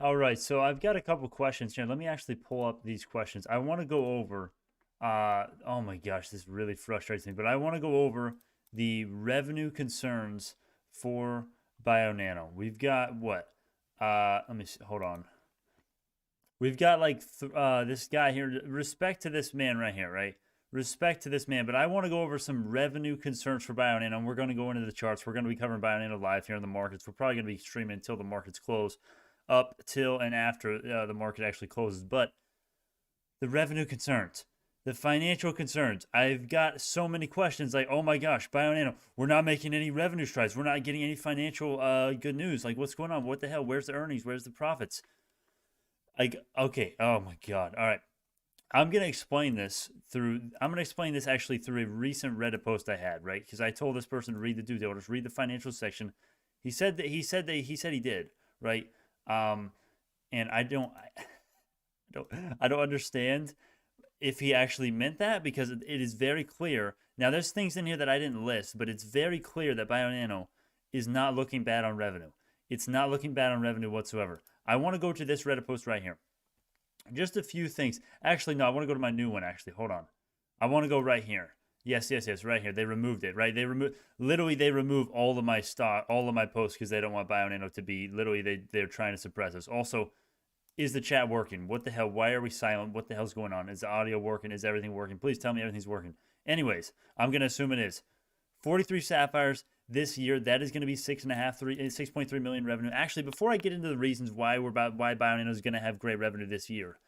All right, so I've got a couple questions here. Let me actually pull up these questions. I want to go over, oh my gosh, this really frustrates me, but I want to go over the revenue concerns for Bionano. We've got what? Let me see, hold on. We've got like this guy here. Respect to this man right here, right? Respect to this man, but I want to go over some revenue concerns for Bionano. And we're going to go into the charts. We're going to be covering Bionano live here in the markets. We're probably going to be streaming until the markets close, up till and after the market actually closes. But the revenue concerns, the financial concerns, I've got so many questions like, oh my gosh, Bionano, we're not making any revenue strides. We're not getting any financial good news. Like, what's going on? What the hell? Where's the earnings? Where's the profits? Like, okay, oh my God. All right. I'm going to explain this actually through a recent Reddit post I had, right? Because I told this person to read the due diligence, read the financial section. He said he did, right? And I don't understand if he actually meant that, because it is very clear. Now, there's things in here that I didn't list, but it's very clear that Bionano is not looking bad on revenue. It's not looking bad on revenue whatsoever. I want to go to this Reddit post right here. Just a few things. Actually, no, I want to go to my new one, actually. Hold on. I want to go right here. Yes, right here. They removed it, right? They remove all of my stock, all of my posts, because they don't want Bionano to be, literally, they're trying to suppress us. Also, is the chat working? What the hell? Why are we silent? What the hell's going on? Is the audio working? Is everything working? Please tell me everything's working. Anyways, I'm going to assume it is. 43 sapphires this year. That is going to be 6.3 million revenue. Actually, before I get into the reasons why Bionano is going to have great revenue this year,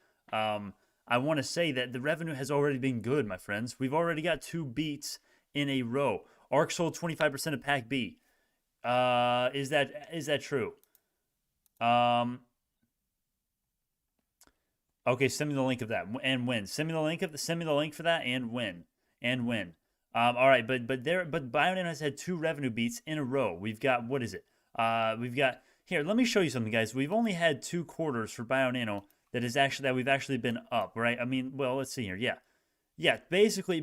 I want to say that the revenue has already been good, my friends. We've already got 2 beats in a row. ARK sold 25% of Pack B. Is that true? Okay, send me the link of that and when. Send me the link for that and when. All right, but Bionano has had 2 revenue beats in a row. We've got, what is it? We've got here. Let me show you something, guys. We've only had 2 quarters for Bionano that we've actually been up, right? I mean, well, let's see here. Yeah. Basically,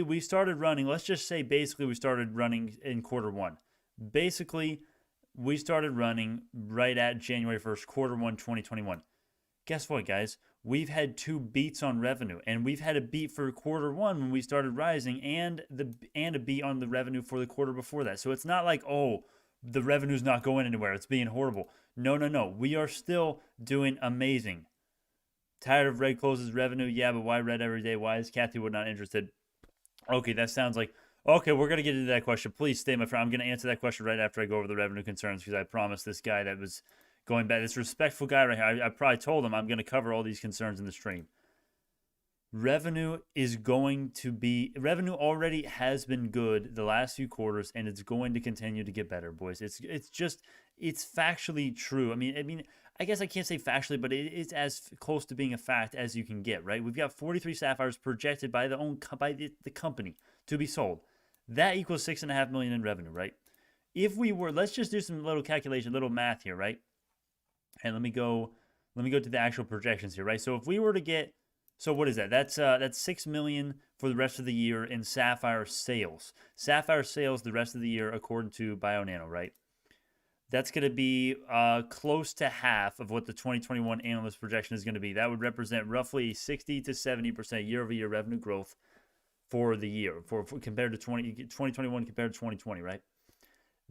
we started running. Let's just say, basically, we started running in quarter 1. Basically, we started running right at January 1st, quarter 1, 2021. Guess what, guys? We've had 2 beats on revenue, and we've had a beat for quarter 1 when we started rising, and a beat on the revenue for the quarter before that. So it's not like, oh, the revenue's not going anywhere, it's being horrible. No. We are still doing amazing. Tired of red closes revenue? Yeah, but why red every day? Why is Kathy Wood not interested? Okay, that sounds like, okay, we're going to get into that question. Please stay, my friend. I'm going to answer that question right after I go over the revenue concerns, because I promised this guy that was going back, this respectful guy right here, I probably told him I'm going to cover all these concerns in the stream. Revenue already has been good the last few quarters, and it's going to continue to get better, boys. It's factually true. I mean, I guess I can't say factually, but it's as close to being a fact as you can get, right? We've got 43 sapphires projected by the company to be sold. That equals $6.5 million in revenue, right? If we were, let's just do some little calculation, little math here, right? And let me go to the actual projections here, right? So if we were to get, so what is that? That's $6 million for the rest of the year in sapphire sales. Sapphire sales the rest of the year, according to Bionano, right? That's going to be close to half of what the 2021 analyst projection is going to be. That would represent roughly 60 to 70% year-over-year revenue growth for the year, for compared to 2021 compared to 2020, right?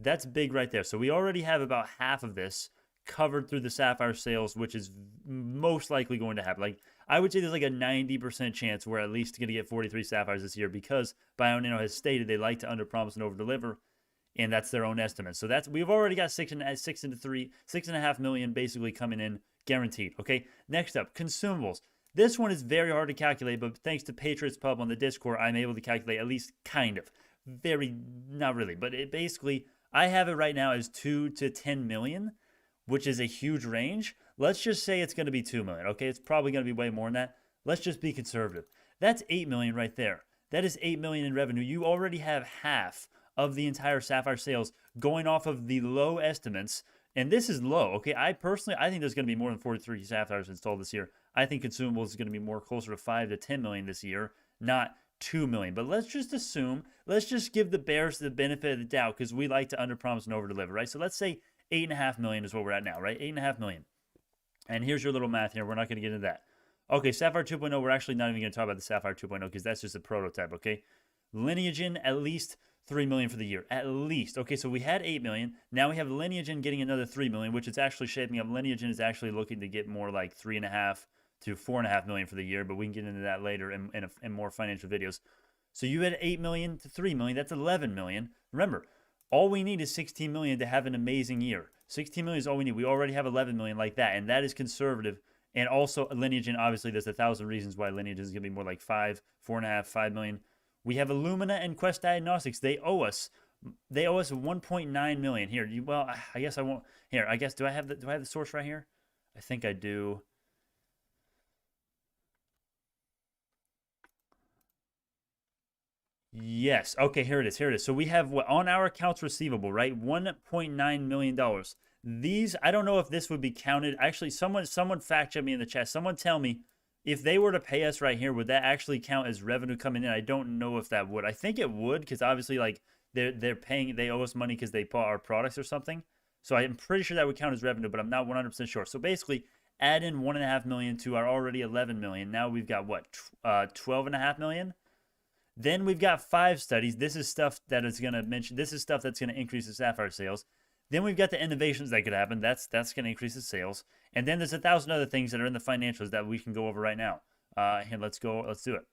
That's big right there. So we already have about half of this covered through the sapphire sales, which is most likely going to happen. Like, I would say there's like a 90% chance we're at least going to get 43 sapphires this year, because Bionano has stated they like to underpromise and overdeliver, and that's their own estimate. So we've already got 6.5 million basically coming in guaranteed. Okay, next up, consumables. This one is very hard to calculate, but thanks to Patriots Pub on the Discord, I'm able to calculate at least kind of. Not really, but it basically, I have it right now as 2 to 10 million, which is a huge range. Let's just say it's going to be 2 million, okay? It's probably going to be way more than that. Let's just be conservative. That's 8 million right there. That is 8 million in revenue. You already have half of the entire sapphire sales going off of the low estimates, and this is low, okay? I think there's going to be more than 43 sapphires installed this year. I think consumables is going to be more closer to 5 to 10 million this year, not 2 million. But let's just assume, let's just give the bears the benefit of the doubt, because we like to underpromise and overdeliver, right? So let's say 8.5 million is what we're at now, right? 8.5 million. And here's your little math here. We're not going to get into that. Okay, Sapphire 2.0, we're actually not even going to talk about the Sapphire 2.0 because that's just a prototype, okay? Lineagen, at least 3 million for the year. At least. Okay, so we had 8 million. Now we have Lineagen getting another 3 million, which is actually shaping up. Lineagen is actually looking to get more like 3.5 to 4.5 million for the year, but we can get into that later in more financial videos. So you had 8 million to 3 million. That's 11 million. Remember, all we need is 16 million to have an amazing year. 16 million is all we need. We already have 11 million like that, and that is conservative. And also, Lineagen, obviously, there's 1,000 reasons why Lineagen is going to be more like 5, 4.5, 5 million. We have Illumina and Quest Diagnostics. They owe us 1.9 million. Here, well, I guess I won't. Here, I guess do I have the source right here? I think I do. Yes. Okay, here it is. Here it is. So we have what on our accounts receivable, right? $1.9 million. These, I don't know if this would be counted. Actually, someone fact check me in the chat. Someone tell me if they were to pay us right here, would that actually count as revenue coming in? I don't know if that would. I think it would because obviously like they're paying, they owe us money because they bought our products or something. So I'm pretty sure that would count as revenue, but I'm not 100% sure. So basically, add in 1.5 million to our already 11 million. Now we've got what 12.5 million. Then we've got 5 studies. This is stuff that is going to mention. This is stuff that's going to increase the Sapphire sales. Then we've got the innovations that could happen. That's going to increase the sales. And then there's 1,000 other things that are in the financials that we can go over right now. Here, let's go. Let's do it.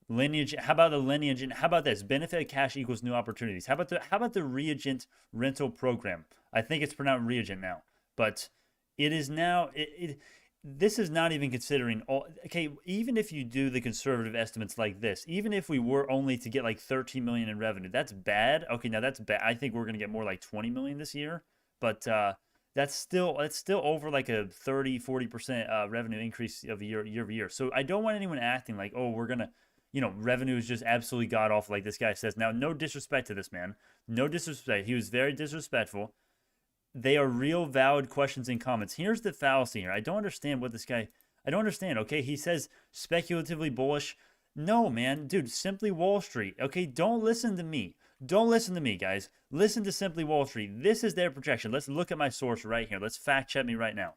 Lineage. How about the lineage? How about this? Benefit cash equals new opportunities. How about the reagent rental program? I think it's pronounced reagent now, but it is now. This is not even considering all. Okay, even if you do the conservative estimates like this, even if we were only to get like 13 million in revenue, that's bad. Okay, now that's bad. I think we're gonna get more like 20 million this year, but that's still over like a 30-40% revenue increase of year over year. So I don't want anyone acting like, oh, we're gonna, revenue is just absolutely god awful like this guy says. Now, no disrespect to this man, no disrespect. He was very disrespectful. They are real valid questions and comments. Here's the fallacy here. I don't understand what this guy. I don't understand. Okay, he says speculatively bullish. No, man, dude. Simply Wall Street. Okay, don't listen to me. Don't listen to me, guys. Listen to Simply Wall Street. This is their projection. Let's look at my source right here. Let's fact check me right now.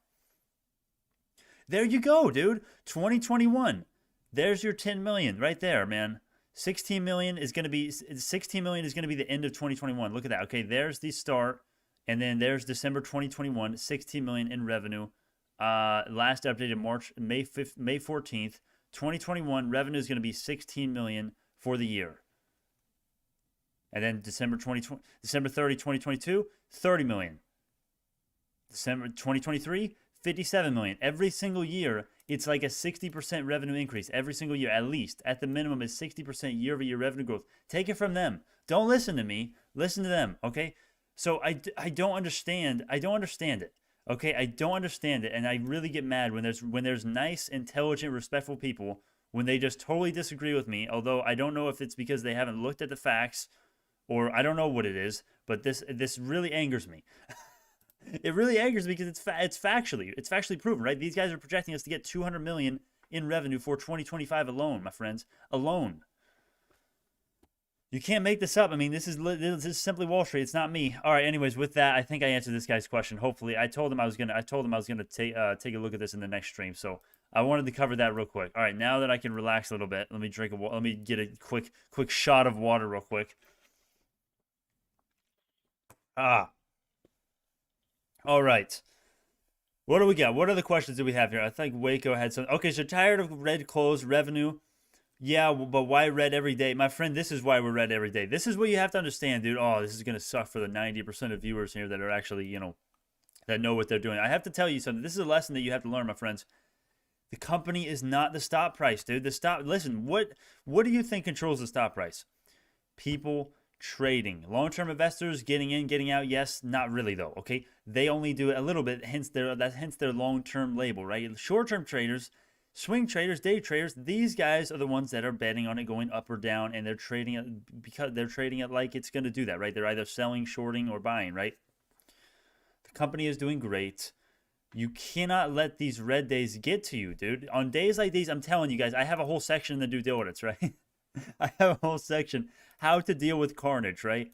There you go, dude. 2021. There's your 10 million right there, man. 16 million is going to be the end of 2021. Look at that. Okay, there's the start. And then there's December 2021, 16 million in revenue. Last updated May 14th, 2021 revenue is going to be 16 million for the year. And then December 30, 2022, 30 million. December 2023, 57 million. Every single year, it's like a 60% revenue increase every single year, at least. At the minimum, is 60% year-over-year revenue growth. Take it from them. Don't listen to me. Listen to them, okay? So I don't understand. I don't understand it. Okay, I don't understand it, and I really get mad when there's nice, intelligent, respectful people when they just totally disagree with me. Although I don't know if it's because they haven't looked at the facts, or I don't know what it is. But this really angers me. It really angers me because it's factually proven, right? These guys are projecting us to get 200 million in revenue for 2025 alone, my friends, alone. You can't make this up. I mean, this is Simply Wall Street. It's not me. All right. Anyways, with that, I think I answered this guy's question. Hopefully, I told him I was gonna take a look at this in the next stream. So I wanted to cover that real quick. All right. Now that I can relax a little bit, let me get a quick shot of water real quick. All right. What do we got? What other questions do we have here? I think Waco had some. Okay. So tired of red close revenue. Yeah, but why red every day? My friend, this is why we're red every day. This is what you have to understand, dude. Oh, this is going to suck for the 90% of viewers here that are actually, that know what they're doing. I have to tell you something. This is a lesson that you have to learn, my friends. The company is not the stop price, dude. Listen, what do you think controls the stop price? People trading. Long-term investors getting in, getting out, yes, not really though, okay? They only do it a little bit, hence their long-term label, right? Short-term traders, swing traders, day traders, these guys are the ones that are betting on it going up or down, and they're trading it because they're trading it like it's going to do that, right? They're either selling, shorting, or buying, right? The company is doing great. You cannot let these red days get to you, dude. On days like these, I'm telling you guys, I have a whole section in the due diligence, right? I have a whole section, how to deal with carnage, right?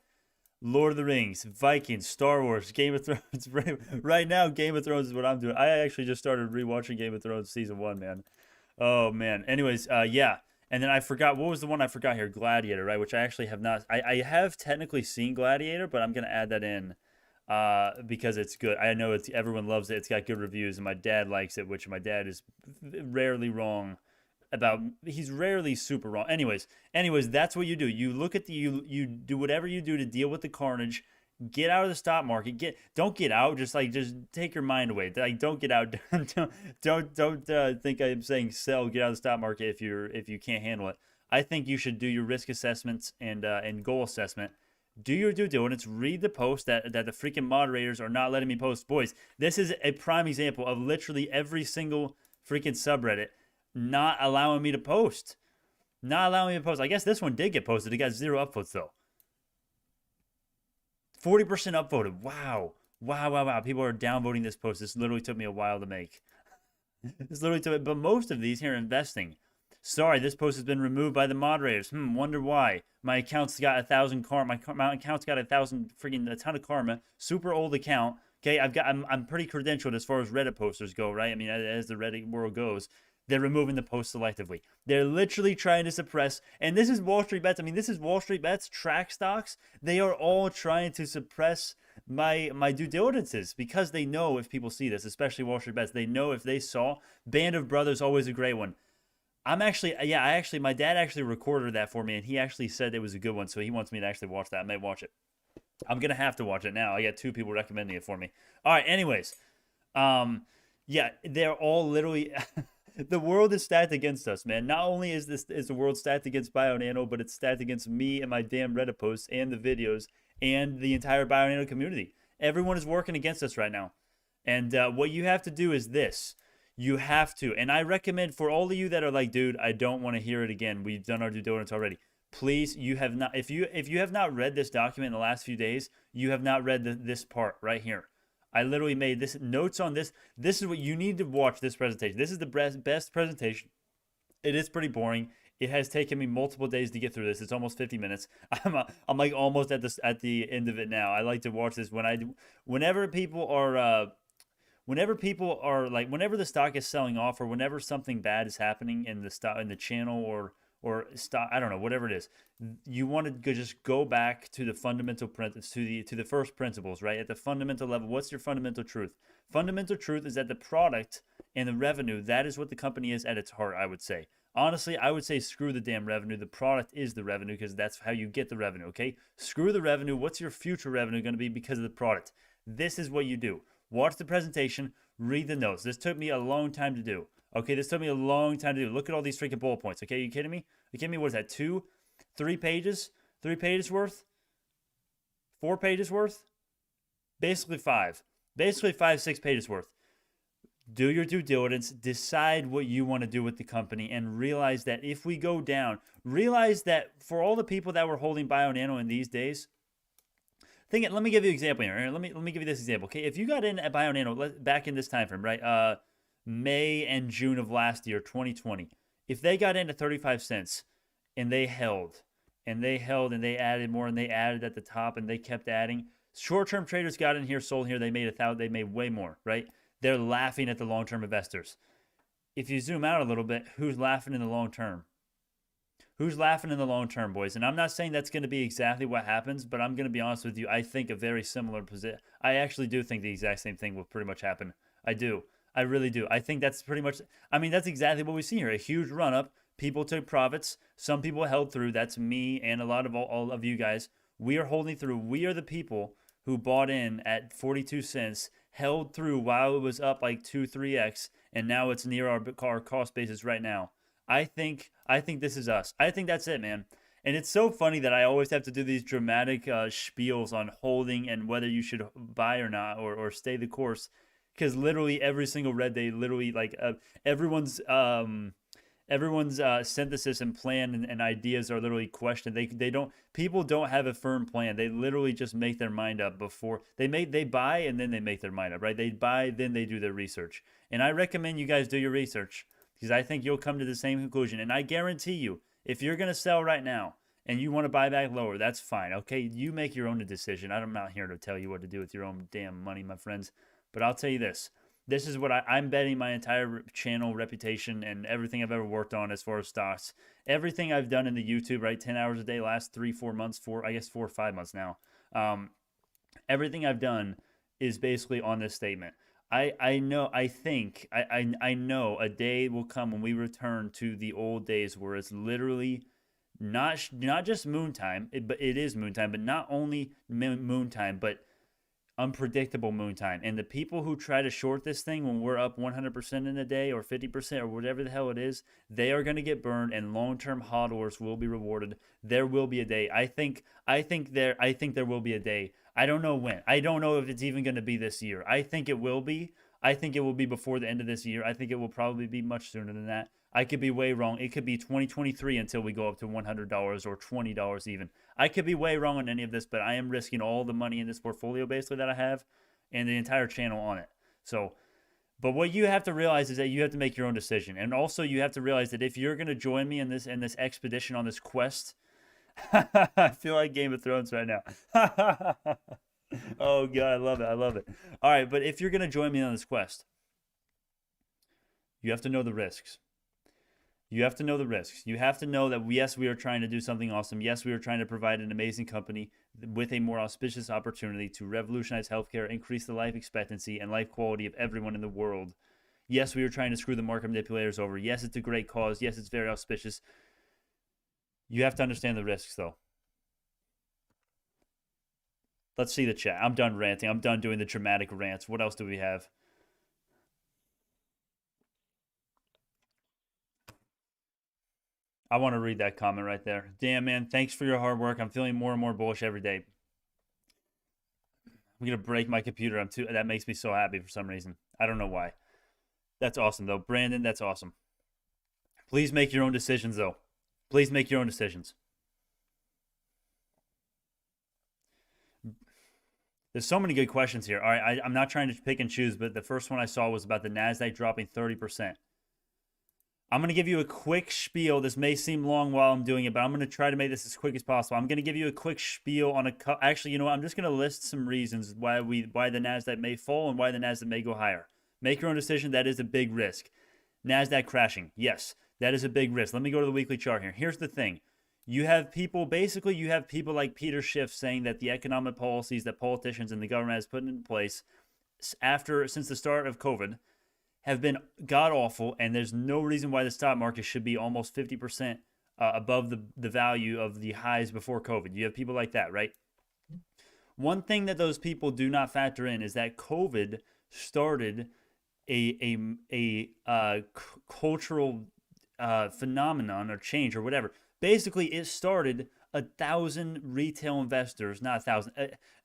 Lord of the Rings, Vikings, Star Wars, Game of Thrones. Right now, Game of Thrones is what I'm doing. I actually just started rewatching Game of Thrones season 1, man. Oh man. Anyways, yeah. And then I forgot what was the one I forgot here, Gladiator, right? Which I actually have not. I have technically seen Gladiator, but I'm gonna add that in because it's good. I know it's everyone loves it. It's got good reviews, and my dad likes it, which my dad is rarely wrong about. He's rarely super wrong. Anyways, that's what you do. You look at the you do whatever you do to deal with the carnage. Get out of the stock market. Don't get out. Just take your mind away. Like don't get out. Don't think I'm saying sell. Get out of the stock market if you can't handle it. I think you should do your risk assessments and goal assessment. Do your due diligence. Read the post that the freaking moderators are not letting me post. Boys, this is a prime example of literally every single freaking subreddit not allowing me to post. Not allowing me to post. I guess this one did get posted. It got 0 upvotes though. 40% upvoted. Wow. People are downvoting this post. This literally took me a while to make. But most of these here are investing. Sorry, this post has been removed by the moderators. Wonder why. My account's got 1,000 karma. My account's got 1,000 freaking a ton of karma. Super old account. Okay, I'm pretty credentialed as far as Reddit posters go, right? I mean, as the Reddit world goes. They're removing the post selectively. They're literally trying to suppress, and this is Wall Street Bets. I mean, this is Wall Street Bets, track stocks. They are all trying to suppress my due diligences because they know if people see this, especially Wall Street Bets, they know if they saw Band of Brothers, always a great one. My dad actually recorded that for me, and he actually said it was a good one, so he wants me to actually watch that. I may watch it. I'm going to have to watch it now. I got 2 people recommending it for me. All right, anyways. Yeah, they're all literally... The world is stacked against us, man. Not only is the world stacked against Bionano, but it's stacked against me and my damn Reddit posts and the videos and the entire Bionano community. Everyone is working against us right now. And what you have to do is this. You have to. And I recommend for all of you that are like, dude, I don't want to hear it again. We've done our due diligence already. Please, you have not. If you have not read this document in the last few days, you have not read this part right here. I literally made this notes on this. This is what you need to watch this presentation. This is the best presentation. It is pretty boring. It has taken me multiple days to get through this. It's almost 50 minutes. I'm like almost at the end of it now. I like to watch this whenever people are like whenever the stock is selling off or whenever something bad is happening in the stock in the channel or stock, I don't know, whatever it is, you want to just go back to the fundamental to the first principles, right? At the fundamental level, what's your fundamental truth? Fundamental truth is that the product and the revenue, that is what the company is at its heart, I would say. Honestly, I would say screw the damn revenue. The product is the revenue because that's how you get the revenue, okay? Screw the revenue. What's your future revenue going to be because of the product? This is what you do. Watch the presentation, read the notes. This took me a long time to do. Okay, this took me a long time to do. Look at all these freaking bullet points. Okay, you kidding me? You kidding me? What is that? 3 pages? 3 pages worth? 4 pages worth? Basically 5. Basically 5, 6 pages worth. Do your due diligence. Decide what you want to do with the company and realize that if we go down, realize that for all the people that were holding Bionano in these days, let me give you an example here. Let me give you this example. Okay, if you got in at Bionano back in this time frame, right? May and June of last year, 2020. If they got into 35 cents and they held and they added more and they added at the top and they kept adding, short-term traders got in here, sold here, they made way more, right? They're laughing at the long-term investors. If you zoom out a little bit, who's laughing in the long term? Who's laughing in the long term, boys? And I'm not saying that's going to be exactly what happens, but I'm going to be honest with you. I think a very similar position. I actually do think the exact same thing will pretty much happen. I do. I really do. I think that's pretty much, that's exactly what we see here. A huge run up. People took profits. Some people held through. That's me and a lot of all of you guys. We are holding through. We are the people who bought in at 42 cents, held through while it was up like 2-3x, and now it's near our cost basis right now. I think this is us. I think that's it, man. And it's so funny that I always have to do these dramatic spiels on holding and whether you should buy or not or stay the course. Because literally every single red day, literally like everyone's synthesis and plan and ideas are literally questioned. People don't have a firm plan. They literally just make their mind up before they buy and then they make their mind up, right? They buy, then they do their research. And I recommend you guys do your research because I think you'll come to the same conclusion. And I guarantee you, if you're going to sell right now and you want to buy back lower, that's fine. Okay, you make your own decision. I'm not here to tell you what to do with your own damn money, my friends. But I'll tell you this. This is what I'm betting my entire channel reputation and everything I've ever worked on as far as stocks. Everything I've done in the YouTube, right? 10 hours a day, last 3-4 months, 4 or 5 months now. Everything I've done is basically on this statement. I know a day will come when we return to the old days where it's literally not just moon time, but it is moon time, but not only moon time, but unpredictable moon time. And the people who try to short this thing when we're up 100% in a day or 50% or whatever the hell it is, they are going to get burned, and long-term hodlers will be rewarded. There will be a day. I think there will be a day. I don't know when. I don't know if it's even going to be this year. I think it will be. I think it will be before the end of this year. I think it will probably be much sooner than that. I could be way wrong. It could be 2023 until we go up to $100 or $20 even. I could be way wrong on any of this, but I am risking all the money in this portfolio basically that I have and the entire channel on it. So, but what you have to realize is that you have to make your own decision. And also you have to realize that if you're going to join me in this expedition, on this quest, I feel like Game of Thrones right now. Oh God, I love it. I love it. All right, but if you're going to join me on this quest, you have to know the risks. You have to know the risks. You have to know that, yes, we are trying to do something awesome. Yes, we are trying to provide an amazing company with a more auspicious opportunity to revolutionize healthcare, increase the life expectancy and life quality of everyone in the world. Yes, we are trying to screw the market manipulators over. Yes, it's a great cause. Yes, it's very auspicious. You have to understand the risks, though. Let's see the chat. I'm done ranting. I'm done doing the dramatic rants. What else do we have? I want to read that comment right there. Damn, man. Thanks for your hard work. I'm feeling more and more bullish every day. I'm going to break my computer. That makes me so happy for some reason. I don't know why. That's awesome, though. Brandon, that's awesome. Please make your own decisions, though. Please make your own decisions. There's so many good questions here. All right, I'm not trying to pick and choose, but the first one I saw was about the NASDAQ dropping 30%. I'm going to give you a quick spiel. This may seem long while I'm doing it, but I'm going to try to make this as quick as possible. I'm going to give you a quick spiel on actually, you know what? I'm just going to list some reasons why the NASDAQ may fall and why the NASDAQ may go higher. Make your own decision. That is a big risk. NASDAQ crashing. Yes, that is a big risk. Let me go to the weekly chart here. Here's the thing. You have people like Peter Schiff saying that the economic policies that politicians and the government has put in place since the start of COVID have been god-awful, and there's no reason why the stock market should be almost 50% above the value of the highs before COVID. You have people like that, right? One thing that those people do not factor in is that COVID started a cultural phenomenon or change or whatever. Basically, it started 1,000 retail investors, not 1,000,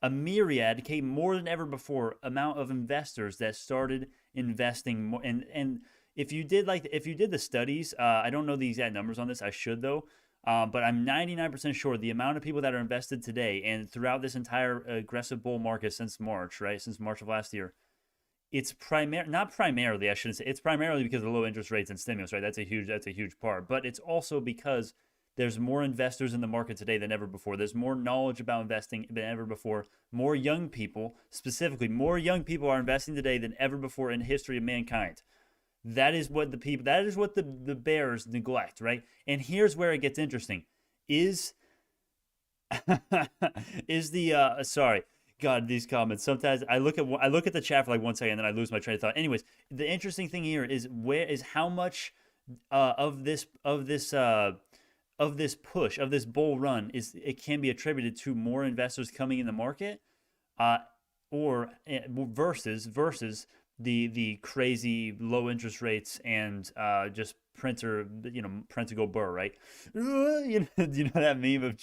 a myriad, came more than ever before, amount of investors that started investing more. And if you did the studies, I don't know the exact numbers on this. I should though, but I'm 99% sure the amount of people that are invested today and throughout this entire aggressive bull market since March, right? Since March of last year, it's not primarily, I shouldn't say, it's primarily because of low interest rates and stimulus, right? That's a huge part, but it's also because there's more investors in the market today than ever before. There's more knowledge about investing than ever before. More young people, specifically, more young people are investing today than ever before in the history of mankind. That is what the bears neglect, right? And here's where it gets interesting. Is the sorry, God, these comments. Sometimes I look at the chat for like 1 second and then I lose my train of thought. Anyways, the interesting thing here is how much of this push, of this bull run, it can be attributed to more investors coming in the market, or versus the crazy low interest rates and just print to go burr, right? You know that meme of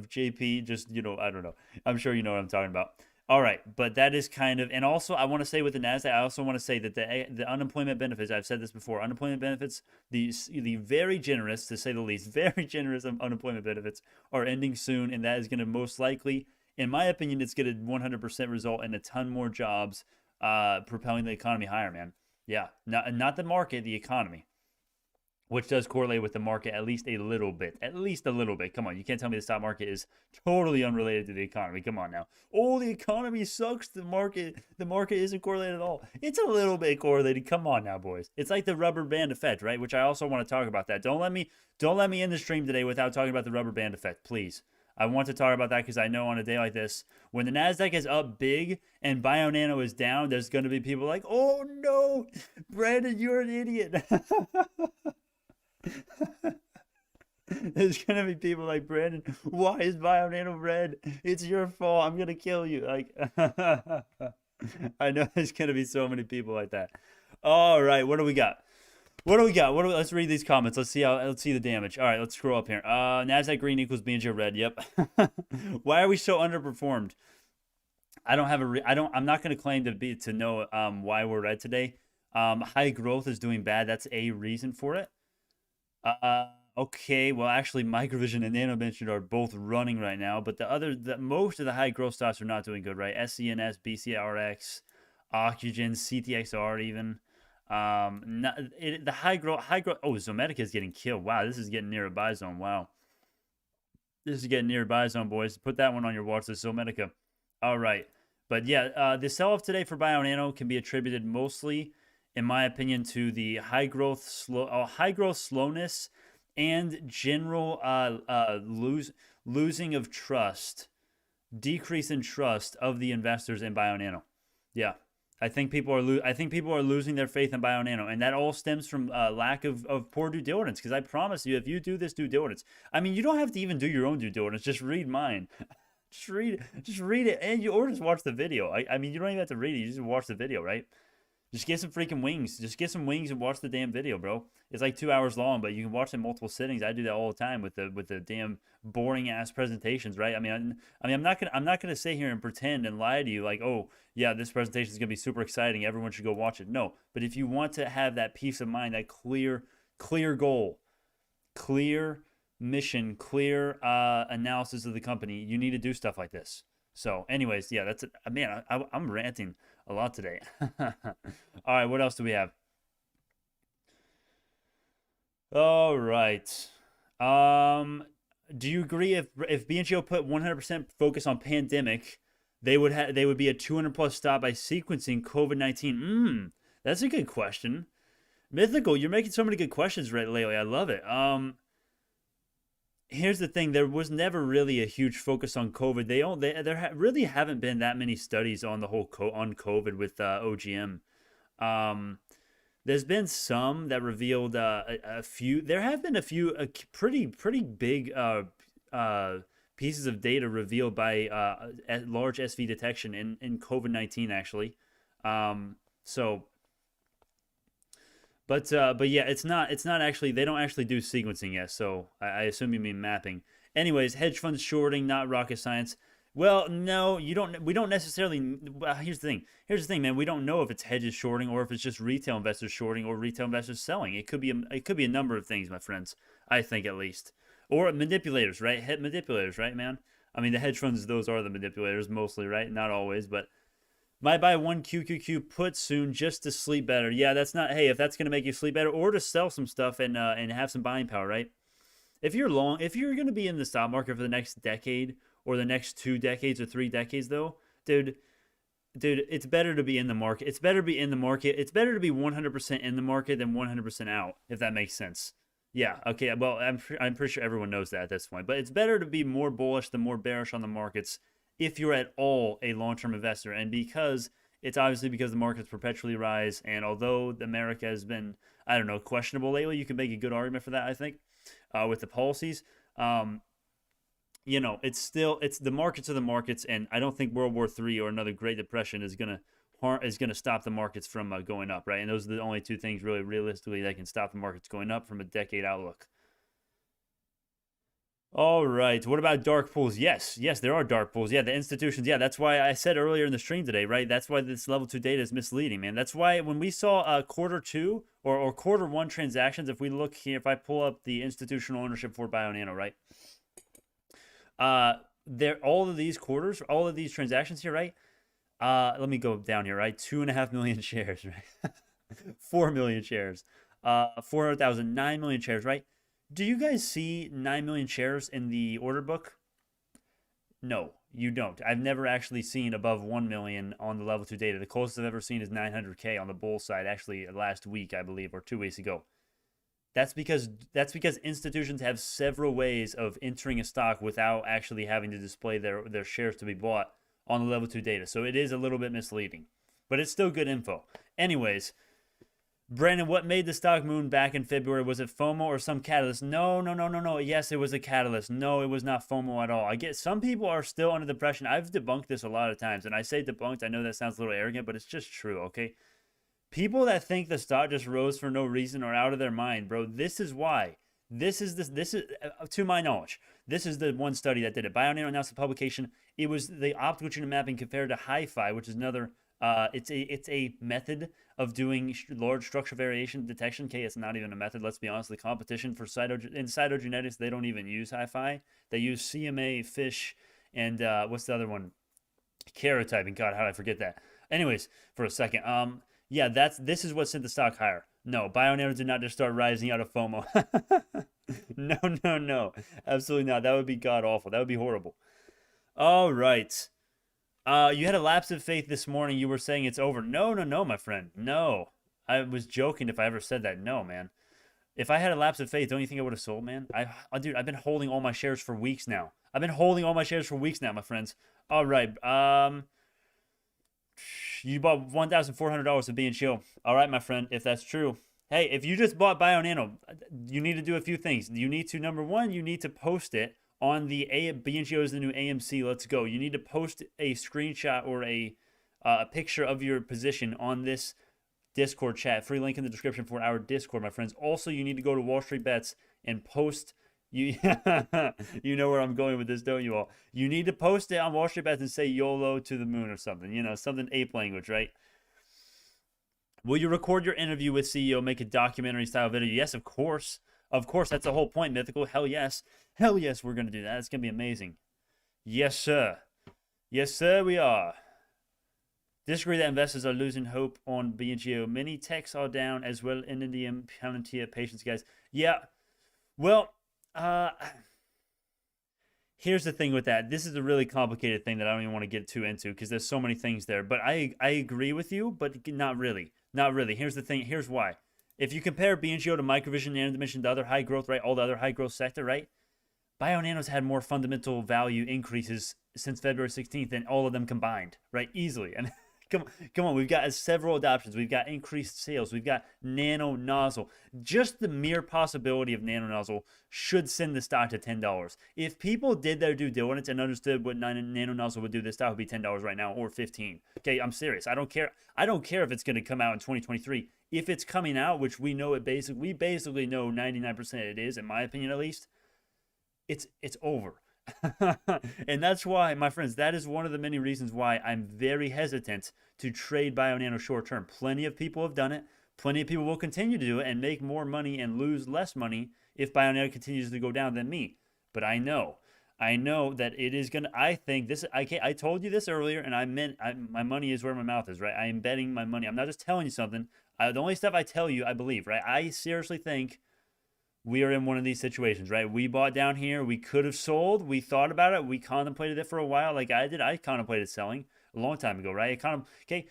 JP, just I don't know. I'm sure you know what I'm talking about. All right, but that is kind of, and also I want to say with the NASDAQ, I also want to say that the unemployment benefits, I've said this before, unemployment benefits, the very generous, to say the least, very generous unemployment benefits are ending soon, and that is going to most likely, in my opinion, it's going to 100% result in a ton more jobs, propelling the economy higher, man. Yeah, not the market, the economy. which does correlate with the market at least a little bit. At least a little bit. Come on, you can't tell me the stock market is totally unrelated to the economy. Come on now. Oh, the economy sucks. The market isn't correlated at all. It's a little bit correlated. Come on now, boys. It's like the rubber band effect, right? Which I also want to talk about that. Don't let me end the stream today without talking about the rubber band effect, please. I want to talk about that because I know on a day like this, when the Nasdaq is up big and Bionano is down, there's going to be people like, "Oh no, Brandon, you're an idiot." There's gonna be people like, Brandon, why is Bionano red? It's your fault. I'm gonna kill you. Like, I know there's gonna be so many people like that. All right, what do we got? Let's read these comments. Let's see the damage. All right, let's scroll up here. Nasdaq green equals BNGO red. Yep. Why are we so underperformed? I'm not gonna claim to know why we're red today. High growth is doing bad. That's a reason for it. Okay, well, actually, Microvision and NanoBench are both running right now, but most of the high growth stocks are not doing good, right? SENS, BCRX, Oxygen, CTXR, even. The high growth. Oh, Zomedica is getting killed. Wow, this is getting near a buy zone. Wow, this is getting near a buy zone, boys. Put that one on your watch list, Zomedica. All right, but yeah, the sell-off today for Bionano can be attributed mostly, in my opinion, to the high growth slowness and general losing of trust, decrease in trust of the investors in Bionano. Yeah, I think people are losing their faith in Bionano, and that all stems from lack of poor due diligence. Because I promise you, if you do this due diligence, I mean, you don't have to even do your own due diligence. Just read mine. Just read it, or just watch the video. I mean, you don't even have to read it. You just watch the video, right? Just get some freaking wings. Just get some wings and watch the damn video, bro. It's like 2 hours long, but you can watch it in multiple sittings. I do that all the time with the damn boring ass presentations, right? I mean, I'm not gonna sit here and pretend and lie to you like, oh yeah, this presentation is gonna be super exciting. Everyone should go watch it. No, but if you want to have that peace of mind, that clear goal, clear mission, clear analysis of the company, you need to do stuff like this. So, anyways, yeah, that's it. Man, I'm ranting a lot today. All right, what else do we have? All right. Do you agree if BNGO put 100% focus on pandemic, they would be a 200 plus stop by sequencing COVID-19? That's a good question. Mythical, you're making so many good questions lately. I love it. Here's the thing: there was never really a huge focus on COVID. There really haven't been that many studies on the whole on COVID with OGM. There's been some that revealed a few. There have been a few pretty big pieces of data revealed by large SV detection in COVID-19 actually. So. But yeah, it's not actually, they don't actually do sequencing yet, so I assume you mean mapping. Anyways, hedge funds shorting, not rocket science. Well, no, you don't. We don't necessarily. Well, here's the thing, man. We don't know if it's hedges shorting or if it's just retail investors shorting or retail investors selling. It could be a number of things, my friends. I think at least, or manipulators, right? Manipulators, right, man? I mean, the hedge funds, those are the manipulators mostly, right? Not always, but might buy one QQQ put soon just to sleep better. Yeah, that's not. Hey, if that's gonna make you sleep better, or to sell some stuff and have some buying power, right? If you're gonna be in the stock market for the next decade or the next 2 decades or 3 decades, though, dude, it's better to be in the market. It's better to be in the market. It's better to be 100% in the market than 100% out, if that makes sense. Yeah. Okay. Well, I'm pretty sure everyone knows that at this point. But it's better to be more bullish than more bearish on the markets if you're at all a long-term investor. And because it's obviously because the markets perpetually rise, and although America has been, I don't know, questionable lately, you can make a good argument for that, I think, with the policies. It's the markets are the markets, and I don't think World War III or another Great Depression is gonna stop the markets from going up, right? And those are the only 2 things really realistically that can stop the markets going up from a decade outlook. All right. What about dark pools? Yes, there are dark pools. Yeah, the institutions. Yeah, that's why I said earlier in the stream today, right? That's why this level 2 data is misleading, man. That's why when we saw quarter 2 or quarter 1 transactions, if we look here, if I pull up the institutional ownership for Bionano, right? All of these quarters, all of these transactions here, right? Let me go down here, right? 2.5 million shares, right? 4 million shares. 400,000, 9 million shares, right? Do you guys see 9 million shares in the order book? No, you don't. I've never actually seen above 1 million on the level 2 data. The closest I've ever seen is 900K on the bull side, actually last week, I believe, or 2 weeks ago. That's because institutions have several ways of entering a stock without actually having to display their shares to be bought on the level 2 data. So it is a little bit misleading, but it's still good info. Anyways, Brandon, what made the stock moon back in February? Was it FOMO or some catalyst? No. Yes, it was a catalyst. No, it was not FOMO at all. I get some people are still under the impression. I've debunked this a lot of times, and I say debunked. I know that sounds a little arrogant, but it's just true, okay? People that think the stock just rose for no reason are out of their mind, bro. This is why. This is to my knowledge. This is the one study that did it. Bionano announced the publication. It was the optical genome mapping compared to hi-fi, which is another. It's a method of doing large structural variation detection. Okay, it's not even a method. Let's be honest. The competition for cytogenetics, they don't even use hi-fi. They use CMA, FISH, and what's the other one? Karyotyping. God, how did I forget that? Anyways, for a second. Yeah, this is what sent the stock higher. No, Bionano did not just start rising out of FOMO. No. Absolutely not. That would be god awful. That would be horrible. All right. You had a lapse of faith this morning. You were saying it's over. No, my friend. No. I was joking if I ever said that. No, man. If I had a lapse of faith, don't you think I would have sold, man? Dude, I've been holding all my shares for weeks now. My friends. All right. You bought $1,400 of BNGO. All right, my friend, if that's true. Hey, if you just bought Bionano, you need to do a few things. You need to, number one, you need to post it on the BNGO is the new AMC. Let's go. You need to post a screenshot or a picture of your position on this Discord chat. Free link in the description for our Discord, my friends. Also, you need to go to Wall Street Bets and post. You know where I'm going with this, don't you all? You need to post it on Wall Street Bets and say YOLO to the moon or something. You know, something ape language, right? Will you record your interview with CEO, make a documentary style video? Yes, of course. Of course, that's the whole point, Mythical. Hell yes. Hell yes, we're going to do that. It's going to be amazing. Yes, sir. Yes, sir, we are. Disagree that investors are losing hope on BNGO. Many techs are down as well. NNDM, Palantir, patience, guys. Yeah. Well, here's the thing with that. This is a really complicated thing that I don't even want to get too into because there's so many things there. But I agree with you, but not really. Not really. Here's the thing. Here's why. If you compare BNGO to Microvision, Nano, the other high growth, right? All the other high growth sector, right? Bionano's had more fundamental value increases since February 16th than all of them combined, right? Easily. And come on, we've got several adoptions. We've got increased sales. We've got nano nozzle. Just the mere possibility of nano nozzle should send the stock to $10. If people did their due diligence and understood what nano nozzle would do, this stock would be $10 right now or $15. Okay, I'm serious. I don't care. I don't care if it's going to come out in 2023. If it's coming out, which we know we basically know 99% it is, in my opinion at least, it's over. And that's why, my friends, that is one of the many reasons why I'm very hesitant to trade Bionano short term. Plenty of people have done it. Plenty of people will continue to do it and make more money and lose less money if Bionano continues to go down than me. But I know that it is going to, I think this, I told you this earlier, and I meant my money is where my mouth is, right? I am betting my money. I'm not just telling you something. The only stuff I tell you, I believe, right? I seriously think we are in one of these situations, right? We bought down here. We could have sold. We thought about it. We contemplated it for a while like I did. I contemplated selling a long time ago, right? Okay,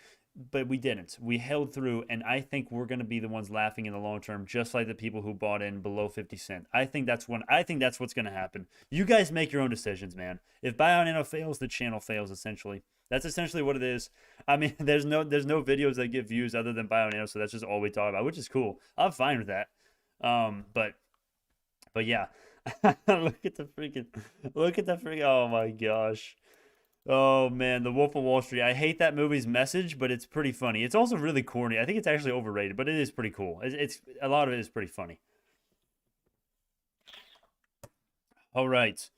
but we didn't. We held through, and I think we're going to be the ones laughing in the long term, just like the people who bought in below 50 cents. I think that's what's going to happen. You guys make your own decisions, man. If Bionano fails, the channel fails, essentially. That's essentially what it is. I mean, there's no videos that get views other than Bionano, so that's just all we talk about, which is cool. I'm fine with that. But yeah, look at the freaking, oh my gosh. Oh man, The Wolf of Wall Street. I hate that movie's message, but it's pretty funny. It's also really corny. I think it's actually overrated, but it is pretty cool. It's a lot of it is pretty funny. All right.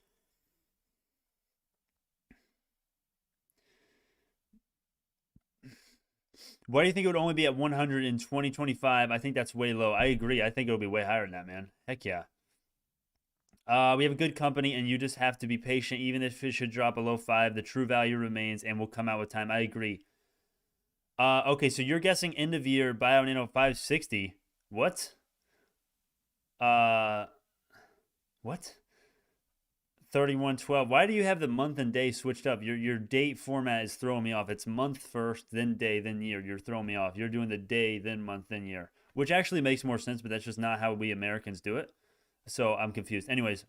Why do you think it would only be at 100 in 2025? I think that's way low. I agree. I think it'll be way higher than that, man. Heck yeah. We have a good company, and you just have to be patient. Even if it should drop below 5, the true value remains and will come out with time. I agree. Okay, so you're guessing end of year Bionano 560. What? Uh, what? 3112. Why do you have the month and day switched up? Your date format is throwing me off. It's month first, then day, then year. You're throwing me off. You're doing the day, then month, then year, which actually makes more sense, but that's just not how we Americans do it. So I'm confused. Anyways,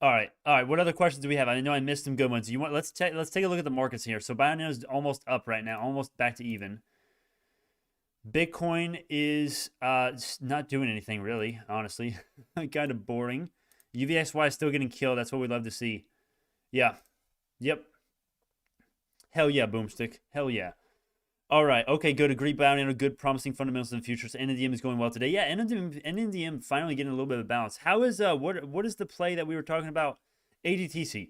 all right, all right. What other questions do we have? I know I missed some good ones. You want let's take a look at the markets here. So Bionano is almost up right now, almost back to even. Bitcoin is not doing anything really, honestly. Kind of boring. UVXY is still getting killed. That's what we love to see. Yeah. Yep. Hell yeah, Boomstick. Hell yeah. All right. Okay, good. Agree, Bionano. Good, promising fundamentals in the future. So NNDM is going well today. Yeah, NNDM finally getting a little bit of balance. How is what is the play that we were talking about? AGTC.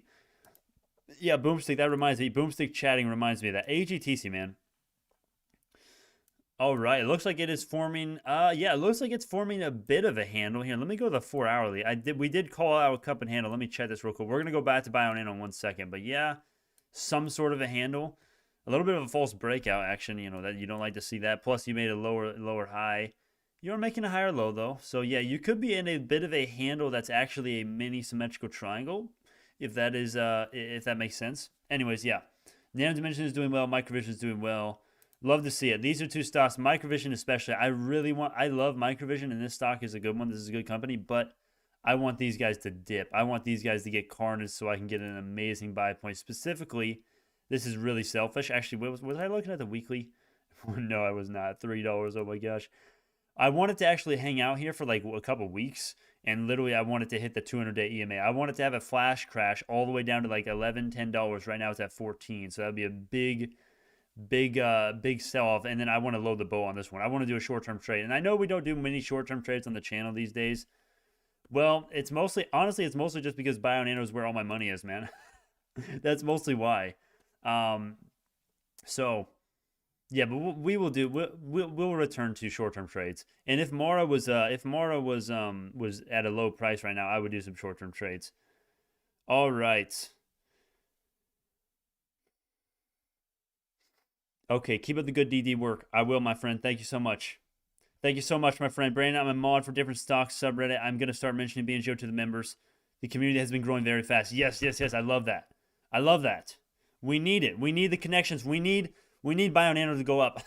Yeah, Boomstick. That reminds me. Boomstick chatting reminds me of that. AGTC, man. All right, it looks like it is forming. Yeah, it looks like it's forming a bit of a handle here. Let me go to the 4 hourly. We did call out a cup and handle. Let me check this real quick. We're gonna go back to Bionano in 1 second, but yeah, some sort of a handle. A little bit of a false breakout action. You know that you don't like to see that. Plus, you made a lower high. You're making a higher low though, so yeah, you could be in a bit of a handle that's actually a mini symmetrical triangle, if that is if that makes sense. Anyways, yeah, Nano Dimension is doing well. Microvision is doing well. Love to see it. These are two stocks, Microvision especially. I love Microvision, and this stock is a good one. This is a good company, but I want these guys to dip. I want these guys to get carnage so I can get an amazing buy point. Specifically, this is really selfish. Actually, was I looking at the weekly? No, I was not. $3. Oh my gosh. I wanted to actually hang out here for like a couple weeks, and literally I wanted to hit the 200-day EMA. I wanted to have a flash crash all the way down to like $11, $10. Right now it's at 14, so that'd be a big sell off, and then I want to load the bow on this one. I want to do a short-term trade, and I know we don't do many short-term trades on the channel these days. Well, it's mostly just because Bionano is where all my money is, man. That's mostly why. So yeah, but we'll return to short-term trades, and if Mara was at a low price right now, I would do some short-term trades. All right. Okay, keep up the good DD work. I will, my friend. Thank you so much. Thank you so much, my friend. Brandon, I'm a mod for different stocks subreddit. I'm going to start mentioning BNGO to the members. The community has been growing very fast. Yes. I love that. I love that. We need it. We need the connections. We need Bionano to go up.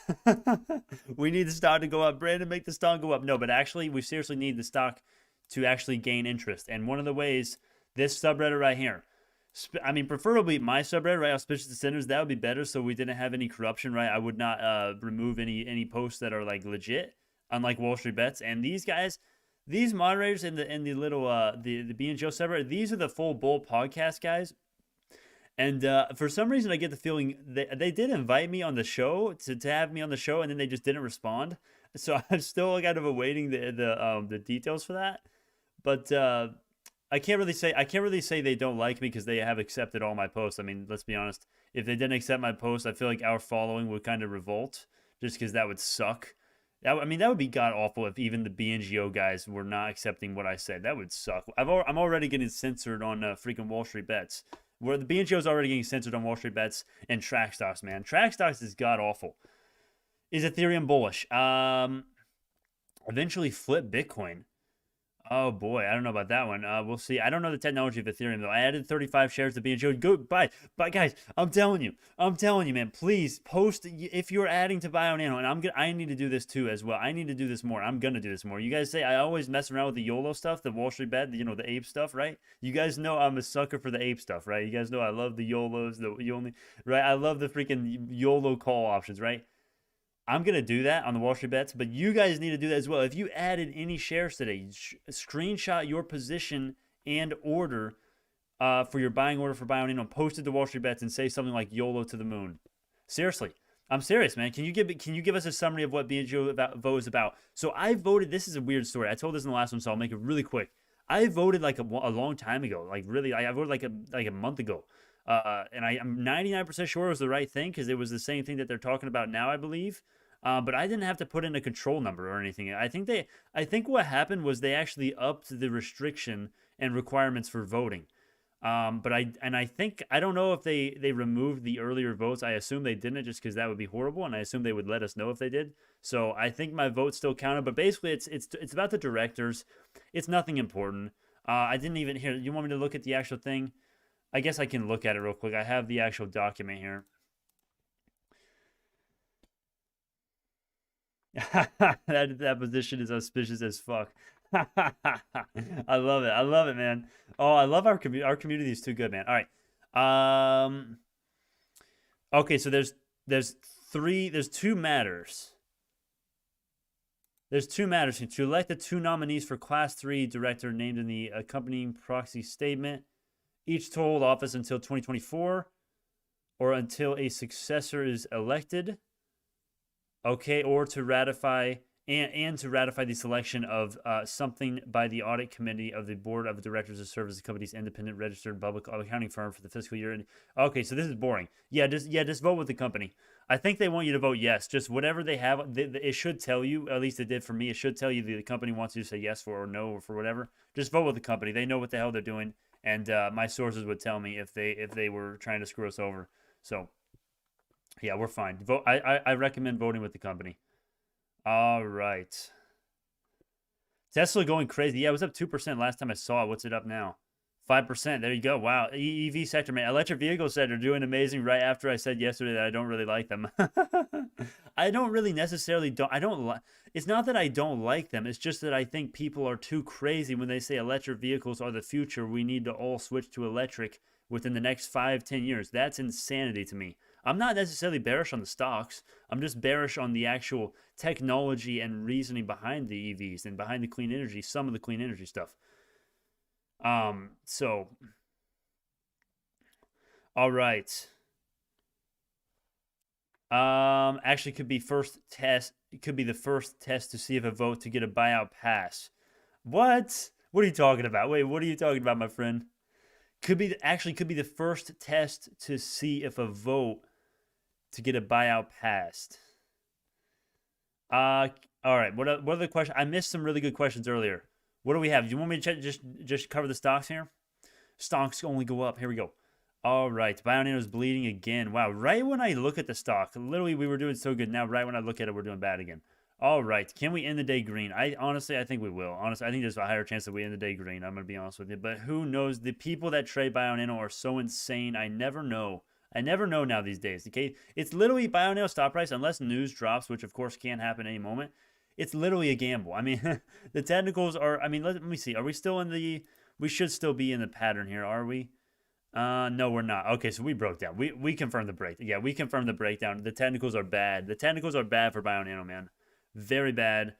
We need the stock to go up. Brandon, make the stock go up. No, but actually, we seriously need the stock to actually gain interest. And one of the ways, this subreddit right here, I mean, preferably my subreddit, right? Auspicious dissenters, that would be better, so we didn't have any corruption, right? I would not remove any posts that are like legit, unlike Wall Street Bets. And these guys, these moderators in the little the BNGO subreddit, these are the full bull podcast guys. And for some reason, I get the feeling they did invite me on the show to have me on the show, and then they just didn't respond. So I'm still kind of awaiting the details for that. But I can't really say they don't like me because they have accepted all my posts. I mean, let's be honest. If they didn't accept my posts, I feel like our following would kind of revolt, just because that would suck. That would be god awful if even the BNGO guys were not accepting what I said. That would suck. I'm already getting censored on freaking Wall Street Bets. Where the BNGO is already getting censored on Wall Street Bets and track stocks, man. Track stocks is god awful. Is Ethereum bullish? Eventually flip Bitcoin. Oh boy, I don't know about that one. We'll see. I don't know the technology of Ethereum though. I added 35 shares to BNGO. Go buy, guys. I'm telling you, man. Please post if you're adding to Bionano, and I need to do this too as well. I need to do this more. I'm gonna do this more. You guys say I always mess around with the YOLO stuff, the Wall Street Bet, the ape stuff, right? You guys know I'm a sucker for the ape stuff, right? You guys know I love the YOLOs, right? I love the freaking YOLO call options, right? I'm going to do that on the Wall Street Bets, but you guys need to do that as well. If you added any shares today, screenshot your position and order for your buying order for Bionano, post it to Wall Street Bets and say something like YOLO to the moon. Seriously. I'm serious, man. Can you give us a summary of what BNGO vote is about? So I voted, this is a weird story. I told this in the last one, so I'll make it really quick. I voted like a long time ago. Like really, I voted like a month ago. And I'm 99% sure it was the right thing because it was the same thing that they're talking about now, I believe. But I didn't have to put in a control number or anything. I think what happened was they actually upped the restriction and requirements for voting. But I think I don't know if they removed the earlier votes. I assume they didn't, just because that would be horrible, and I assume they would let us know if they did. So I think my vote still counted. But basically, it's about the directors. It's nothing important. I didn't even hear. You want me to look at the actual thing? I guess I can look at it real quick. I have the actual document here. that position is auspicious as fuck. I love it. I love it, man. Oh, I love our community. Our community is too good, man. All right. Okay, so there's two matters. There's two matters to elect the two nominees for Class 3 director named in the accompanying proxy statement, each to hold office until 2024 or until a successor is elected. Okay, or to ratify and to ratify the selection of something by the audit committee of the board of directors to serve as the company's independent registered public accounting firm for the fiscal year. Okay, so this is boring. Just vote with the company. I think they want you to vote yes. Just whatever they have, it should tell you. At least it did for me. It should tell you the company wants you to say yes for or no or for whatever. Just vote with the company. They know what the hell they're doing, and my sources would tell me if they were trying to screw us over. So. Yeah, we're fine. Vote. I recommend voting with the company. All right. Tesla going crazy. Yeah, it was up 2% last time I saw it. What's it up now? 5%. There you go. Wow. EV sector, man. Electric vehicle sector doing amazing right after I said yesterday that I don't really like them. I don't really necessarily it's not that I don't like them. It's just that I think people are too crazy when they say electric vehicles are the future. We need to all switch to electric within the next 5-10 years. That's insanity to me. I'm not necessarily bearish on the stocks. I'm just bearish on the actual technology and reasoning behind the EVs and behind the clean energy, some of the clean energy stuff. So, all right. Actually, could be first test. It could be the first test to see if a vote to get a buyout pass. What? What are you talking about? Wait, what are you talking about, my friend? Could be the first test to see if a vote to get a buyout passed. All right. What are the questions? I missed some really good questions earlier. What do we have? Do you want me to check, just cover the stocks here? Stocks only go up. Here we go. All right. Bionano is bleeding again. Wow. Right when I look at the stock, literally we were doing so good. Now, right when I look at it, we're doing bad again. All right. Can we end the day green? I think we will. Honestly, I think there's a higher chance that we end the day green. I'm going to be honest with you. But who knows? The people that trade Bionano are so insane. I never know. I never know now these days. Okay, it's literally Bionano stop price unless news drops, which of course can happen any moment. It's literally a gamble. I mean, the technicals are. I mean, let me see. Are we still in the? We should still be in the pattern here, are we? No, we're not. Okay, so we broke down. We confirmed the break. Yeah, we confirmed the breakdown. The technicals are bad. The technicals are bad for Bionano, man. Very bad.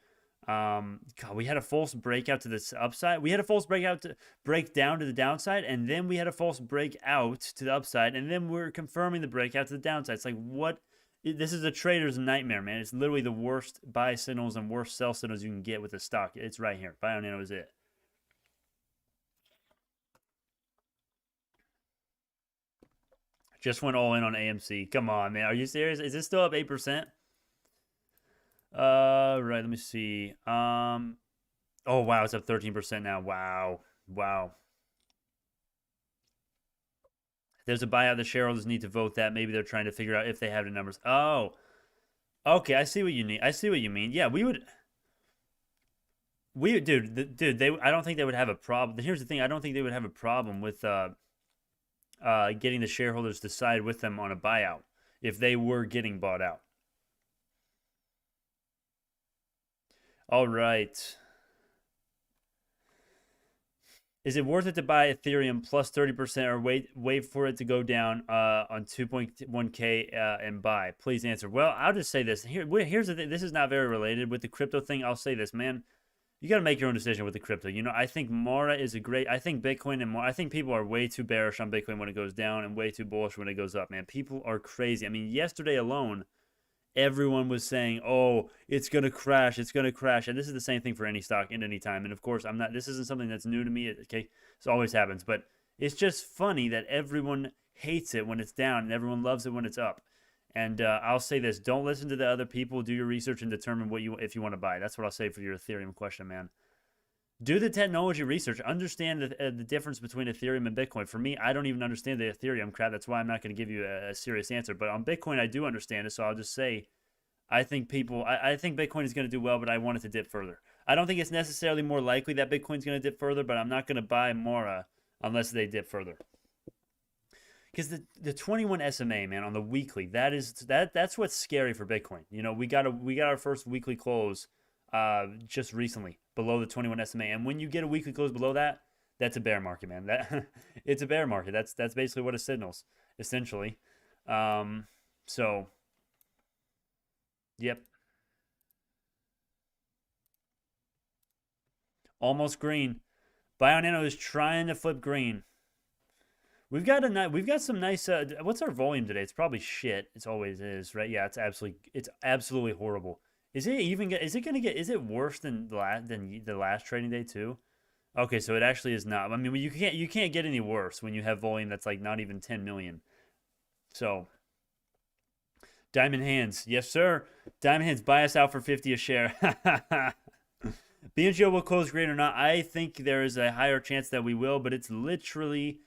God, we had a false breakout to this upside. We had a false breakout to break down to the downside, and then we had a false breakout to the upside, and then we're confirming the breakout to the downside. It's like, what? This is a trader's nightmare, man. It's literally the worst buy signals and worst sell signals you can get with the stock. It's right here. Bionano is it. Just went all in on AMC. Come on, man. Are you serious? Is this still up 8%? Right, let me see. Oh wow, it's up 13% now. Wow. There's a buyout. The shareholders need to vote that. Maybe they're trying to figure out if they have the numbers. Oh, okay. I see what you need. I see what you mean. Yeah, dude. I don't think they would have a problem. Here's the thing. I don't think they would have a problem with getting the shareholders to side with them on a buyout if they were getting bought out. All right. Is it worth it to buy Ethereum plus 30% or wait for it to go down on 2.1K and buy? Please answer. Well, I'll just say this. Here's the thing. This is not very related with the crypto thing. I'll say this, man. You got to make your own decision with the crypto. You know, I think Mara is I think Bitcoin and I think people are way too bearish on Bitcoin when it goes down and way too bullish when it goes up, man. People are crazy. I mean, yesterday alone, everyone was saying, oh, it's going to crash. It's going to crash. And this is the same thing for any stock in any time. And of course, this isn't something that's new to me. Okay. It always happens, but it's just funny that everyone hates it when it's down and everyone loves it when it's up. And I'll say this: don't listen to the other people. Do your research and determine if you want to buy. That's what I'll say for your Ethereum question, man. Do the technology research. Understand the difference between Ethereum and Bitcoin. For me, I don't even understand the Ethereum crap. That's why I'm not going to give you a serious answer. But on Bitcoin, I do understand it. So I'll just say, I think Bitcoin is going to do well, but I want it to dip further. I don't think it's necessarily more likely that Bitcoin's going to dip further, but I'm not going to buy Mora unless they dip further. Because the 21 SMA, man, on the weekly, that's what's scary for Bitcoin. You know, we got our first weekly close just recently below the 21 SMA, and when you get a weekly close below that, that's a bear market, man. It's a bear market. That's basically what it signals, essentially. So, yep, almost green. Bionano is trying to flip green. We've got some nice. What's our volume today? It's probably shit. It always is, right? Yeah, it's absolutely horrible. Is it worse than the last trading day too? Okay, so it actually is not. I mean, you can't get any worse when you have volume that's like not even 10 million. So, Diamond Hands, yes sir. Diamond Hands, buy us out for 50 a share. BNGO will close green or not? I think there is a higher chance that we will, but it's literally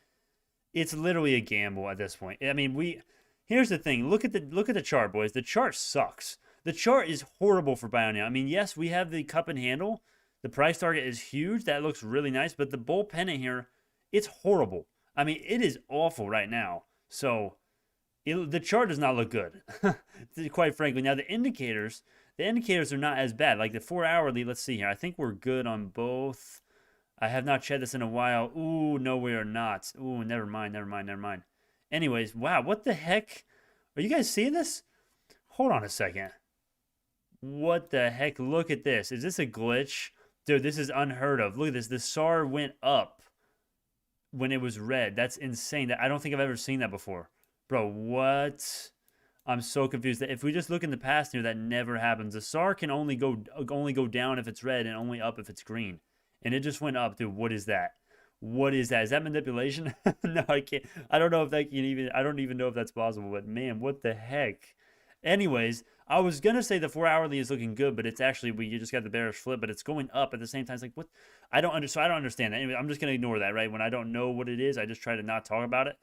a gamble at this point. I mean, here's the thing. Look at the chart, boys. The chart sucks. The chart is horrible for Bionano. I mean, yes, we have the cup and handle. The price target is huge. That looks really nice, but the bull pennant here, it's horrible. I mean, it is awful right now. So, the chart does not look good, quite frankly. Now, the indicators are not as bad. Like the 4-hourly, let's see here. I think we're good on both. I have not checked this in a while. Ooh, no, we are not. Ooh, never mind. Anyways, wow, what the heck? Are you guys seeing this? Hold on a second. What the heck? Look at this. Is this a glitch? Dude, this is unheard of. Look at this. The SAR went up when it was red. That's insane. I don't think I've ever seen that before. Bro, what? I'm so confused. If we just look in the past here, that never happens. The SAR can only go down if it's red and only up if it's green. And it just went up, dude. What is that? What is that? Is that manipulation? No, I can't. I don't know if that can even. I don't even know if that's possible. But man, what the heck? Anyways, I was gonna say the 4-hourly is looking good, but it's actually you just got the bearish flip, but it's going up at the same time. It's like what? I don't understand that. Anyway, I'm just gonna ignore that, right? When I don't know what it is, I just try to not talk about it,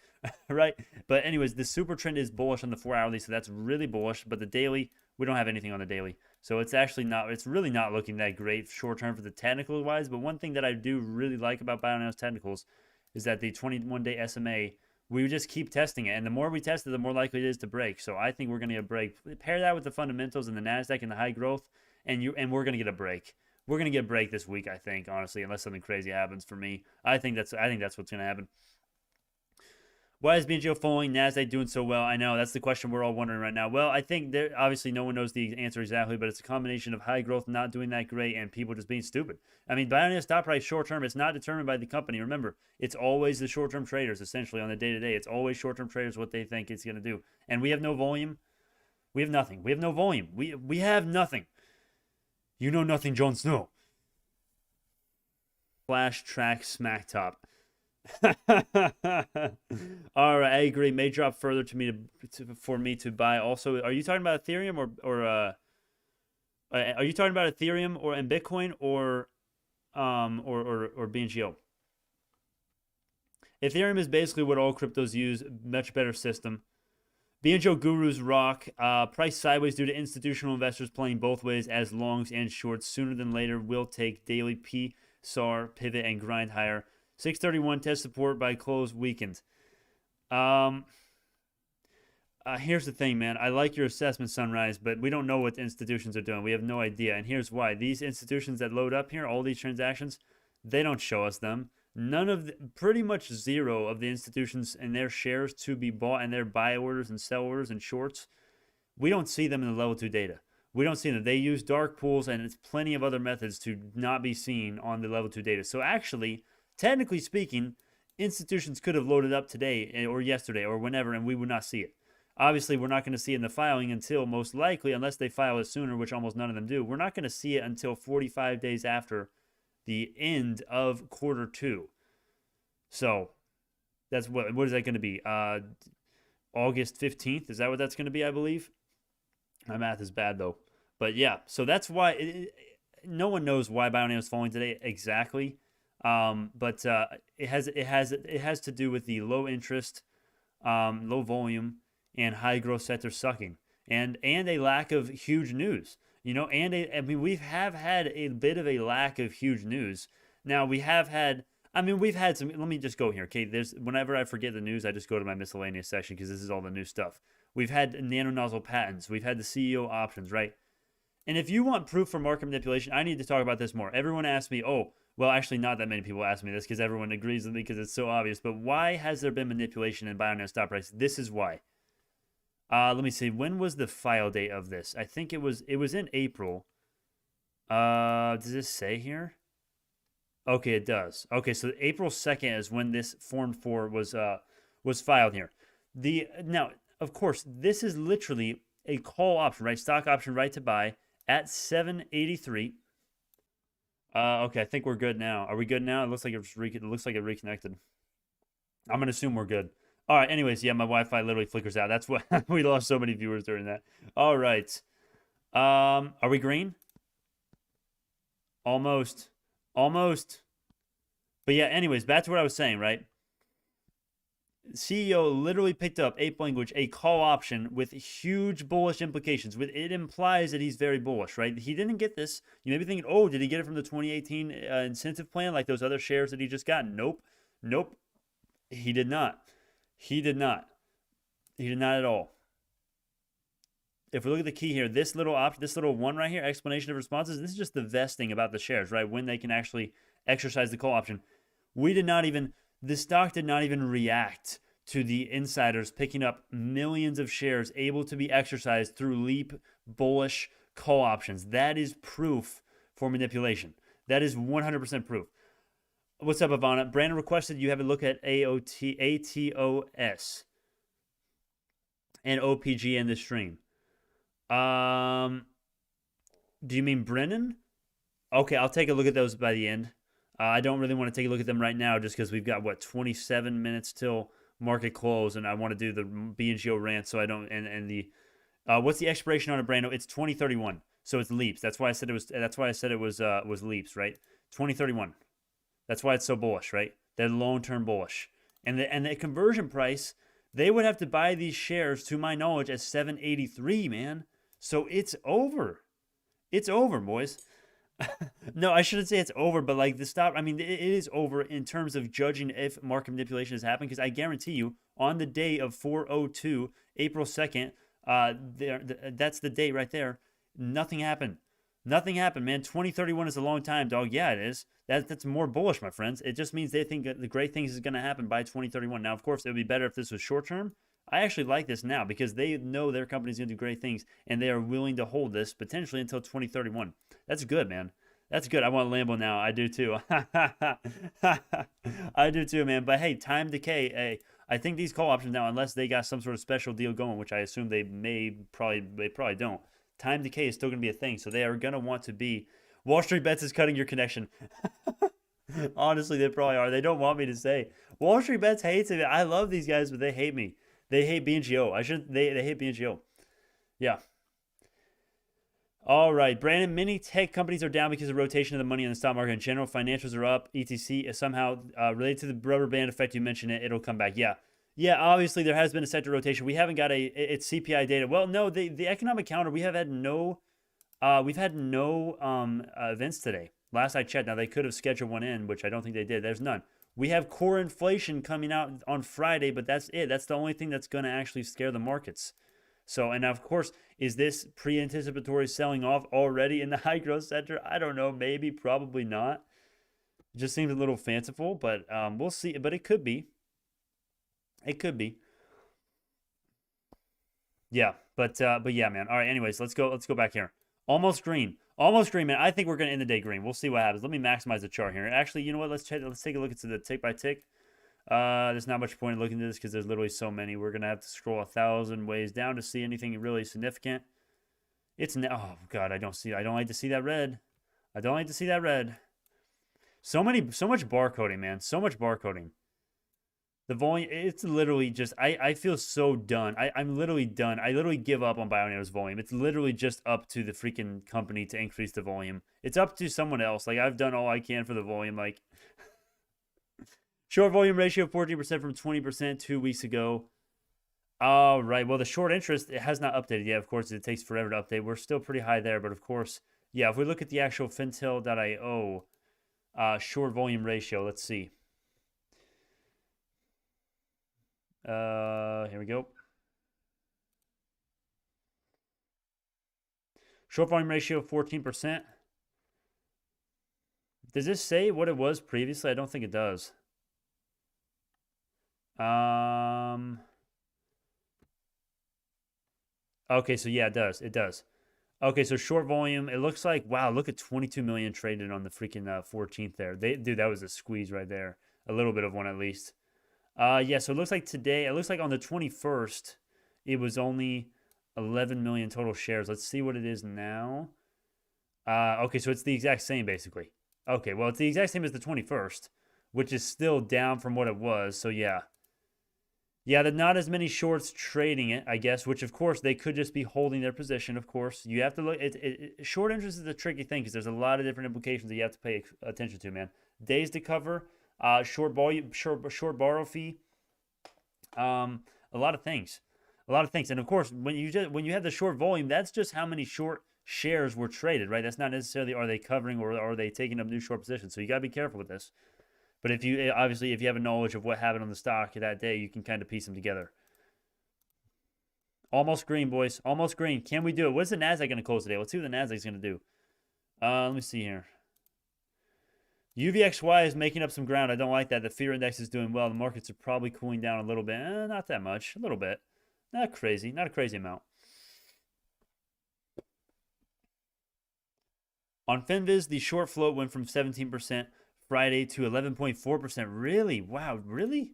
right? But anyways, the super trend is bullish on the 4-hourly, so that's really bullish. But the daily, we don't have anything on the daily, so it's actually not. It's really not looking that great short term for the technical wise. But one thing that I do really like about Bionano's technicals is that the 21-day SMA. We just keep testing it, and the more we test it, the more likely it is to break. So I think we're going to get a break. Pair that with the fundamentals and the Nasdaq and the high growth, and we're going to get a break. We're going to get a break this week, I think, honestly, unless something crazy happens for me. I think that's what's going to happen. Why is BNGO falling? Nasdaq doing so well? I know that's the question we're all wondering right now. Well, I think obviously no one knows the answer exactly, but it's a combination of high growth not doing that great and people just being stupid. I mean, Bionano stock price short term is not determined by the company. Remember, it's always the short term traders essentially on the day to day. It's always short term traders what they think it's going to do, and we have no volume. We have nothing. We have no volume. We have nothing. You know nothing, Jon Snow. Flash track smack top. All right, I agree. May drop further for me to buy. Also, are you talking about Ethereum or are you talking about Ethereum and Bitcoin or BNGO? Ethereum is basically what all cryptos use. Much better system. BNGO gurus rock. Price sideways due to institutional investors playing both ways as longs and shorts. Sooner than later, will take daily PSAR pivot and grind higher. 631 test support by close weakened. Here's the thing, man. I like your assessment, Sunrise, but we don't know what the institutions are doing. We have no idea. And here's why. These institutions that load up here, all these transactions, they don't show us them. Pretty much zero of the institutions and their shares to be bought and their buy orders and sell orders and shorts, we don't see them in the level 2 data. We don't see them. They use dark pools and it's plenty of other methods to not be seen on the level 2 data. So actually, technically speaking, institutions could have loaded up today or yesterday or whenever, and we would not see it. Obviously, we're not going to see it in the filing until most likely, unless they file it sooner, which almost none of them do, we're not going to see it until 45 days after the end of quarter 2. So that's what is that going to be? August 15th? Is that what that's going to be, I believe? My math is bad, though. But yeah, so that's why no one knows why Bionano is falling today exactly. But it has to do with the low interest, low volume, and high growth sector sucking, and a lack of huge news. I mean, we have had a bit of a lack of huge news. Now we have had. I mean, we've had some. Let me just go here, okay? Whenever I forget the news, I just go to my miscellaneous section because this is all the new stuff. We've had nano nozzle patents. We've had the CEO options, right? And if you want proof for market manipulation, I need to talk about this more. Everyone asks me, oh, well, actually, not that many people ask me this because everyone agrees with me because it's so obvious. But why has there been manipulation in Bionano stock price? This is why. Let me see. When was the file date of this? I think it was in April. Does this say here? Okay, it does. Okay, so April 2nd is when this Form 4 was filed here. Now, of course, this is literally a call option, right? Stock option right to buy at 783. Okay, I think we're good now. Are we good now? It looks like it reconnected. I'm gonna assume we're good. All right. Anyways, yeah, my Wi-Fi literally flickers out. That's why we lost so many viewers during that. All right. Are we green? Almost. But yeah, anyways, back to what I was saying, right? CEO literally picked up ape language, a call option with huge bullish implications. It implies that he's very bullish, right? He didn't get this. You may be thinking, oh, did he get it from the 2018 incentive plan like those other shares that he just got? Nope. He did not. He did not at all. If we look at the key here, this little one right here, explanation of responses, this is just the vesting about the shares, right? When they can actually exercise the call option. The stock did not even react to the insiders picking up millions of shares able to be exercised through LEAP bullish call options. That is proof for manipulation. That is 100% proof. What's up, Ivana? Brandon requested you have a look at ATOS and OPG in the stream. Do you mean Brennan? Okay, I'll take a look at those by the end. I don't really want to take a look at them right now just because we've got, 27 minutes till market close, and I want to do the BNGO rant, so I don't, what's the expiration on a Brando? It's 2031, so it's leaps. That's why I said it was leaps, right? 2031. That's why it's so bullish, right? They're long-term bullish. And the conversion price, they would have to buy these shares, to my knowledge, at 783, man. So it's over. It's over, boys. No, I shouldn't say it's over, but like the stop, I mean, it is over in terms of judging if market manipulation has happened, because I guarantee you, on the day of 4/02, April 2nd, that's the date right there, nothing happened. Nothing happened, man. 2031 is a long time, dog. Yeah, it is. That's more bullish, my friends. It just means they think that the great things is going to happen by 2031. Now, of course, it would be better if this was short term. I actually like this now because they know their company's going to do great things, and they are willing to hold this potentially until 2031. That's good, man. That's good. I want Lambo now. I do too. I do too, man. But hey, time decay. Hey, I think these call options now, unless they got some sort of special deal going, which I assume they probably don't. Time decay is still going to be a thing, so they are going to want to be. Wall Street Bets is cutting your connection. Honestly, they probably are. They don't want me to say. Wall Street Bets hates it. I love these guys, but they hate me. They hate BNGO. They hate BNGO. Yeah. All right, Brandon. Many tech companies are down because of rotation of the money in the stock market in general. Financials are up. ETC is somehow related to the rubber band effect. You mentioned it. It'll come back. Yeah. Yeah, obviously there has been a sector rotation. We haven't got it's CPI data. Well, no, the economic calendar, we've had no events today. Last I checked. Now they could have scheduled one in, which I don't think they did. There's none. We have core inflation coming out on Friday, but that's it. That's the only thing that's going to actually scare the markets. So, and of course, is this pre-anticipatory selling off already in the high growth sector? I don't know. Maybe, probably not. It just seems a little fanciful, but we'll see. But it could be. It could be. Yeah, but yeah, man. All right, anyways, let's go back here. Almost green, man. I think we're gonna end the day green. We'll see what happens. Let me maximize the chart here. Actually, you know what? Let's take a look at the tick by tick. There's not much point in looking at this because there's literally so many. We're gonna have to scroll 1,000 ways down to see anything really significant. Oh god, I don't like to see that red. I don't like to see that red. So much barcoding, man. So much barcoding. The volume, it's literally just, I feel so done. I'm literally done. I literally give up on Bionano's volume. It's literally just up to the freaking company to increase the volume. It's up to someone else. Like, I've done all I can for the volume. Like, short volume ratio 14% from 20% 2 weeks ago. All right. Well, the short interest, it has not updated yet. Of course, it takes forever to update. We're still pretty high there. But of course, yeah, if we look at the actual fintel.io short volume ratio, let's see. Here we go. Short volume ratio 14%. Does this say what it was previously? I don't think it does. Okay, so yeah, it does. It does. Okay, so short volume. It looks like, wow, look at 22 million traded on the freaking 14th there. Dude, that was a squeeze right there. A little bit of one at least. Yeah, so it looks like today, it looks like on the 21st, it was only 11 million total shares. Let's see what it is now. Okay, so it's the exact same basically. Okay, well, it's the exact same as the 21st, which is still down from what it was. So yeah. Yeah, there's not as many shorts trading it, I guess, which of course they could just be holding their position, of course. You have to look, short interest is a tricky thing because there's a lot of different implications that you have to pay attention to, man. Days to cover, short volume, short borrow fee, a lot of things. A lot of things. And of course, when you have the short volume, that's just how many short shares were traded, right? That's not necessarily are they covering or are they taking up new short positions. So you got to be careful with this. But if you obviously if you have a knowledge of what happened on the stock that day, you can kind of piece them together. Almost green, boys. Almost green. Can we do it? What's the Nasdaq going to close today? Let's see what the Nasdaq's going to do. Let me see here. UVXY is making up some ground. I don't like that. The fear index is doing well. The markets are probably cooling down a little bit. Not that much. A little bit. Not crazy. Not a crazy amount. On FinViz, the short float went from 17% Friday to 11.4%. Really? Wow, really?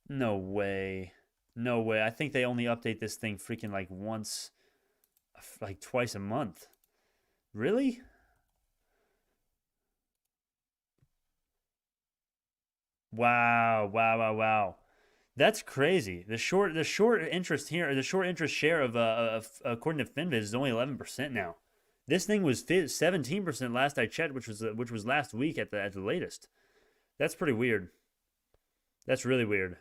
No way. No way. I think they only update this thing freaking like once, like twice a month. Really? Wow, wow, wow, wow. That's crazy. The short interest here, the short interest share of according to FinViz is only 11% now. This thing was 17% last I checked, which was last week at the latest. That's pretty weird. That's really weird.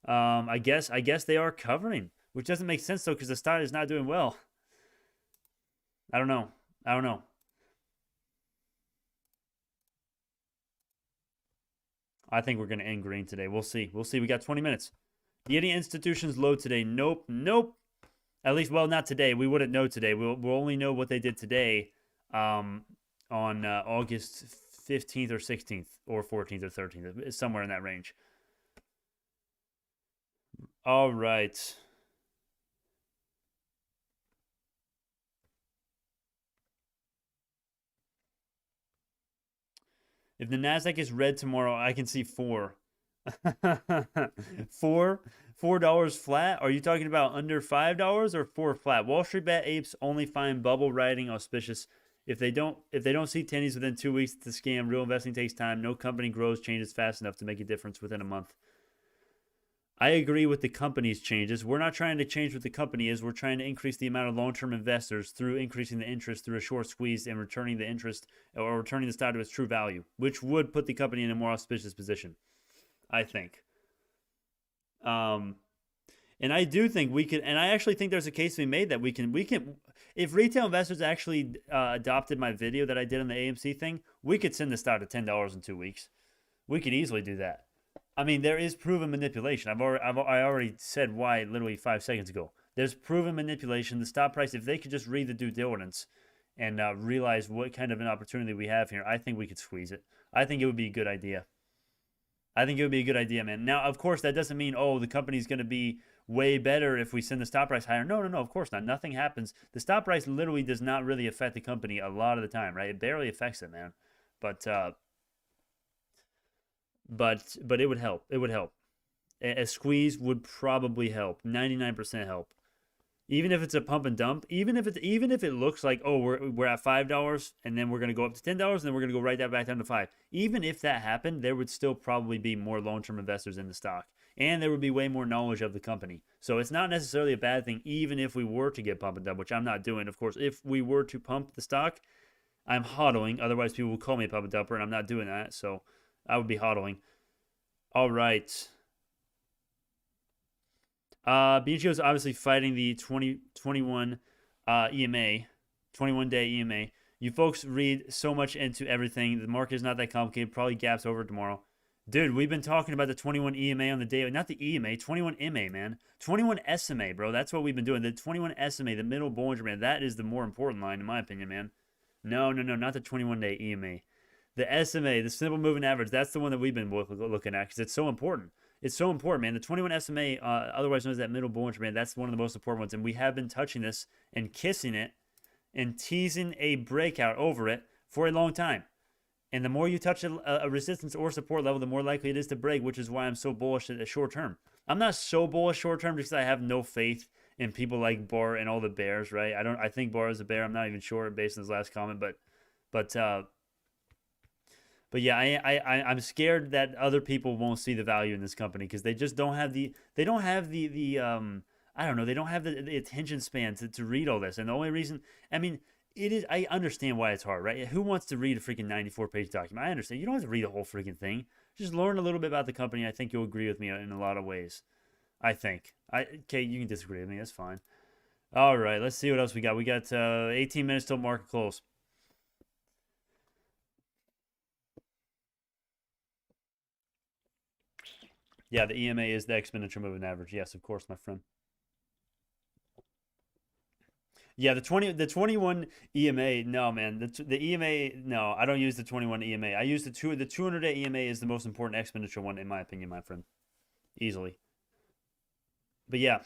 I guess they are covering, which doesn't make sense though because the stock is not doing well. I don't know. I don't know. I think we're going to end green today. We'll see. We'll see. We got 20 minutes. Did any institutions load today? Nope. Nope. At least, well, not today. We wouldn't know today. We'll only know what they did today on August 15th or 16th or 14th or 13th. It's somewhere in that range. All right. If the Nasdaq is red tomorrow, I can see 4. $4 flat? Are you talking about under $5 or 4 flat? Wall Street Bet apes only find bubble riding auspicious. If they don't see tennies within 2 weeks, it's a scam. Real investing takes time. No company grows changes fast enough to make a difference within a month. I agree with the company's changes. We're not trying to change what the company is. We're trying to increase the amount of long-term investors through increasing the interest through a short squeeze and returning the interest or returning the stock to its true value, which would put the company in a more auspicious position, I think. And I do think we could, and I actually think there's a case to be made that we can, if retail investors actually adopted my video that I did on the AMC thing, we could send the stock to $10 in 2 weeks. We could easily do that. I mean, there is proven manipulation. I already said why literally 5 seconds ago. There's proven manipulation. The stop price, if they could just read the due diligence and realize what kind of an opportunity we have here, I think we could squeeze it. I think it would be a good idea. I think it would be a good idea, man. Now, of course, that doesn't mean, oh, the company's going to be way better if we send the stop price higher. No, of course not. Nothing happens. The stop price literally does not really affect the company a lot of the time, right? It barely affects it, man. But it would help. It would help. A squeeze would probably help. 99% help. Even if it's a pump and dump, even if it looks like, oh, we're at $5 and then we're gonna go up to $10 and then we're gonna go right back down to 5. Even if that happened, there would still probably be more long-term investors in the stock, and there would be way more knowledge of the company. So it's not necessarily a bad thing, even if we were to get pump and dump, which I'm not doing. Of course, if we were to pump the stock, I'm hodling. Otherwise, people will call me a pump and dumper, and I'm not doing that. So I would be hodling. All right. BNGO is obviously fighting the 2021 EMA, 21-day EMA. You folks read so much into everything. The market is not that complicated. Probably gaps over tomorrow. Dude, we've been talking about the 21 EMA on the daily. Not the EMA, 21 MA, man. 21 SMA, bro. That's what we've been doing. The 21 SMA, the middle Bollinger Band, that is the more important line, in my opinion, man. No, not the 21-day EMA. The SMA, the simple moving average, that's the one that we've been looking at because it's so important. It's so important, man. The 21 SMA, otherwise known as that middle Bollinger Band, that's one of the most important ones. And we have been touching this and kissing it and teasing a breakout over it for a long time. And the more you touch a resistance or support level, the more likely it is to break, which is why I'm so bullish at the short term. I'm not so bullish short term because I have no faith in people like Barr and all the bears, right? I think Barr is a bear. I'm not even sure based on his last comment, but yeah, I'm scared that other people won't see the value in this company because they just don't have the I don't know, they don't have the attention span to read all this. And the only reason, I mean, I understand why it's hard, right? Who wants to read a freaking 94-page document? I understand. You don't have to read the whole freaking thing. Just learn a little bit about the company. I think you'll agree with me in a lot of ways. I think. Okay, you can disagree with me. That's fine. All right, let's see what else we got. We got 18 minutes till market close. Yeah, the EMA is the exponential moving average. Yes, of course, my friend. Yeah, the 21 EMA. No, man, the EMA. No, I don't use the 21 EMA. I use the 200-day EMA is the most important exponential one in my opinion, my friend, easily. But yeah,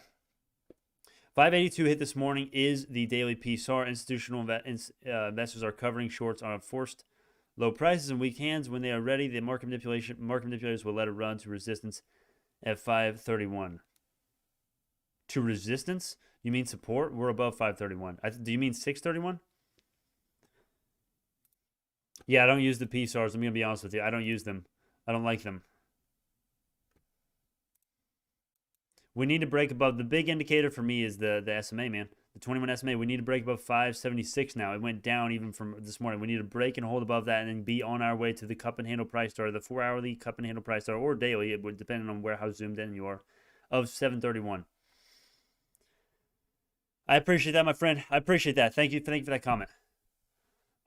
582 hit this morning is the daily PSAR. Institutional investors are covering shorts on forced low prices and weak hands. When they are ready, the market manipulators will let it run to resistance at 531. To resistance? You mean support? We're above 531. Do you mean 631? Yeah, I don't use the PSARs. I'm going to be honest with you. I don't use them. I don't like them. We need to break above. The big indicator for me is the SMA, man. The 21 SMA. We need to break above 576 now. It went down even from this morning. We need to break and hold above that and then be on our way to the cup and handle price star, the 4-hourly cup and handle price star, or daily, it would depend on how zoomed in you are, of 731. I appreciate that, my friend. I appreciate that. Thank you for that comment.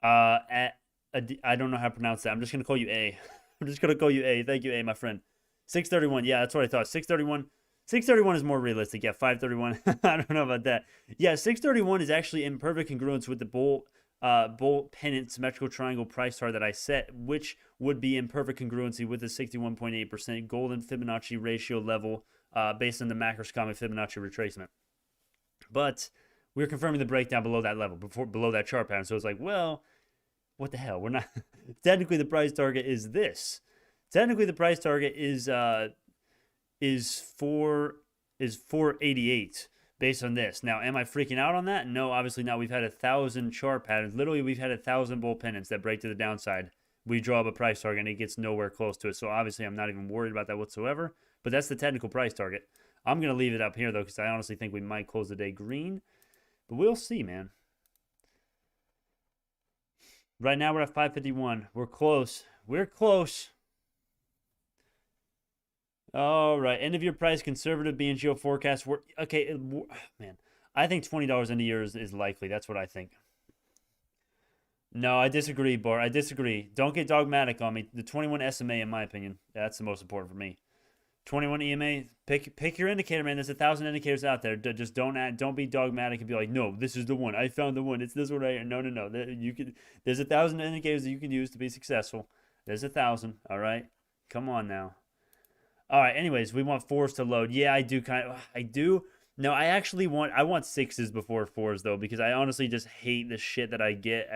I don't know how to pronounce that. I'm just going to call you A. I'm just going to call you A. Thank you, A, my friend. 631. Yeah, that's what I thought. 631. 631 is more realistic. Yeah, 531. I don't know about that. Yeah, 631 is actually in perfect congruence with the bull pennant symmetrical triangle price chart that I set, which would be in perfect congruency with the 61.8% golden Fibonacci ratio level based on the macroscopic Fibonacci retracement. But we're confirming the breakdown below that level, below that chart pattern. So it's like, well, what the hell? We're not. Technically, the price target is this. Technically, the price target is 488 based on this. Now, am I freaking out on that? No, obviously not. We've had 1,000 chart patterns. Literally, we've had 1,000 bull pennants that break to the downside. We draw up a price target and it gets nowhere close to it. So obviously, I'm not even worried about that whatsoever. But that's the technical price target. I'm going to leave it up here, though, because I honestly think we might close the day green. But we'll see, man. Right now, we're at 551. We're close. We're close. All right. End of year price, conservative BNGO forecast. Okay, man. I think $20 end of year is likely. That's what I think. No, I disagree, Bar. I disagree. Don't get dogmatic on me. The 21 SMA, in my opinion, that's the most important for me. 21 EMA, pick your indicator, man. There's 1,000 indicators out there. Just don't be dogmatic and be like, no, this is the one. I found the one. It's this one right here. No. There's 1,000 indicators that you can use to be successful. There's 1,000. All right, come on now. All right. Anyways, we want 4s to load. Yeah, I do I do. No, I want 6s before 4s though, because I honestly just hate the shit that I get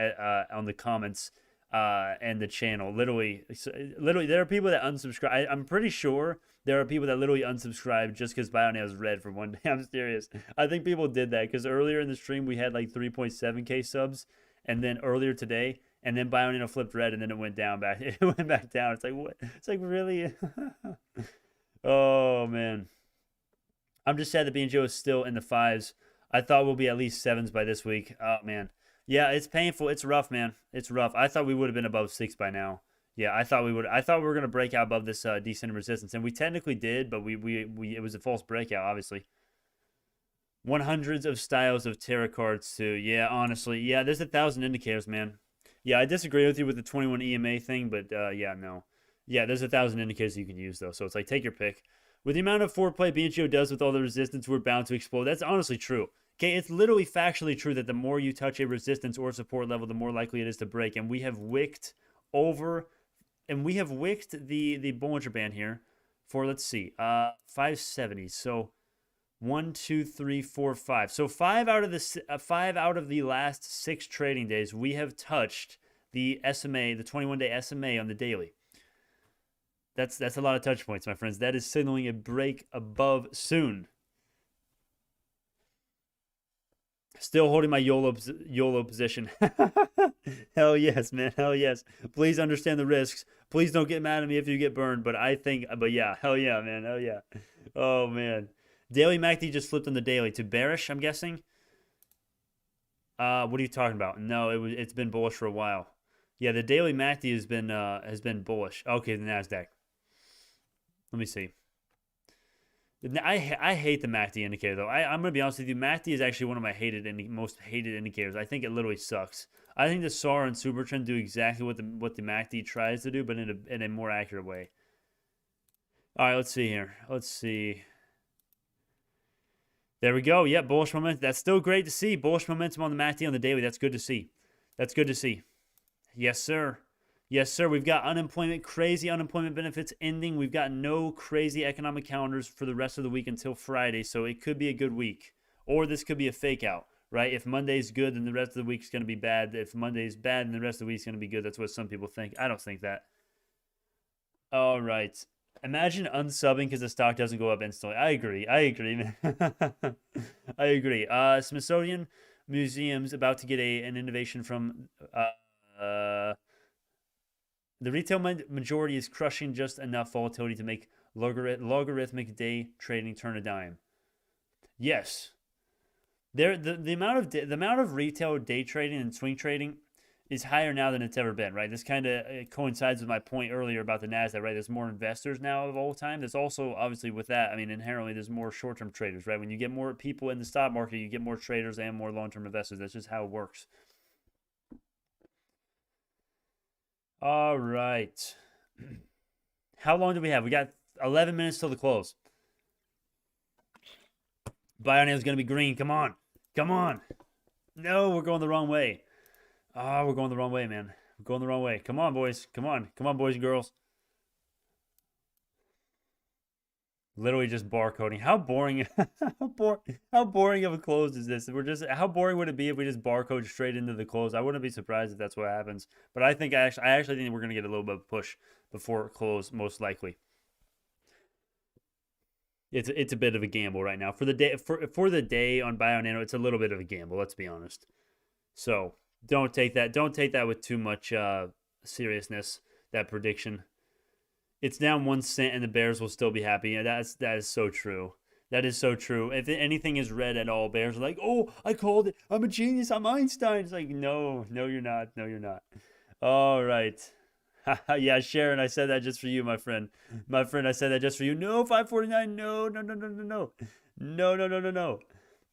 on the comments and the channel. Literally, there are people that unsubscribe. I'm pretty sure there are people that literally unsubscribe just because Bionano is red for one day. I'm serious. I think people did that because earlier in the stream we had like 3.7K subs, and then earlier today, and then Bionano flipped red, and then it went down back. It went back down. It's like what? It's like really. Oh man, I'm just sad that BNGO is still in the fives. I thought we'll be at least sevens by this week. Oh man. Yeah, it's painful. It's rough, man. It's rough. I thought we would have been above 6 by now. Yeah, I thought we would. I thought we were gonna break out above this descent resistance, and we technically did, but we it was a false breakout, obviously. 100s of styles of tarot cards too. Yeah, honestly, yeah. There's 1,000 indicators, man. Yeah, I disagree with you with the 21 EMA thing, but yeah, no. Yeah, there's 1,000 indicators you can use though, so it's like take your pick. With the amount of foreplay BNGO does with all the resistance, we're bound to explode. That's honestly true. Okay, it's literally factually true that the more you touch a resistance or support level, the more likely it is to break. And we have wicked over, and we have wicked the Bollinger Band here for, let's see, 570. So 1, 2, 3, 4, 5. So 5 out of the last 6 trading days, we have touched the SMA, the 21-day SMA on the daily. That's a lot of touch points, my friends. That is signaling a break above soon. Still holding my YOLO position. Hell yes, man. Hell yes. Please understand the risks. Please don't get mad at me if you get burned. But yeah. Hell yeah, man. Hell yeah. Oh, man. Daily MACD just flipped on the daily to bearish, I'm guessing. What are you talking about? No, it's been bullish for a while. Yeah, the daily MACD has been bullish. Okay, the NASDAQ. Let me see. I hate the MACD indicator though. I'm gonna be honest with you. MACD is actually one of my most hated indicators. I think it literally sucks. I think the SAR and Supertrend do exactly what the MACD tries to do, but in a more accurate way. All right, let's see here. Let's see. There we go. Yeah, bullish momentum. That's still great to see. Bullish momentum on the MACD on the daily. That's good to see. That's good to see. Yes, sir. Yes, sir. We've got unemployment, crazy unemployment benefits ending. We've got no crazy economic calendars for the rest of the week until Friday, so it could be a good week. Or this could be a fake out, right? If Monday's good, then the rest of the week's going to be bad. If Monday's bad, then the rest of the week's going to be good. That's what some people think. I don't think that. All right. Imagine unsubbing because the stock doesn't go up instantly. I agree, man. I agree. Smithsonian Museum's about to get an innovation from... The retail majority is crushing just enough volatility to make logarithmic day trading turn a dime. Yes, the amount of retail day trading and swing trading is higher now than it's ever been. Right, this kind of coincides with my point earlier about the Nasdaq. Right, there's more investors now of all time. There's also obviously with that, I mean, inherently there's more short-term traders. Right, when you get more people in the stock market, you get more traders and more long-term investors. That's just how it works. All right. How long do we have? We got 11 minutes till the close. Bionano is going to be green. Come on. Come on. No, we're going the wrong way. Oh, we're going the wrong way, man. We're going the wrong way. Come on, boys. Come on. Come on, boys and girls. Literally just barcoding. How boring. How boring of a close is this? How boring would it be if we just barcode straight into the close? I wouldn't be surprised if that's what happens. But I actually think we're going to get a little bit of push before close, most likely. It's a bit of a gamble right now. For the day on Bionano, it's a little bit of a gamble, let's be honest. So don't take that with too much seriousness, that prediction. It's down 1 cent and the Bears will still be happy. And that is so true. That is so true. If anything is red at all, Bears are like, oh, I called it. I'm a genius. I'm Einstein. It's like, no, you're not. No, you're not. All right. Yeah, Sharon, I said that just for you, my friend. My friend, I said that just for you. No, 549. No. No.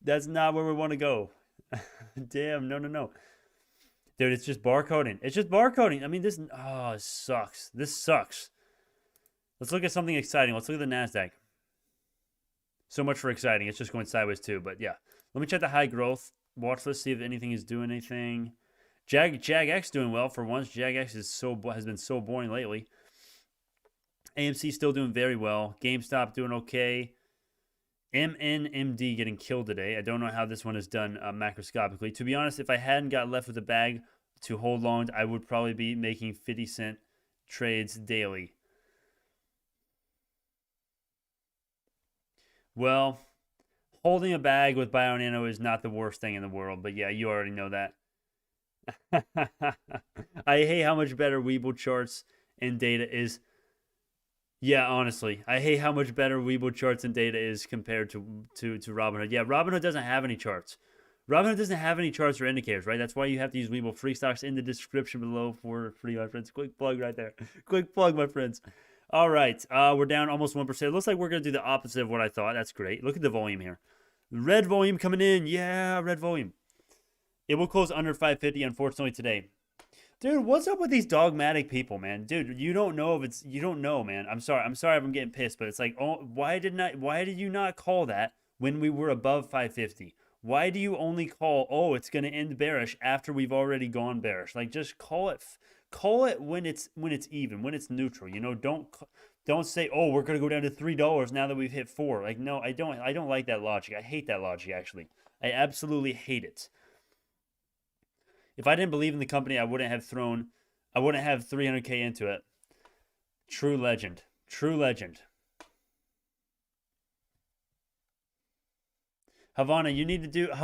That's not where we want to go. Damn, no. Dude, it's just barcoding. It's just barcoding. I mean, this sucks. This sucks. Let's look at something exciting. Let's look at the NASDAQ. So much for exciting. It's just going sideways too. But yeah, let me check the high growth watch list, see if anything is doing anything. JAGX doing well for once. JAGX has been so boring lately. AMC still doing very well. GameStop doing okay. MNMD getting killed today. I don't know how this one is done macroscopically. To be honest, if I hadn't got left with a bag to hold long, I would probably be making 50-cent trades daily. Well, holding a bag with Bionano is not the worst thing in the world, but yeah, you already know that. I hate how much better Webull charts and data is. Yeah, honestly, I hate how much better Webull charts and data is compared to Robinhood. Yeah, Robinhood doesn't have any charts. Robinhood doesn't have any charts or indicators, right? That's why you have to use Webull. Free stocks in the description below for free, my friends. Quick plug right there. Quick plug, my friends. All right, we're down almost 1%. It looks like we're going to do the opposite of what I thought. That's great. Look at the volume here. Red volume coming in. Yeah, red volume. It will close under 550, unfortunately, today. Dude, what's up with these dogmatic people, man? Dude, you don't know if it's you don't know, man. I'm sorry if I'm getting pissed, but it's like, oh, why did you not call that when we were above 550? Why do you only call, oh, it's going to end bearish after we've already gone bearish? Like, just call it when it's even, when it's neutral. You know, don't say, oh, we're going to go down to $3 now that we've hit 4. Like, no, I don't like that logic. I hate that logic, actually. I absolutely hate it. If I didn't believe in the company, I wouldn't have 300K into it. True legend. True legend. Havana, you need to do a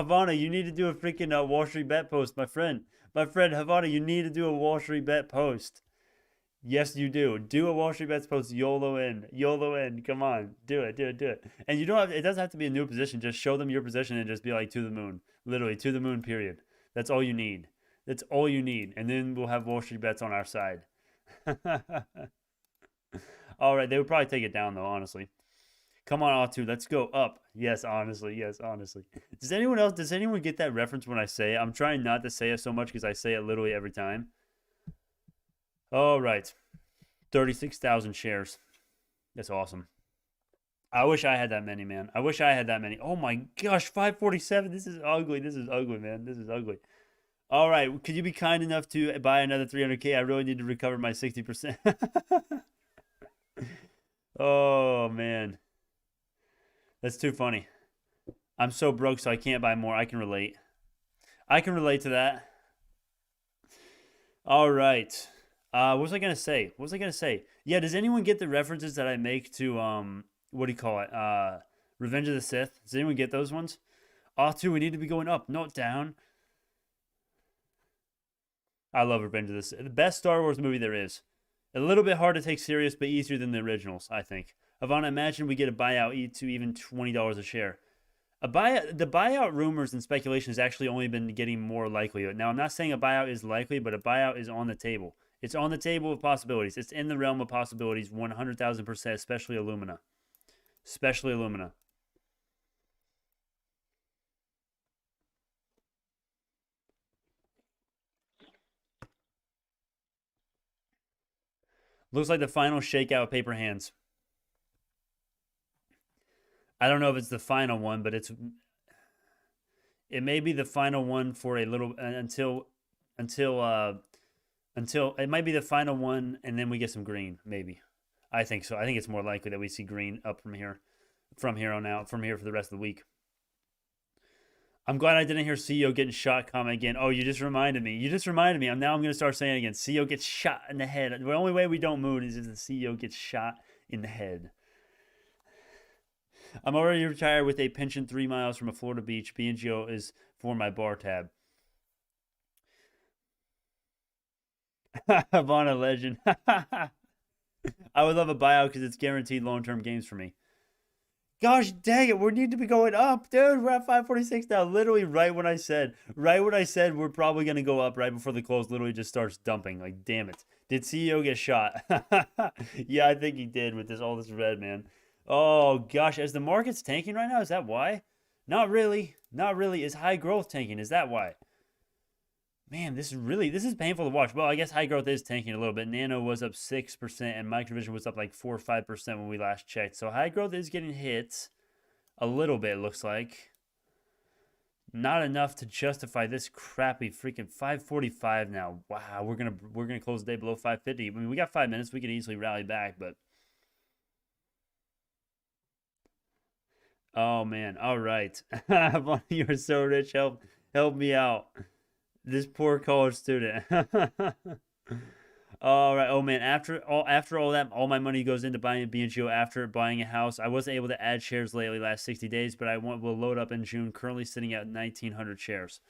freaking Wall Street bet post, my friend. My friend Havana, you need to do a Wall Street bet post. Yes, you do. Do a Wall Street bets post. YOLO in. YOLO in. Come on. Do it. Do it. Do it. And you don't have, it doesn't have to be a new position. Just show them your position and just be like, to the moon. Literally, to the moon, period. That's all you need. That's all you need. And then we'll have Wall Street bets on our side. All right. They would probably take it down, though, honestly. Come on, Autu. Let's go up. Yes, honestly. Yes, honestly. Does anyone get that reference when I say it? I'm trying not to say it so much because I say it literally every time. All right. 36,000 shares. That's awesome. I wish I had that many, man. I wish I had that many. Oh my gosh, 547. This is ugly. This is ugly, man. This is ugly. All right. Could you be kind enough to buy another 300K? I really need to recover my 60%. Oh, man. That's too funny. I'm so broke, so I can't buy more. I can relate. I can relate to that. All right. What was I gonna say? What was I gonna say? Yeah, does anyone get the references that I make to what do you call it? Revenge of the Sith? Does anyone get those ones? Autu, we need to be going up, not down. I love Revenge of the Sith. The best Star Wars movie there is. A little bit hard to take serious, but easier than the originals, I think. Ivana, imagine we get a buyout to even $20 a share. The buyout rumors and speculation has actually only been getting more likely. Now, I'm not saying a buyout is likely, but a buyout is on the table. It's on the table of possibilities. It's in the realm of possibilities, 100,000%, especially Illumina. Especially Illumina. Looks like the final shakeout of paper hands. I don't know if it's the final one, but it may be the final one for a little until it might be the final one, and then we get some green. Maybe, I think so. I think it's more likely that we see green up from here on out, from here for the rest of the week. I'm glad I didn't hear CEO getting shot comment again. Oh, you just reminded me. Now I'm going to start saying it again. CEO gets shot in the head. The only way we don't move is if the CEO gets shot in the head. I'm already retired with a pension 3 miles from a Florida beach. BNGO is for my bar tab. Havana legend. I would love a buyout because it's guaranteed long-term gains for me. Gosh dang it, we need to be going up, dude. We're at 546 now. Literally right when I said we're probably going to go up right before the close, literally just starts dumping. Like, damn it. Did CEO get shot? Yeah, I think he did with all this red, man. Oh, gosh. Is the market's tanking right now? Is that why? Not really. Not really. Is high growth tanking? Is that why? Man, this is painful to watch. Well, I guess high growth is tanking a little bit. Nano was up 6%, and Microvision was up like 4 or 5% when we last checked. So high growth is getting hit a little bit, it looks like. Not enough to justify this crappy freaking 545 now. Wow, we're gonna close the day below 550. I mean, we got 5 minutes. We could easily rally back, but oh man, all right. You're so rich. Help me out. This poor college student. All right. Oh man, after all that, all my money goes into buying a BNGO after buying a house. I wasn't able to add shares lately last 60 days, but will load up in June. Currently sitting at 1,900 shares.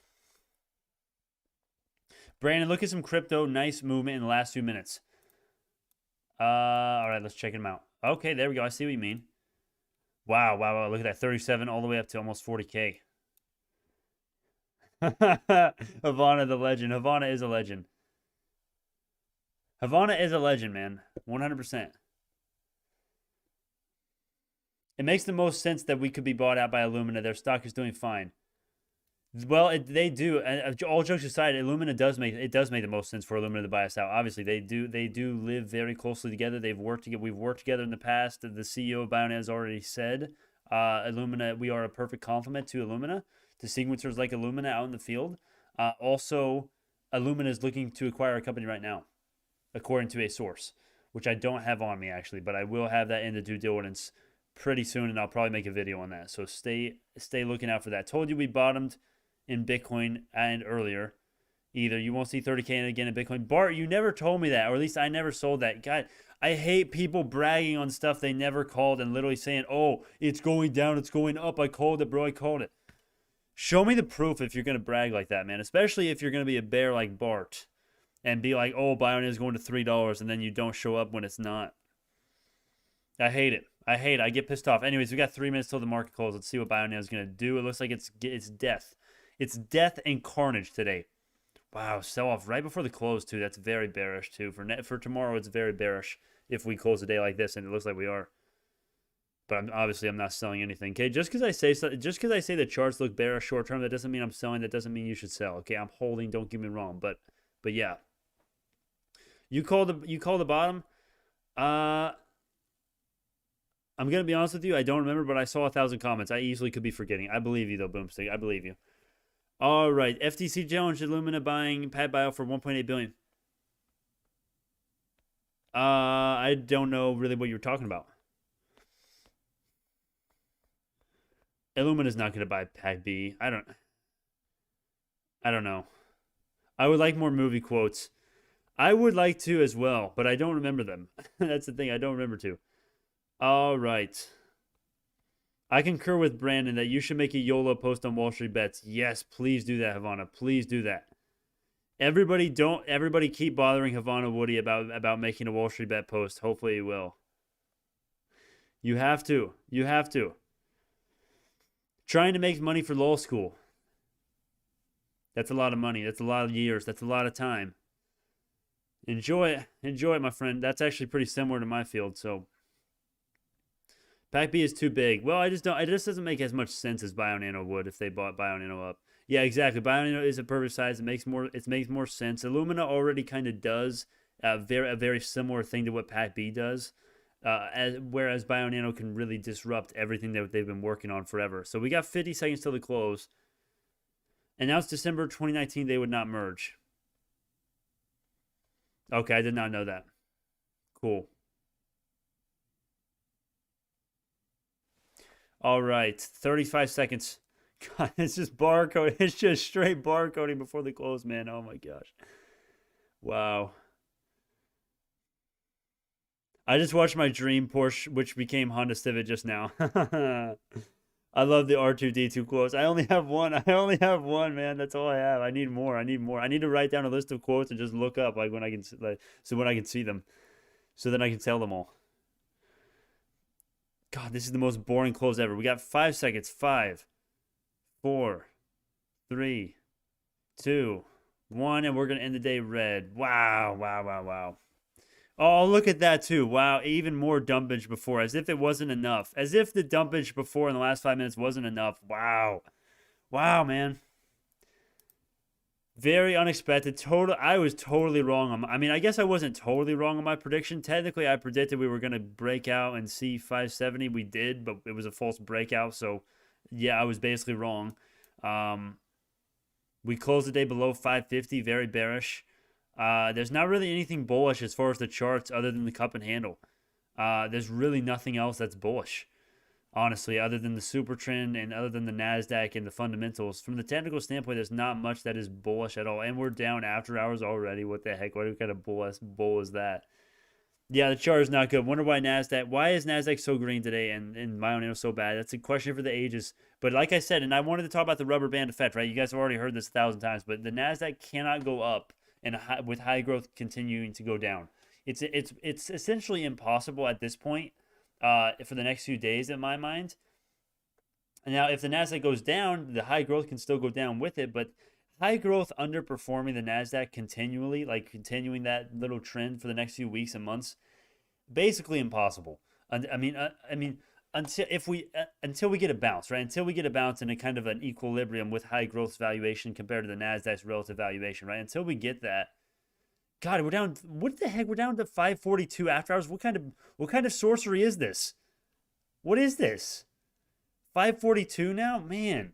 Brandon, look at some crypto. Nice movement in the last 2 minutes. All right, let's check them out. Okay, there we go. I see what you mean. Wow, wow, wow. Look at that. 37 all the way up to almost 40K. Havana, the legend. Havana is a legend. Havana is a legend, man. 100%. It makes the most sense that we could be bought out by Illumina. Their stock is doing fine. Well, they do. All jokes aside, Illumina does make the most sense for Illumina to buy us out. Obviously, they do live very closely together. We've worked together in the past. The CEO of Bionano has already said, Illumina, we are a perfect complement to Illumina, to sequencers like Illumina out in the field. Also, Illumina is looking to acquire a company right now, according to a source, which I don't have on me actually, but I will have that in the due diligence pretty soon, and I'll probably make a video on that. So stay looking out for that. Told you we bottomed in Bitcoin and earlier. Either you won't see 30K again in Bitcoin. Bart, you never told me that, or at least I never sold that. God, I hate people bragging on stuff they never called and literally saying, oh, it's going down, it's going up. I called it, bro. I called it. Show me the proof if you're going to brag like that, man. Especially if you're going to be a bear like Bart and be like, oh, Bionano is going to $3, and then you don't show up when it's not. I hate it. I get pissed off. Anyways, we got 3 minutes till the market closes. Let's see what Bionano is going to do. It looks like it's death. It's death and carnage today. Wow, sell off right before the close too. That's very bearish too. For tomorrow, it's very bearish if we close a day like this, and it looks like we are. But obviously, I'm not selling anything. Okay, just because I say the charts look bearish short term, that doesn't mean I'm selling. That doesn't mean you should sell. Okay, I'm holding. Don't get me wrong. But yeah, you call the bottom. I'm going to be honest with you. I don't remember, but I saw 1,000 comments. I easily could be forgetting. I believe you, though, Boomstick. I believe you. All right. FTC challenge Illumina buying PatBio for $1.8 billion. I don't know really what you're talking about. Illumina's not going to buy PacB. I don't know. I would like more movie quotes. I would like to as well, but I don't remember them. That's the thing. I don't remember to. All right. I concur with Brandon that you should make a YOLO post on Wall Street Bets. Yes, please do that, Havana. Please do that. Everybody keep bothering Havana Woody about making a Wall Street Bet post. Hopefully he will. You have to. You have to. Trying to make money for law school. That's a lot of money. That's a lot of years. That's a lot of time. Enjoy it. Enjoy it, my friend. That's actually pretty similar to my field, so PacB is too big. Well, it just doesn't make as much sense as Bionano would if they bought Bionano up. Yeah, exactly. Bionano is a perfect size. It makes more sense. Illumina already kind of does a very similar thing to what PacB does, whereas Bionano can really disrupt everything that they've been working on forever. So we got 50 seconds till the close. And now it's December 2019. They would not merge. Okay, I did not know that. Cool. All right, 35 seconds. God, it's just barcode. It's just straight barcoding before the close, man. Oh my gosh. Wow. I just watched my dream Porsche, which became Honda Civic just now. I love the R2D2 quotes. I only have one. I only have one, man. That's all I have. I need more. I need more. I need to write down a list of quotes and just look up when I can see them, so then I can tell them all. God, this is the most boring close ever. We got 5 seconds. 5, 4, 3, 2, 1, and we're gonna end the day red. Wow, wow, wow, wow. Oh, look at that too. Wow, even more dumpage before, as if it wasn't enough. As if the dumpage before in the last 5 minutes wasn't enough. Wow. Wow, man. Very unexpected. I was totally wrong. I mean, I guess I wasn't totally wrong on my prediction. Technically, I predicted we were going to break out and see 570. We did, but it was a false breakout. So, yeah, I was basically wrong. We closed the day below 550. Very bearish. There's not really anything bullish as far as the charts other than the cup and handle. There's really nothing else that's bullish. honestly, other than the super trend and other than the NASDAQ and the fundamentals. From the technical standpoint, there's not much that is bullish at all. And we're down after hours already. What the heck? What kind of bull is that? Yeah, the chart is not good. Wonder why NASDAQ, why is NASDAQ so green today and Bionano so bad? That's a question for the ages. But like I said, and I wanted to talk about the rubber band effect, right? You guys have already heard this 1,000 times, but the NASDAQ cannot go up and with high growth continuing to go down. It's essentially impossible at this point for the next few days in my mind. And now if the NASDAQ goes down, the high growth can still go down with it, but high growth underperforming the NASDAQ continually, like continuing that little trend for the next few weeks and months, basically impossible. I mean, until we get a bounce, right? Until we get a bounce in a kind of an equilibrium with high growth valuation compared to the NASDAQ's relative valuation, right? Until we get that, God, we're down. What the heck? We're down to 542 after hours. What kind of sorcery is this? What is this? 542 now, man.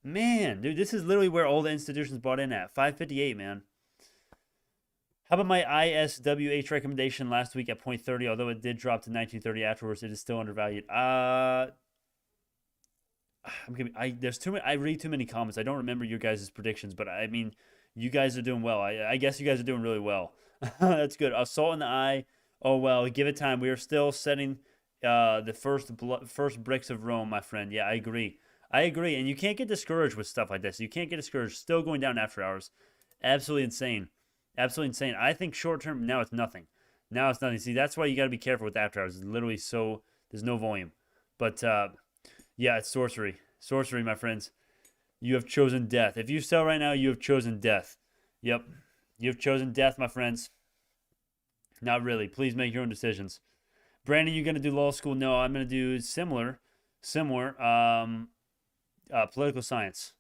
Man, dude, this is literally where all the institutions bought in at. 558, man. How about my ISWH recommendation last week at 0.30? Although it did drop to 1930 afterwards, it is still undervalued. There's too many. I read too many comments. I don't remember your guys' predictions, but I mean, you guys are doing well. I guess you guys are doing really well. That's good. Assault in the eye. Oh well, give it time. We are still setting the first bricks of Rome, my friend. Yeah, I agree. And you can't get discouraged with stuff like this. You can't get discouraged. Still going down after hours. Absolutely insane. Absolutely insane. I think short term, now it's nothing. Now it's nothing. See, that's why you got to be careful with after hours. It's literally there's no volume. But yeah, it's sorcery. Sorcery, my friends. You have chosen death. If you sell right now, you have chosen death. Yep. You have chosen death, my friends. Not really. Please make your own decisions. Brandon, you going to do law school? No, I'm going to do similar. Political science.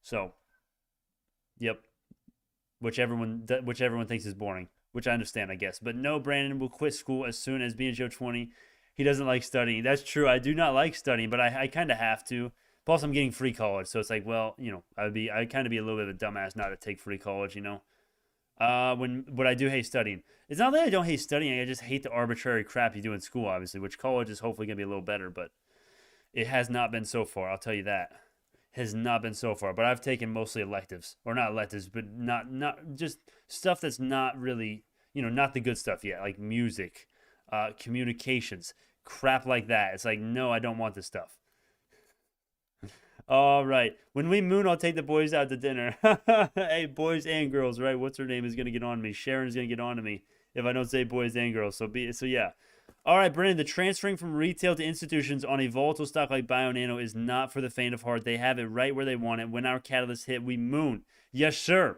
So, yep. Which everyone thinks is boring, which I understand, I guess. But no, Brandon will quit school as soon as BNGO 20. He doesn't like studying. That's true. I do not like studying, but I kind of have to. Plus, I'm getting free college, so it's like, well, you know, I'd kind of be a little bit of a dumbass not to take free college, you know. But I do hate studying. It's not that I don't hate studying. I just hate the arbitrary crap you do in school, obviously, which college is hopefully gonna be a little better, but it has not been so far. I'll tell you that. Has not been so far, but I've taken mostly electives, or not electives, but not just stuff that's not really, you know, not the good stuff yet, like music, communications, crap like that. It's like, no, I don't want this stuff. All right, when we moon, I'll take the boys out to dinner. Hey, boys and girls, right? What's her name is gonna get on to me? Sharon's gonna get on to me if I don't say boys and girls. So yeah. All right, Brennan, the transferring from retail to institutions on a volatile stock like Bionano is not for the faint of heart. They have it right where they want it. When our catalyst hit, we moon. Yes, sir.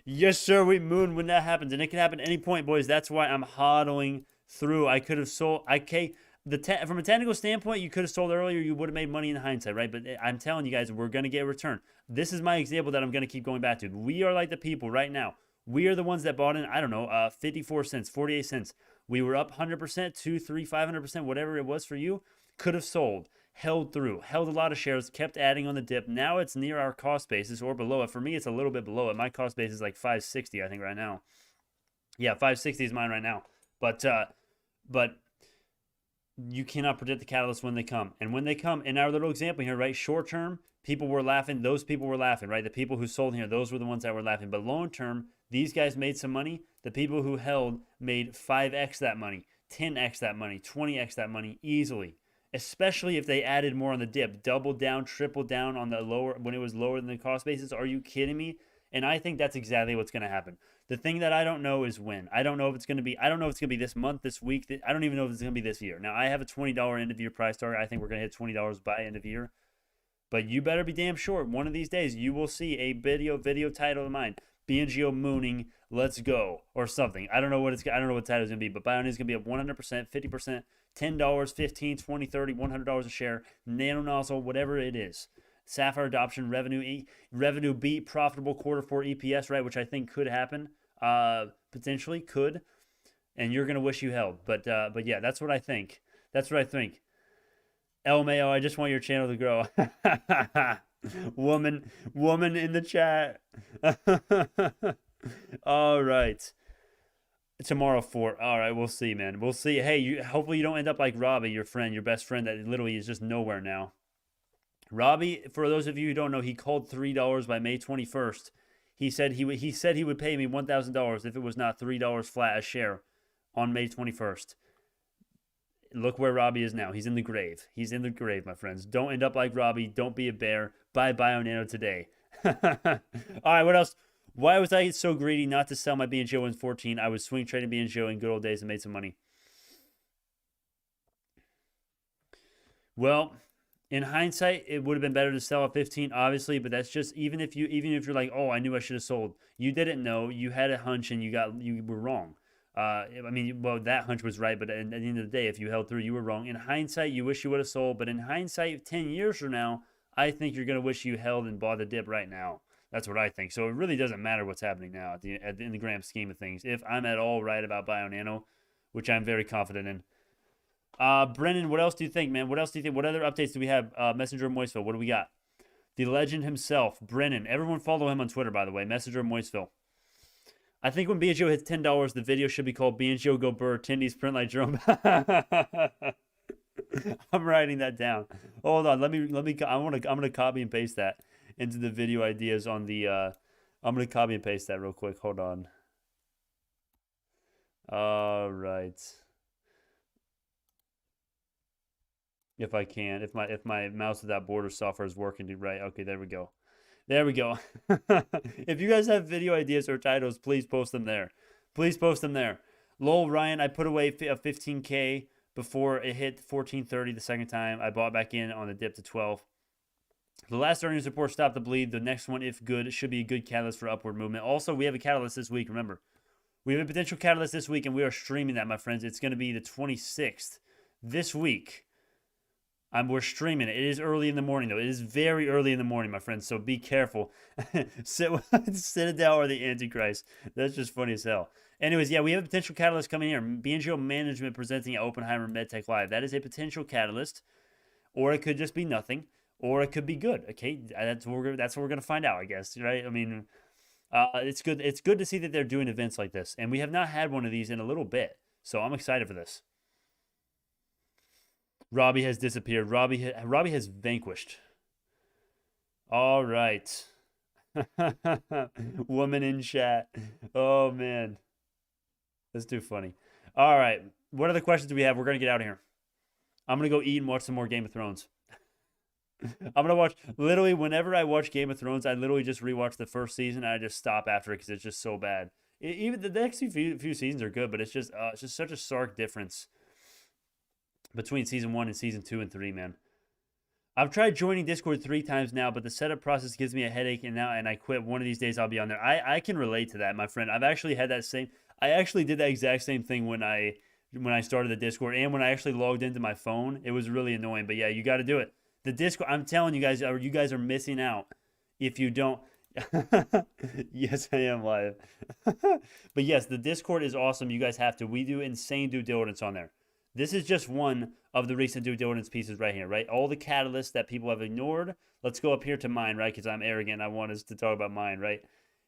Yes, sir, we moon when that happens. And it can happen at any point, boys. That's why I'm hodling through. I could have sold. From a technical standpoint, you could have sold earlier. You would have made money in hindsight, right? But I'm telling you guys, we're going to get a return. This is my example that I'm going to keep going back to. We are like the people right now. We are the ones that bought in, I don't know, 54 cents, 48 cents. We were up 100%, 2, 3, 500%, whatever it was for you. Could have sold, held through, held a lot of shares, kept adding on the dip. Now it's near our cost basis or below it. For me, it's a little bit below it. My cost base is like 560, I think, right now. Yeah, 560 is mine right now. But you cannot predict the catalysts when they come. And when they come, in our little example here, right, short term, people were laughing. Those people were laughing, right? The people who sold here, those were the ones that were laughing. But long term, these guys made some money. The people who held made 5x that money, 10x that money, 20x that money easily, especially if they added more on the dip, doubled down, tripled down on the lower when it was lower than the cost basis. Are you kidding me? And I think that's exactly what's going to happen. The thing that I don't know is when. I don't know if it's going to be. I don't know if it's going to be this month, this week. I don't even know if it's going to be this year. Now, I have a $20 end of year price target. I think we're going to hit $20 by end of year. But you better be damn sure. One of these days, you will see a video title of mine. BNGO mooning, let's go, or something. I don't know what the title is going to be, but Bionano is going to be up 100%, 50%, $10, $15, $20, $30, $100 a share, nano nozzle, whatever it is. Sapphire adoption, revenue beat, profitable quarter 4 EPS, right, which I think could happen, potentially could, and you're going to wish you held. But yeah, that's what I think. That's what I think. LMAO, I just want your channel to grow. woman in the chat. All right. Tomorrow 4. All right, we'll see, man. We'll see. Hey, hopefully you don't end up like Robbie, your friend, your best friend that literally is just nowhere now. Robbie, for those of you who don't know, he called $3 by May 21st. He said he would pay me $1,000 if it was not $3 flat a share on May 21st. Look where Robbie is now. He's in the grave. He's in the grave, my friends. Don't end up like Robbie. Don't be a bear. Buy Bionano today. All right, what else? Why was I so greedy not to sell my BNGO in 14? I was swing trading BNGO in good old days and made some money. Well, in hindsight, it would have been better to sell at 15, obviously, but that's just even if you're like, oh, I knew I should have sold. You didn't know. You had a hunch and you were wrong. I mean, well, that hunch was right, but at the end of the day, if you held through, you were wrong. In hindsight, you wish you would have sold, but in hindsight, 10 years from now, I think you're going to wish you held and bought the dip right now. That's what I think. So it really doesn't matter what's happening now in the grand scheme of things. If I'm at all right about Bionano, which I'm very confident in. Brennan, what else do you think, man? What else do you think? What other updates do we have? Messenger Moiseville, what do we got? The legend himself, Brennan. Everyone follow him on Twitter, by the way. Messenger Moiseville. I think when BNGO hits $10, the video should be called BNGO Go Burr, Tindy's Print Like Jerome. I'm writing that down. Hold on, let me. I'm gonna copy and paste that into the video ideas on the. I'm gonna copy and paste that real quick. Hold on. All right. If I can, if my mouse without border software is working right. Okay, there we go. There we go. If you guys have video ideas or titles, please post them there. Please post them there. Lowell Ryan, I put away a 15K before it hit 1430 the second time. I bought back in on the dip to 12. The last earnings report stopped the bleed. The next one, if good, should be a good catalyst for upward movement. Also, we have a catalyst this week. Remember, we have a potential catalyst this week, and we are streaming that, my friends. It's going to be the 26th this week. We're streaming it. It is early in the morning, though. It is very early in the morning, my friends, so be careful. Citadel or the Antichrist. That's just funny as hell. Anyways, yeah, we have a potential catalyst coming here. BNGO Management presenting at Oppenheimer MedTech Live. That is a potential catalyst, or it could just be nothing, or it could be good. Okay, that's what we're going to find out, I guess, right? I mean, it's good. It's good to see that they're doing events like this, and we have not had one of these in a little bit, so I'm excited for this. Robbie has disappeared. Robbie has vanquished. All right. Woman in chat. Oh, man. That's too funny. All right. What other questions do we have? We're going to get out of here. I'm going to go eat and watch some more Game of Thrones. I'm going to watch, literally, whenever I watch Game of Thrones, I literally just rewatch the first season and I just stop after it because it's just so bad. Even the next few seasons are good, but it's just such a stark difference between season 1 and season 2 and 3, man. I've tried joining Discord 3 times now, but the setup process gives me a headache, and I quit. One of these days I'll be on there. I can relate to that, my friend. I've actually had that same. I actually did that exact same thing when I started the Discord, and when I actually logged into my phone. It was really annoying, but yeah, you got to do it. The Discord. I'm telling you guys are missing out if you don't. Yes, I am live. But yes, the Discord is awesome. You guys have to. We do insane due diligence on there. This is just one of the recent due diligence pieces right here, right? All the catalysts that people have ignored. Let's go up here to mine, right? Because I'm arrogant. I want us to talk about mine, right?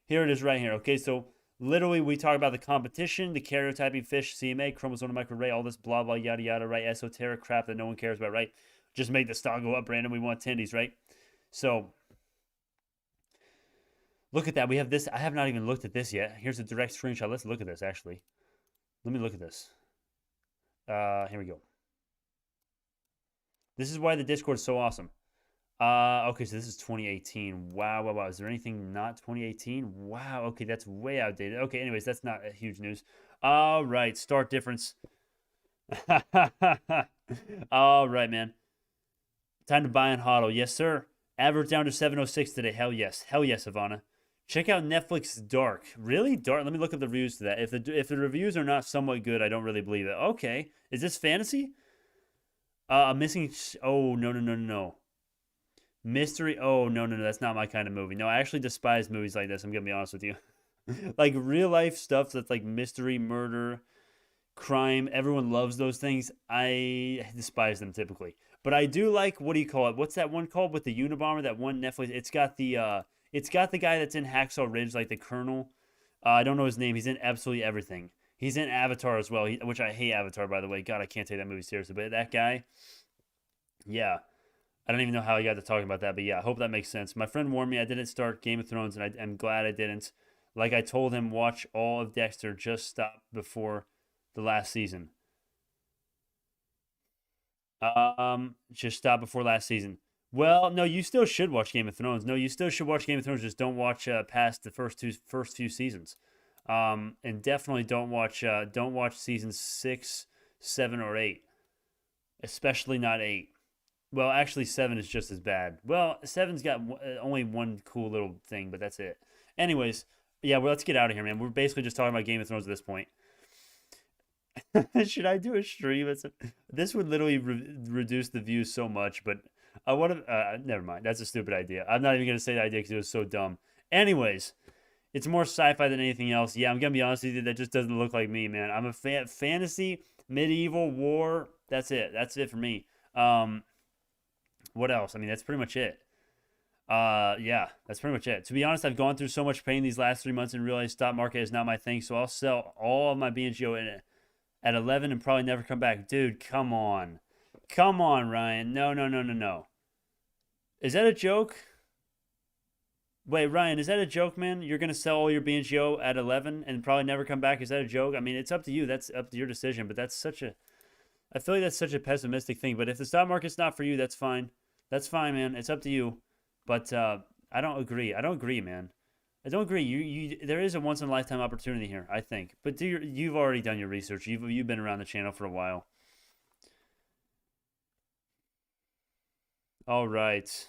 Here it is right here. Okay, so literally we talk about the competition, the karyotyping fish, CMA, chromosomal microarray, all this blah, blah, yada, yada, right? Esoteric crap that no one cares about, right? Just make the stock go up, Brandon. We want tendies, right? So look at that. We have this. I have not even looked at this yet. Here's a direct screenshot. Let's look at this, actually. Let me look at this. Here we go. This is why the Discord is so awesome. Okay, so this is 2018. Wow. Is there anything not 2018? Wow, okay, that's way outdated. Okay, anyways, that's not huge news. All right, start difference. All right, man. Time to buy and hodl. Yes, sir. Average down to 706 today. Hell yes, Ivana. Check out Netflix Dark. Really? Dark? Let me look up the reviews to that. If the reviews are not somewhat good, I don't really believe it. Okay. Is this fantasy? Missing... Oh, no. Mystery... Oh, no. That's not my kind of movie. No, I actually despise movies like this. I'm going to be honest with you. Like, real-life stuff that's like mystery, murder, crime. Everyone loves those things. I despise them typically. But I do like... What do you call it? What's that one called with the Unabomber? That one Netflix... It's got the guy that's in Hacksaw Ridge, like the Colonel. I don't know his name. He's in absolutely everything. He's in Avatar as well, which I hate Avatar, by the way. God, I can't take that movie seriously. But that guy, yeah. I don't even know how I got to talking about that, but yeah, I hope that makes sense. My friend warned me I didn't start Game of Thrones, and I'm glad I didn't. Like I told him, watch all of Dexter, just stop before the last season. Just stop before last season. Well, no, you still should watch Game of Thrones. No, you still should watch Game of Thrones. Just don't watch past the first few seasons. And definitely don't watch seasons 6, 7, or 8. Especially not 8. Well, actually, 7 is just as bad. Well, 7's got only one cool little thing, but that's it. Anyways, yeah, well, let's get out of here, man. We're basically just talking about Game of Thrones at this point. Should I do a stream? This would literally reduce the views so much, but I want to. Never mind. That's a stupid idea. I'm not even going to say the idea because it was so dumb. Anyways, it's more sci-fi than anything else. Yeah, I'm going to be honest with you. That just doesn't look like me, man. I'm a fantasy, medieval, war. That's it. That's it for me. What else? I mean, that's pretty much it. Yeah, that's pretty much it. To be honest, I've gone through so much pain these last 3 months and realized stock market is not my thing. So I'll sell all of my BNGO in it at 11 and probably never come back. Dude, come on. Come on, Ryan. No. Is that a joke? Wait, Ryan, is that a joke, man? You're going to sell all your BNGO at 11 and probably never come back? Is that a joke? I mean, it's up to you. That's up to your decision. But that's such a... I feel like that's such a pessimistic thing. But if the stock market's not for you, that's fine. That's fine, man. It's up to you. But I don't agree. I don't agree, man. I don't agree. There is a once in a lifetime opportunity here, I think. But you've already done your research. You've been around the channel for a while. All right.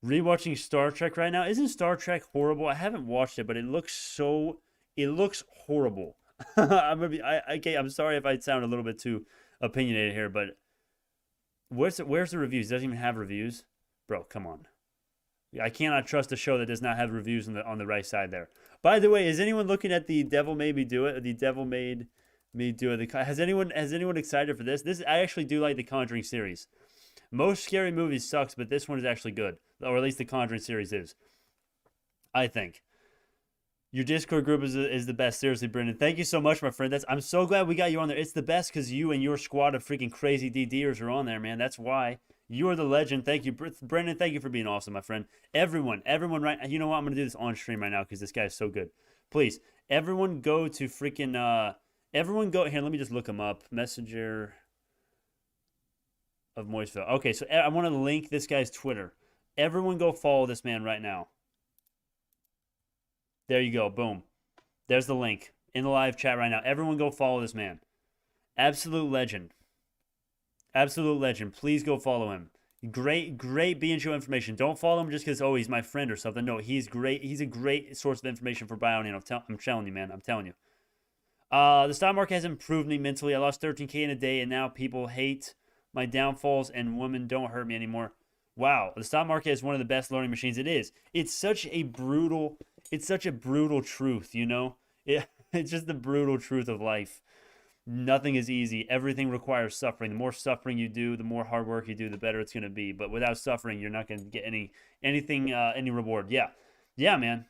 Rewatching Star Trek right now. Isn't Star Trek horrible? I haven't watched it, but it looks horrible. I'm sorry if I sound a little bit too opinionated here, but where's the reviews? It doesn't even have reviews, bro. Come on. I cannot trust a show that does not have reviews on the right side there. By the way, is anyone looking at the Devil Made Me Do It? The Devil Made Me Do It. Has anyone excited for this? I actually do like the Conjuring series. Most scary movies sucks, but this one is actually good, or at least the Conjuring series is. I think. Your Discord group is the best. Seriously, Brendan. Thank you so much, my friend. I'm so glad we got you on there. It's the best because you and your squad of freaking crazy DDers are on there, man. That's why. You are the legend. Thank you, Brendan. Thank you for being awesome, my friend. Everyone, right. You know what? I'm gonna do this on stream right now because this guy is so good. Please, everyone, go to freaking. Everyone go here. Let me just look him up. Messenger of Moistville. Okay, so I want to link this guy's Twitter. Everyone, go follow this man right now. There you go. Boom. There's the link in the live chat right now. Everyone, go follow this man. Absolute legend. Absolute legend. Please go follow him. Great BNGO information. Don't follow him just because, oh, he's my friend or something. No, he's great. He's a great source of information for Bionano. I'm telling you, man. I'm telling you. The stock market has improved me mentally. I lost 13K in a day, and now people hate my downfalls, and women don't hurt me anymore. Wow. The stock market is one of the best learning machines. It is. It's such a brutal truth, you know? It's just the brutal truth of life. Nothing is easy. Everything requires suffering. The more suffering you do, the more hard work you do, the better it's going to be. But without suffering, you're not going to get any reward. Yeah, man.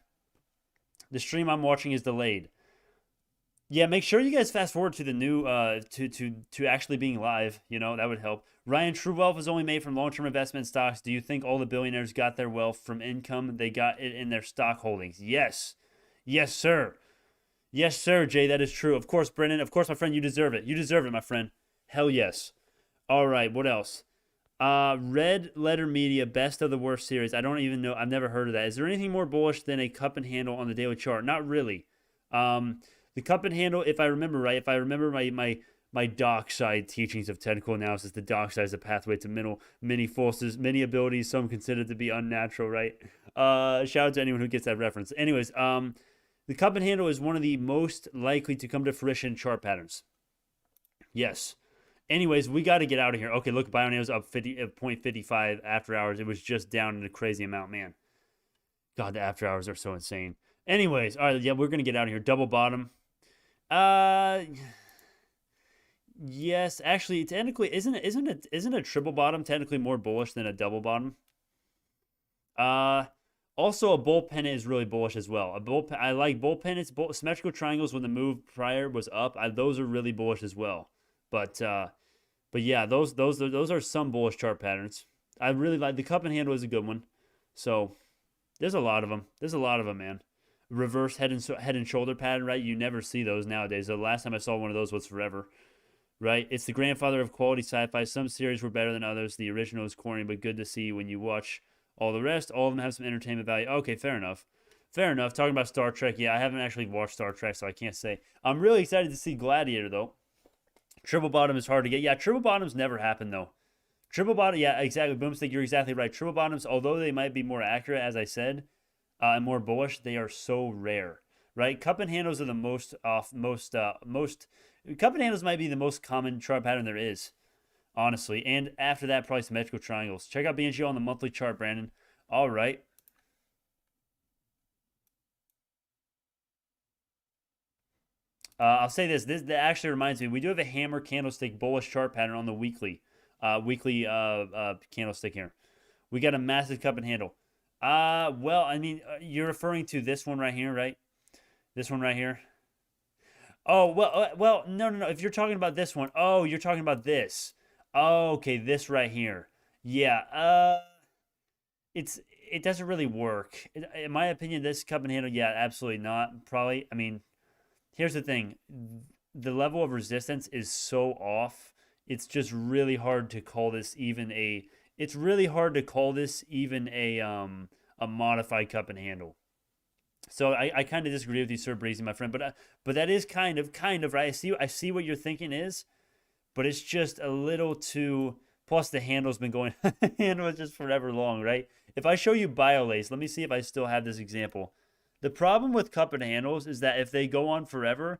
The stream I'm watching is delayed. Yeah, make sure you guys fast forward to the new to actually being live. You know, that would help. Ryan, true wealth is only made from long-term investment stocks. Do you think all the billionaires got their wealth from income? They got it in their stock holdings. Yes, sir. Yes, sir, Jay, that is true. Of course, Brennan. Of course, my friend, you deserve it. You deserve it, my friend. Hell yes. All right, what else? Red Letter Media, best of the worst series. I don't even know. I've never heard of that. Is there anything more bullish than a cup and handle on the daily chart? Not really. The cup and handle, if I remember right, my doc side teachings of technical analysis, the doc side is a pathway to many forces, many abilities, some considered to be unnatural, right? Shout out to anyone who gets that reference. Anyways, the cup and handle is one of the most likely to come to fruition chart patterns. Yes. Anyways, we got to get out of here. Okay, look, Bionano's up 0.55 after hours. It was just down in a crazy amount, man. God, the after hours are so insane. Anyways, all right, yeah, we're going to get out of here. Double bottom. Yes, actually, technically, isn't a triple bottom technically more bullish than a double bottom? Also, a bull pennant is really bullish as well. I like bull pennants. Symmetrical triangles when the move prior was up. Those are really bullish as well. But yeah, those are some bullish chart patterns. I really like the cup and handle is a good one. So there's a lot of them. There's a lot of them, man. Reverse head and shoulder pattern, right? You never see those nowadays. The last time I saw one of those was forever, right? It's the grandfather of quality sci-fi. Some series were better than others. The original is corny, but good to see when you watch all the rest. All of them have some entertainment value. Okay, fair enough. Fair enough. Talking about Star Trek, yeah, I haven't actually watched Star Trek, so I can't say. I'm really excited to see Gladiator, though. Triple bottom is hard to get. Yeah, triple bottoms never happen, though. Triple bottom, yeah, exactly. Boomstick, you're exactly right. Triple bottoms, although they might be more accurate, as I said, and more bullish, they are so rare, right? Cup and handles are the most. Cup and handles might be the most common chart pattern there is, honestly. And after that, probably symmetrical triangles. Check out BNGO on the monthly chart, Brandon. All right. I'll say this. That actually reminds me. We do have a hammer candlestick bullish chart pattern on the weekly candlestick here. We got a massive cup and handle. Well, I mean, you're referring to this one right here, right? This one right here. Oh, well, no. If you're talking about this one, oh, you're talking about this. Oh, okay, this right here. Yeah. It doesn't really work. In my opinion, this cup and handle, yeah, absolutely not. Probably. I mean, here's the thing. The level of resistance is so off. It's just really hard to call this even a. It's really hard to call this even a modified cup and handle. So I kind of disagree with you, Sir Breezy, my friend. But that is kind of right. I see what you're thinking is, but it's just a little too. Plus the handle's been going handle just forever long, right? If I show you BIOLACE, let me see if I still have this example. The problem with cup and handles is that if they go on forever,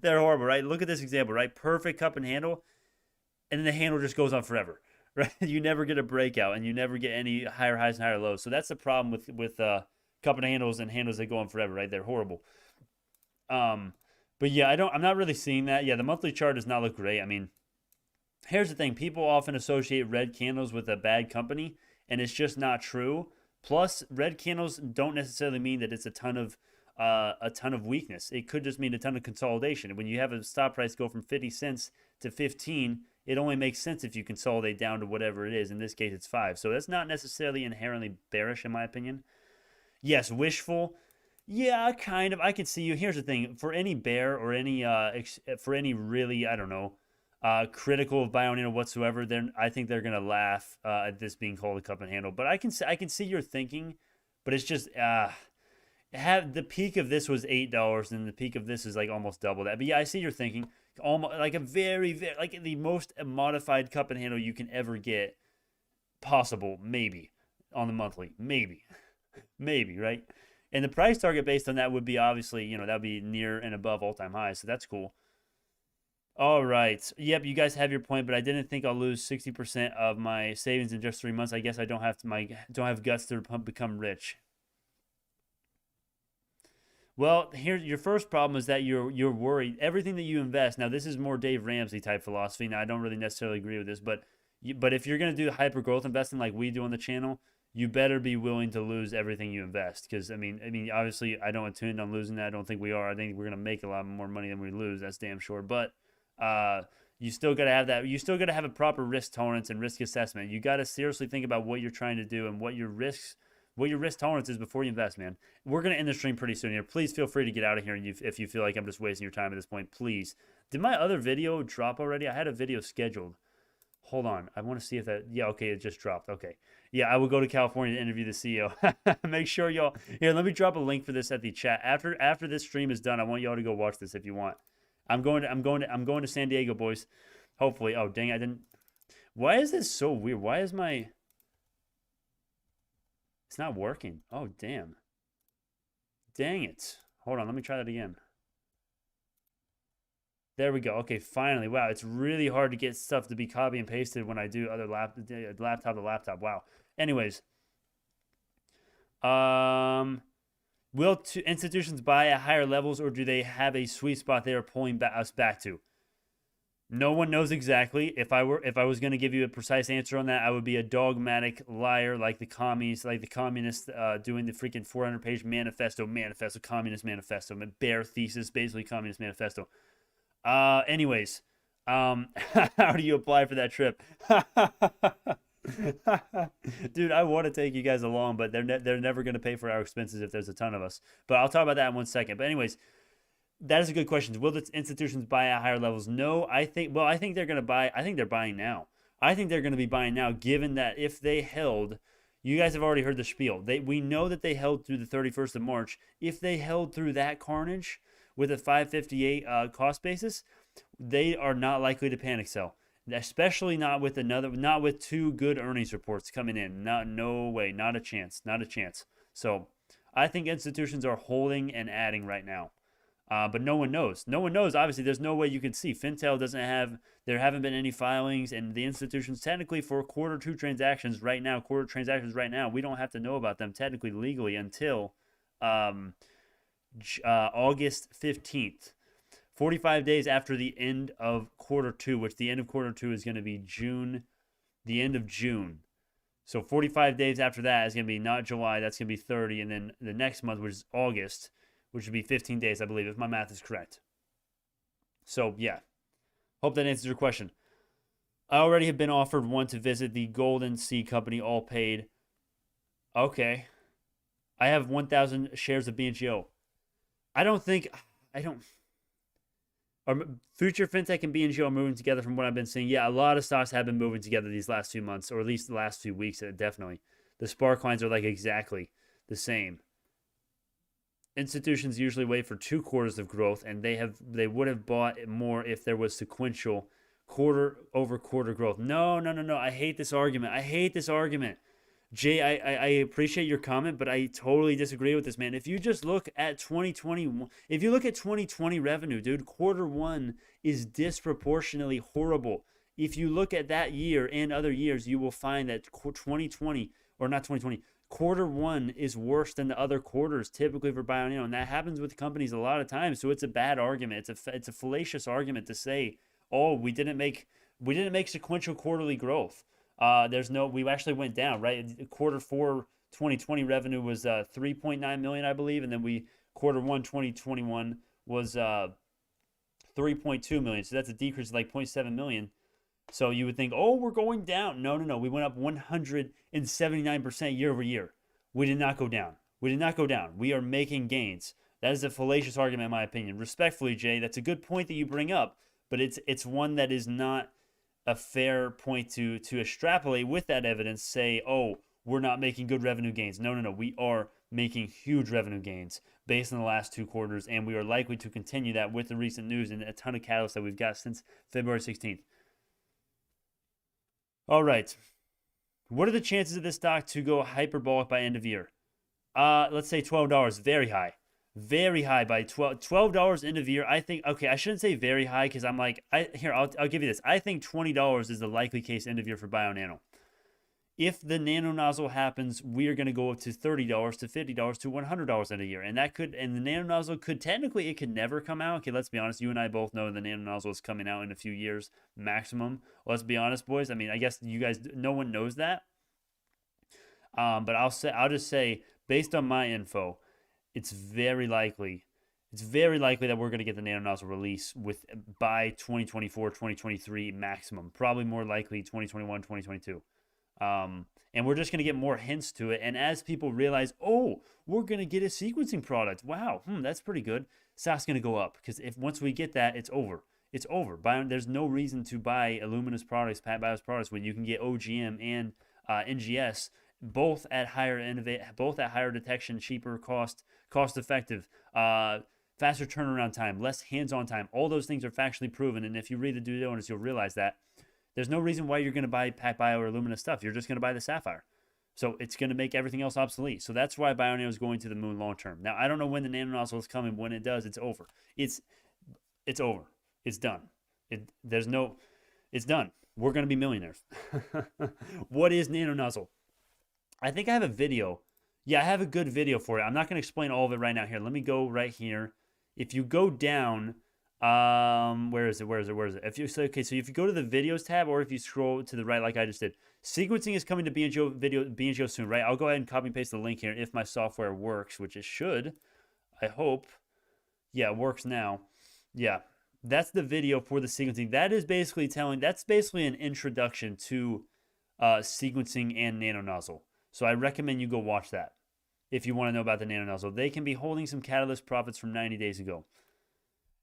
they're horrible, right? Look at this example, right? Perfect cup and handle, and then the handle just goes on forever, right? You never get a breakout, and you never get any higher highs and higher lows. So that's the problem with cup and handles that go on forever, right? They're horrible. But yeah, I'm not really seeing that. Yeah, the monthly chart does not look great. I mean, here's the thing: people often associate red candles with a bad company, and it's just not true. Plus, red candles don't necessarily mean that it's a ton of weakness. It could just mean a ton of consolidation. When you have a stop price go from 50 cents to 15, it only makes sense if you consolidate down to whatever it is. In this case, it's 5. So that's not necessarily inherently bearish, in my opinion. Yes, wishful. Yeah, kind of. I can see you. Here's the thing: for any bear or for any really, I don't know, critical of Bionano whatsoever, then I think they're gonna laugh at this being called a cup and handle. But I can see your thinking, but it's just have the peak of this was $8, and the peak of this is like almost double that. But yeah, I see your thinking. Almost like a very like the most modified cup and handle you can ever get possible, maybe on the monthly, maybe, right. And the price target based on that would be obviously, that'd be near and above all-time highs. So that's cool. All right. Yep, you guys have your point, but I didn't think I'll lose 60% of my savings in just 3 months. I guess I don't have guts to become rich. Well, here's your first problem is that you're worried. Everything that you invest. Now, this is more Dave Ramsey type philosophy. Now, I don't really necessarily agree with this, but if you're going to do hyper growth investing like we do on the channel, you better be willing to lose everything you invest. Because I mean, obviously, I don't intend on losing that. I don't think we are. I think we're going to make a lot more money than we lose. That's damn sure. But you still got to have that. You still got to have a proper risk tolerance and risk assessment. You got to seriously think about what you're trying to do and what your risk tolerance is before you invest, man. We're going to end the stream pretty soon here. Please feel free to get out of here if you feel like I'm just wasting your time at this point. Please. Did my other video drop already? I had a video scheduled. Hold on. I want to see if that... Yeah, okay, it just dropped. Okay. Yeah, I will go to California to interview the CEO. Make sure y'all... Here, let me drop a link for this at the chat. After this stream is done, I want y'all to go watch this if you want. I'm going to San Diego, boys. Hopefully. Oh, dang, I didn't... Why is this so weird? Why is my... It's not working. Oh, damn. Dang it. Hold on, let me try that again. There we go. Okay, finally. Wow, it's really hard to get stuff to be copy and pasted when I do other laptop to laptop. Wow. Anyways. Will institutions buy at higher levels, or do they have a sweet spot they are pulling us back to? No one knows exactly. If I was going to give you a precise answer on that, I would be a dogmatic liar like the commies, like the communists doing the freaking 400-page manifesto, communist manifesto, bare thesis, basically communist manifesto. Anyways, how do you apply for that trip? Dude, I want to take you guys along, but they're never going to pay for our expenses if there's a ton of us. But I'll talk about that in 1 second. But anyways, that is a good question. Will the institutions buy at higher levels? No, I think they're going to buy. I think they're buying now. I think they're going to be buying now, given that if they held, you guys have already heard the spiel. We know that they held through the 31st of March. If they held through that carnage with a 558 cost basis, they are not likely to panic sell. Especially not with two good earnings reports coming in. No way, not a chance. So I think institutions are holding and adding right now. But no one knows. Obviously, there's no way you can see. Fintel there haven't been any filings, and the institutions technically for quarter transactions right now, we don't have to know about them technically legally until August 15th. 45 days after the end of quarter two, which the end of quarter two is going to be the end of June. So 45 days after that is going to be not July, that's going to be 30, and then the next month, which is August, which would be 15 days, I believe, if my math is correct. So, yeah. Hope that answers your question. I already have been offered one to visit the Golden Sea Company, all paid. Okay. I have 1,000 shares of BNGO. Future FinTech and BNGO are moving together from what I've been seeing. Yeah, a lot of stocks have been moving together these last few months, or at least the last few weeks, definitely. The Spark lines are like exactly the same. Institutions usually wait for 2 quarters of growth, and they would have bought more if there was sequential quarter-over-quarter growth. No. I hate this argument. Jay, I appreciate your comment, but I totally disagree with this, man. If you just look at 2020 revenue, dude, quarter one is disproportionately horrible. If you look at that year and other years, you will find that 2020, or not 2020, quarter one is worse than the other quarters typically for Bionano, and that happens with companies a lot of times. So it's a bad argument. It's a fallacious argument to say, oh, we didn't make sequential quarterly growth. We actually went down, right? Quarter four 2020 revenue was 3.9 million, I believe, and then quarter one 2021 was 3.2 million. So that's a decrease of like 0.7 million. So you would think, oh, we're going down. No. We went up 179% year over year. We did not go down. We are making gains. That is a fallacious argument, in my opinion. Respectfully, Jay, that's a good point that you bring up, but it's one that is not a fair point to extrapolate with that evidence, say, oh, we're not making good revenue gains. No. We are making huge revenue gains based on the last 2 quarters, and we are likely to continue that with the recent news and a ton of catalysts that we've got since February 16th. All right. What are the chances of this stock to go hyperbolic by end of year? Let's say $12. Very high. Very high by $12 end of year. I think, okay, I shouldn't say very high because I'm like, I'll give you this. I think $20 is the likely case end of year for Bionano. If the nano nozzle happens, we are going to go up to $30 to $50 to $100 in a year. And the nano nozzle could never come out. Okay, let's be honest. You and I both know the nano nozzle is coming out in a few years maximum. Let's be honest, boys. I mean, I guess you guys, no one knows that. But I'll just say, based on my info, it's very likely that we're going to get the nano nozzle release by 2024, 2023 maximum. Probably more likely 2021, 2022. And we're just going to get more hints to it. And as people realize, oh, we're going to get a sequencing product. Wow, that's pretty good. Stock's going to go up because once we get that, it's over. It's over. There's no reason to buy Illumina's products, PacBio's products, when you can get OGM and NGS both at higher detection, cheaper cost effective, faster turnaround time, less hands-on time. All those things are factually proven. And if you read the due diligence, you'll realize that. There's no reason why you're going to buy PacBio or Illumina stuff. You're just going to buy the Sapphire. So it's going to make everything else obsolete. So that's why Bionano is going to the moon long term. Now, I don't know when the nano nozzle is coming. When it does, it's over. It's over. It's done. It's done. We're going to be millionaires. What is nano nozzle? I think I have a video. Yeah, I have a good video for it. I'm not going to explain all of it right now here. Let me go right here. If you go down, Where is it? If you so okay, so if you go to the videos tab, or if you scroll to the right, like I just did, sequencing is coming to BNGO soon, right? I'll go ahead and copy and paste the link here if my software works, which it should. I hope. Yeah, it works now. Yeah, that's the video for the sequencing. That's basically an introduction to sequencing and nano nozzle. So I recommend you go watch that if you want to know about the nano nozzle. They can be holding some catalyst profits from 90 days ago.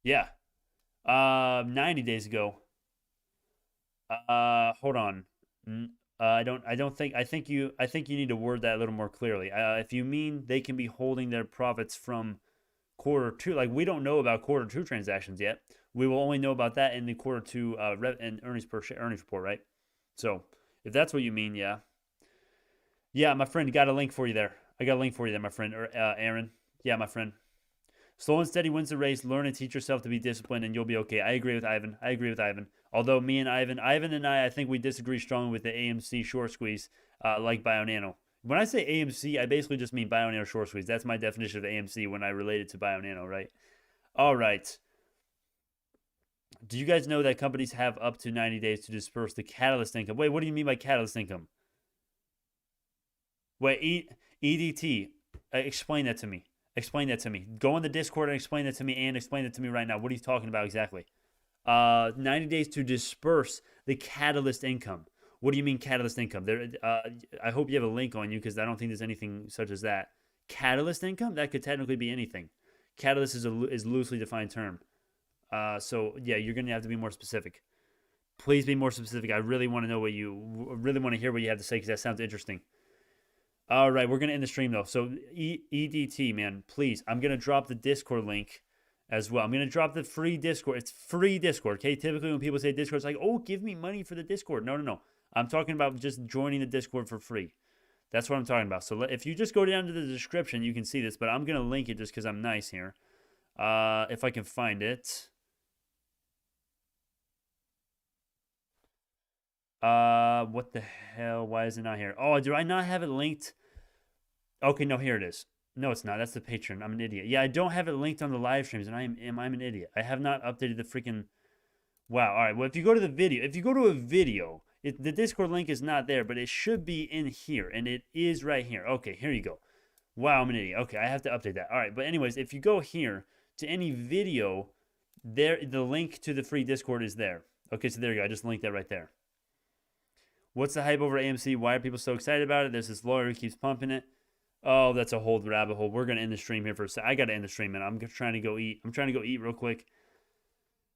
Yeah, 90 days ago. Hold on. I think you need to word that a little more clearly. If you mean they can be holding their profits from quarter two, like we don't know about quarter two transactions yet. We will only know about that in the quarter two and earnings per share earnings report, right? So if that's what you mean, yeah, my friend, got a link for you there. I got a link for you there, my friend, Aaron. Yeah, my friend. Slow and steady wins the race. Learn and teach yourself to be disciplined, and you'll be okay. I agree with Ivan. Although me and Ivan and I think we disagree strongly with the AMC short squeeze, like Bionano. When I say AMC, I basically just mean Bionano short squeeze. That's my definition of AMC when I relate it to Bionano, right? All right. Do you guys know that companies have up to 90 days to disperse the catalyst income? Wait, what do you mean by catalyst income? Wait, EDT. Explain that to me. Go on the Discord and explain that to me, and explain it to me right now. What are you talking about exactly? 90 days to disperse the catalyst income. What do you mean catalyst income? I hope you have a link on you, because I don't think there's anything such as that. Catalyst income? That could technically be anything. Catalyst is a loosely defined term. So yeah, you're gonna have to be more specific. Please be more specific. I really want to know really want to hear what you have to say, because that sounds interesting. All right, we're gonna end the stream though. So EDT, man, please. I'm gonna drop the Discord link as well. I'm gonna drop the free Discord. It's free Discord. Okay. Typically, when people say Discord, it's like, oh, give me money for the Discord. No. I'm talking about just joining the Discord for free. That's what I'm talking about. So if you just go down to the description, you can see this. But I'm gonna link it just because I'm nice here. If I can find it. What the hell? Why is it not here? Oh, do I not have it linked? Okay, no, here it is. No, it's not. That's the Patreon. I'm an idiot. Yeah, I don't have it linked on the live streams, and I'm an idiot. I have not updated the freaking. Wow. All right. Well, if you go to a video, the Discord link is not there, but it should be in here, and it is right here. Okay, here you go. Wow, I'm an idiot. Okay, I have to update that. All right, but anyways, if you go here to any video, the link to the free Discord is there. Okay, so there you go. I just linked that right there. What's the hype over AMC? Why are people so excited about it? There's this lawyer who keeps pumping it. Oh, that's a whole rabbit hole. We're going to end the stream here for a second. I got to end the stream, man. I'm trying to go eat. Real quick.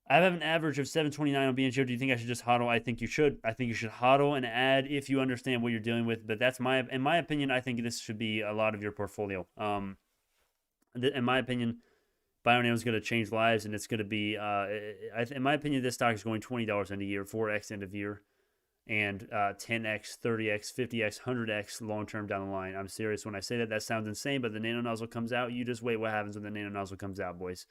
I have an average of 729 on BNGO. Do you think I should just hodl? I think you should. I think you should hodl and add if you understand what you're dealing with. But in my opinion, I think this should be a lot of your portfolio. In my opinion, Bionano is going to change lives, and it's going to be, in my opinion, this stock is going $20 end of year, 4x end of year, and 10x, 30x, 50x, 100x long-term down the line. I'm serious when I say that. That sounds insane, but the nano nozzle comes out. You just wait what happens when the nano nozzle comes out, boys.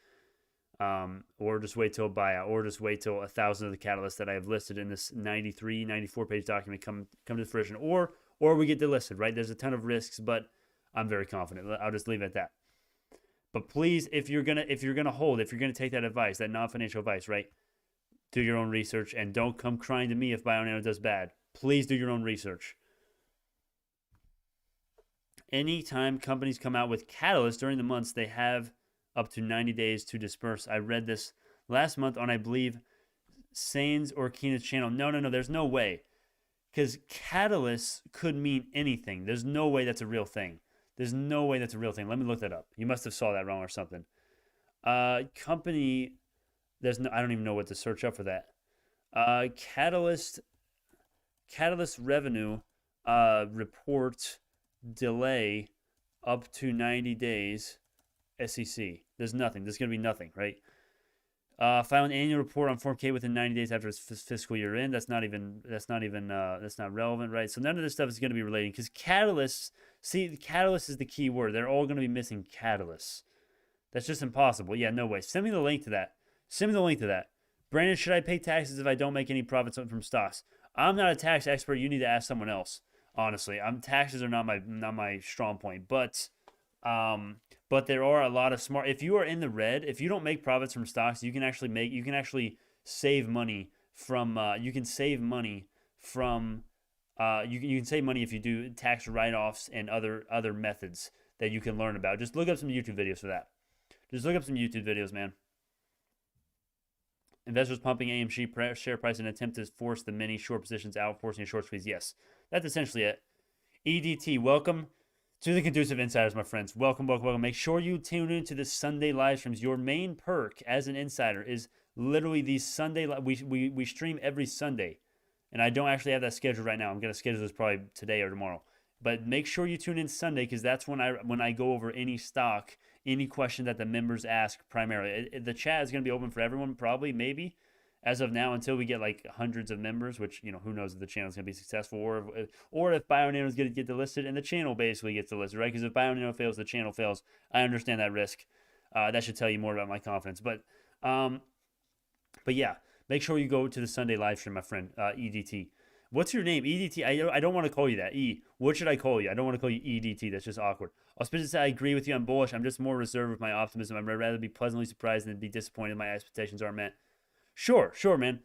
Or just wait till buyout, or just wait till 1,000 of the catalysts that I have listed in this 93, 94-page document come to fruition, or we get delisted, right? There's a ton of risks, but I'm very confident. I'll just leave it at that. But please, if you're gonna take that advice, that non-financial advice, right? Do your own research, and don't come crying to me if Bionano does bad. Please do your own research. Anytime companies come out with catalysts during the months, they have up to 90 days to disperse. I read this last month on, I believe, SENS or Keena's channel. No, there's no way. Because catalysts could mean anything. There's no way that's a real thing. Let me look that up. You must have saw that wrong or something. Company, I don't even know what to search up for that. Catalyst revenue report delay up to 90 days. SEC. There's nothing. There's going to be nothing, right? File an annual report on Form K within 90 days after its fiscal year end. That's not relevant, right? So none of this stuff is going to be relating, because catalysts. See, catalyst is the key word. They're all going to be missing catalysts. That's just impossible. Yeah, no way. Send me the link to that. Brandon, should I pay taxes if I don't make any profits from stocks? I'm not a tax expert. You need to ask someone else. Honestly, taxes are not my strong point, but But there are a lot of smart. If you are in the red, if you don't make profits from stocks, you can actually save money from. You can save money from. You can save money if you do tax write-offs and other methods that you can learn about. Just look up some YouTube videos for that. Just look up some YouTube videos, man. Investors pumping AMC share price in an attempt to force the many short positions out, forcing a short squeeze. Yes, that's essentially it. EDT, welcome to the Conducive Insiders, my friends. Welcome, welcome, welcome. Make sure you tune in to the Sunday live streams. Your main perk as an insider is literally these Sunday. We stream every Sunday, and I don't actually have that scheduled right now. I'm gonna schedule this probably today or tomorrow. But make sure you tune in Sunday because that's when I go over any stock, any question that the members ask primarily. The chat is gonna be open for everyone, probably, maybe. As of now, until we get like hundreds of members, which, who knows if the channel is going to be successful or if Bionano is going to get delisted and the channel basically gets delisted, right? Because if Bionano fails, the channel fails. I understand that risk. That should tell you more about my confidence. But yeah, make sure you go to the Sunday live stream, my friend, EDT. What's your name? EDT. I don't want to call you that. What should I call you? I don't want to call you EDT. That's just awkward. Auspicious, I agree with you. I'm bullish. I'm just more reserved with my optimism. I'd rather be pleasantly surprised than be disappointed my expectations aren't met. Sure, man.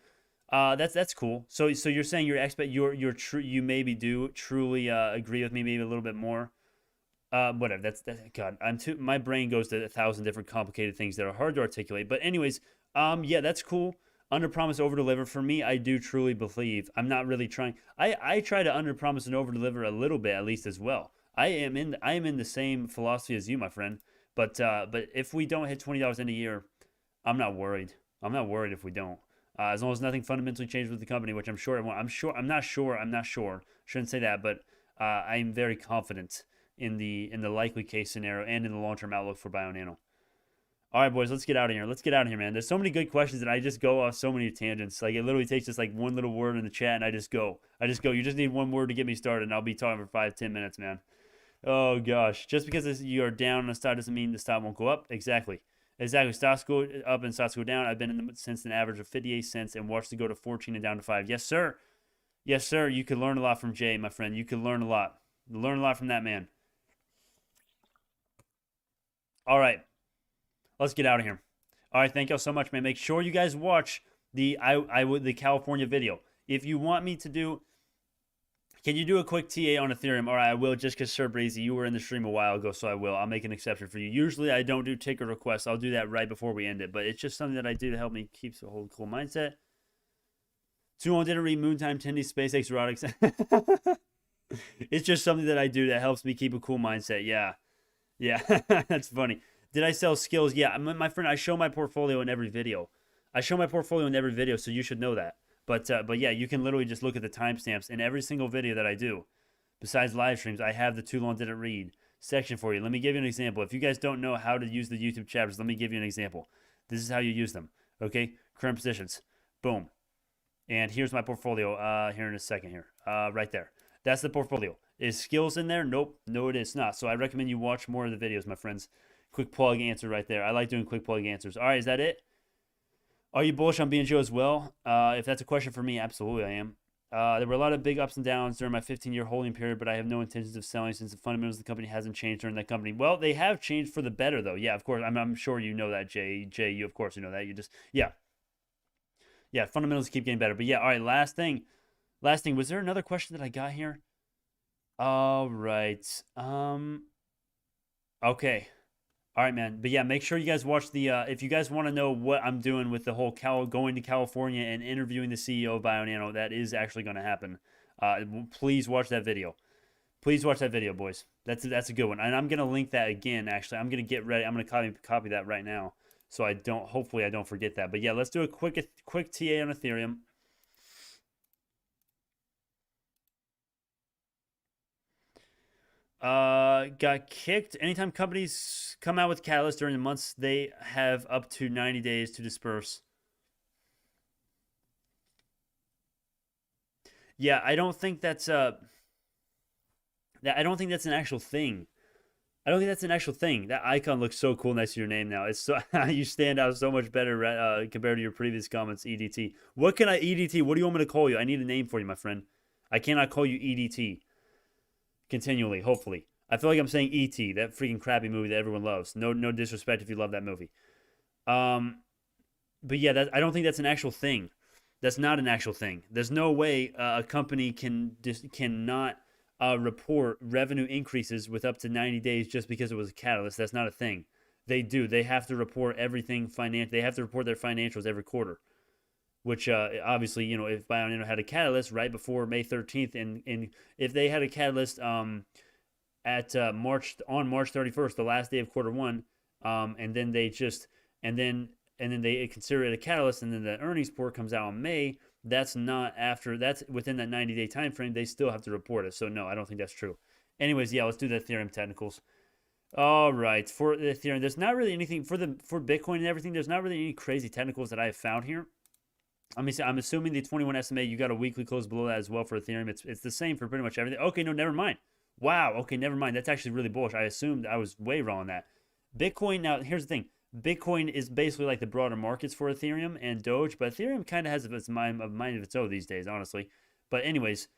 That's cool. So you're saying you maybe do truly agree with me maybe a little bit more. Whatever. That's God. My brain goes to 1,000 different complicated things that are hard to articulate. But anyways, yeah, that's cool. Under promise, over deliver. For me, I do truly believe. I'm not really trying. I try to under promise and over deliver a little bit at least as well. I am in the same philosophy as you, my friend. But if we don't hit $20 in a year, I'm not worried. I'm not worried if we don't. As long as nothing fundamentally changes with the company, which I'm sure it won't. I'm not sure. Shouldn't say that, but I'm very confident in the likely case scenario and in the long-term outlook for Bionano. All right, boys, let's get out of here. Let's get out of here, man. There's so many good questions, and I just go off so many tangents. Like, it literally takes just like one little word in the chat, and I just go. You just need one word to get me started, and I'll be talking for 5-10 minutes, man. Oh, gosh. Just because you are down on a stock doesn't mean the stock won't go up. Exactly. Stocks go up and stocks go down. I've been in since an average of 58 cents and watched it go to 14 and down to 5. Yes, sir. Yes, sir. You could learn a lot from Jay, my friend. You could learn a lot. Learn a lot from that man. All right. Let's get out of here. All right. Thank y'all so much, man. Make sure you guys watch the California video. If you want me to do... Can you do a quick TA on Ethereum? All right, I will, just because Sir Breezy, you were in the stream a while ago, so I will. I'll make an exception for you. Usually, I don't do ticker requests. I'll do that right before we end it, but it's just something that I do to help me keep a whole cool mindset. 2 on didn't read Moontime, Tindy, SpaceX, Erotics. It's just something that I do that helps me keep a cool mindset. Yeah, that's funny. Did I sell skills? Yeah, my friend, I show my portfolio in every video. So you should know that. But yeah, you can literally just look at the timestamps in every single video that I do. Besides live streams, I have the too long didn't read section for you. Let me give you an example. If you guys don't know how to use the YouTube chapters, let me give you an example. This is how you use them. Okay, current positions. Boom. And here's my portfolio here in a second here. Right there. That's the portfolio. Is skills in there? Nope. No, it is not. So I recommend you watch more of the videos, my friends. Quick plug answer right there. I like doing quick plug answers. All right, is that it? Are you bullish on BNGO as well? If that's a question for me, absolutely I am. There were a lot of big ups and downs during my 15-year holding period, but I have no intentions of selling since the fundamentals of the company hasn't changed during that company. Well, they have changed for the better, though. Yeah, of course. I'm sure you know that, Jay. You, of course, you know that. You just, yeah. Yeah, fundamentals keep getting better. But yeah, all right, last thing. Was there another question that I got here? All right. Okay. All right, man. But yeah, make sure you guys watch the, if you guys want to know what I'm doing with the whole going to California and interviewing the CEO of Bionano, that is actually going to happen. Please watch that video. Please watch that video, boys. That's a good one. And I'm going to link that again, actually. I'm going to get ready. I'm going to copy that right now. So hopefully I don't forget that. But yeah, let's do a quick TA on Ethereum. Got kicked. Anytime companies come out with catalysts during the months, they have up to 90 days to disperse. Yeah, I don't think that's an actual thing. I don't think that's an actual thing. That icon looks so cool next to your name now. It's so you stand out so much better compared to your previous comments, EDT. EDT, what do you want me to call you? I need a name for you, my friend. I cannot call you EDT continually, hopefully. I feel like I'm saying E.T., that freaking crappy movie that everyone loves. No disrespect if you love that movie. Um, but yeah, I don't think that's an actual thing. That's not an actual thing. There's no way a company cannot report revenue increases with up to 90 days just because it was a catalyst. That's not a thing. They do. They have to report everything financial. They have to report their financials every quarter. Which obviously, if Bionano had a catalyst right before May 13th, and if they had a catalyst at March 31st, the last day of quarter one, and then they just and then they consider it a catalyst, and then the earnings report comes out in May. That's within that 90-day time frame. They still have to report it. So no, I don't think that's true. Anyways, yeah, let's do the Ethereum technicals. All right, for the Ethereum, there's not really anything for Bitcoin and everything. There's not really any crazy technicals that I have found here. I'm assuming the 21 SMA, you got a weekly close below that as well for Ethereum. It's the same for pretty much everything. Okay, no, never mind. Wow, okay, never mind. That's actually really bullish. I assumed I was way wrong on that. Bitcoin, now, here's the thing. Bitcoin is basically like the broader markets for Ethereum and Doge, but Ethereum kind of has a mind of its own these days, honestly. But anyways,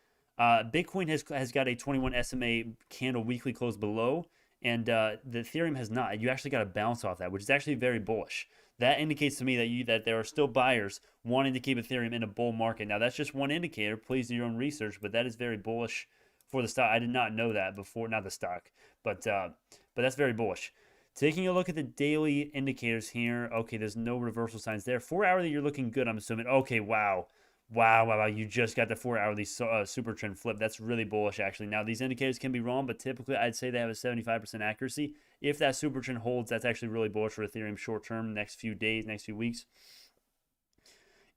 Bitcoin has got a 21 SMA candle weekly close below, and the Ethereum has not. You actually got to bounce off that, which is actually very bullish. That indicates to me that there are still buyers wanting to keep Ethereum in a bull market. Now, that's just one indicator. Please do your own research, but that is very bullish for the stock. I did not know that before, not the stock, but that's very bullish. Taking a look at the daily indicators here. Okay, there's no reversal signs there. 4 hourly, you're looking good, I'm assuming. Okay, wow. You just got the 4 hourly super trend flip. That's really bullish, actually. Now, these indicators can be wrong, but typically I'd say they have a 75% accuracy. If that super trend holds, that's actually really bullish for Ethereum short term, next few days, next few weeks.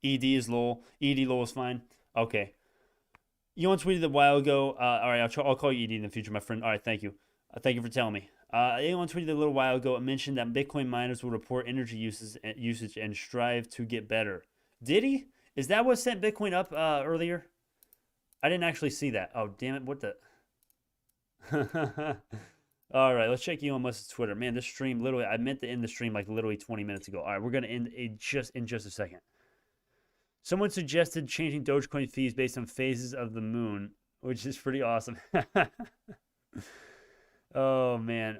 ED is low. ED low is fine. Okay. Elon tweeted a while ago. All right, I'll call you ED in the future, my friend. All right, thank you. Thank you for telling me. Elon tweeted a little while ago and mentioned that Bitcoin miners will report energy usage and strive to get better. Did he? Is that what sent Bitcoin up earlier? I didn't actually see that. Oh, damn it. What the? All right, let's check Elon Musk's Twitter. Man, this stream, literally, I meant to end the stream like literally 20 minutes ago. All right, we're going to end it in just a second. Someone suggested changing Dogecoin fees based on phases of the moon, which is pretty awesome. Oh, man.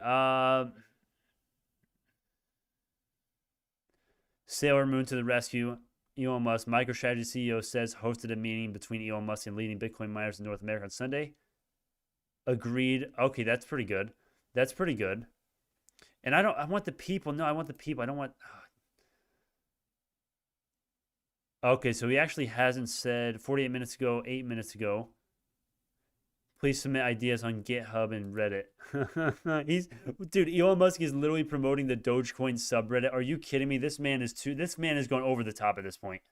Sailor Moon to the rescue. Elon Musk, MicroStrategy CEO, says hosted a meeting between Elon Musk and leading Bitcoin miners in North America on Sunday. Agreed. Okay, that's pretty good. That's pretty good. And I want the people. No, I want the people. I don't want... Okay, so he actually hasn't said 48 minutes ago, 8 minutes ago. Please submit ideas on GitHub and Reddit. Dude, Elon Musk is literally promoting the Dogecoin subreddit. Are you kidding me? This man is going over the top at this point.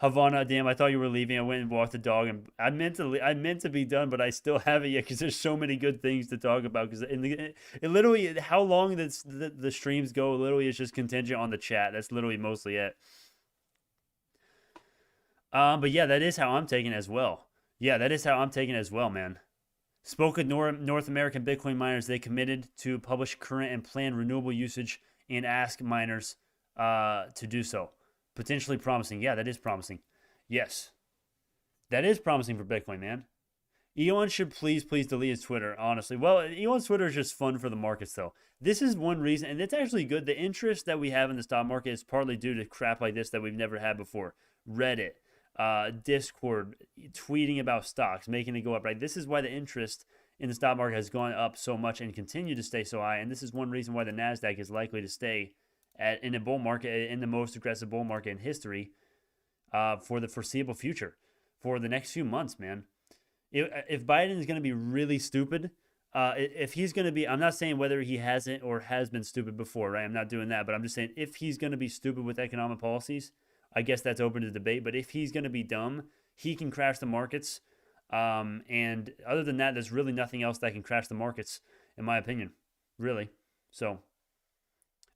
Havana, damn, I thought you were leaving. I went and walked the dog, and I meant to be done, but I still haven't yet because there's so many good things to talk about. Because it literally, how long the streams go, literally is just contingent on the chat. That's literally mostly it. But yeah, that is how I'm taking it as well. Yeah, that is how I'm taking it as well, man. Spoke with North American Bitcoin miners. They committed to publish current and planned renewable usage and ask miners to do so. Potentially promising. Yeah, that is promising. Yes. That is promising for Bitcoin, man. Elon should please delete his Twitter, honestly. Well, Elon's Twitter is just fun for the markets, though. This is one reason, and it's actually good. The interest that we have in the stock market is partly due to crap like this that we've never had before. Reddit. Discord, tweeting about stocks, making it go up, right? This is why the interest in the stock market has gone up so much and continue to stay so high. And this is one reason why the NASDAQ is likely to stay in a bull market, in the most aggressive bull market in history for the foreseeable future, for the next few months, man. If Biden is going to be really stupid, if he's going to be, I'm not saying whether he hasn't or has been stupid before, right? I'm not doing that, but I'm just saying if he's going to be stupid with economic policies, I guess that's open to debate. But if he's going to be dumb, he can crash the markets. And other than that, there's really nothing else that can crash the markets, in my opinion, really. So,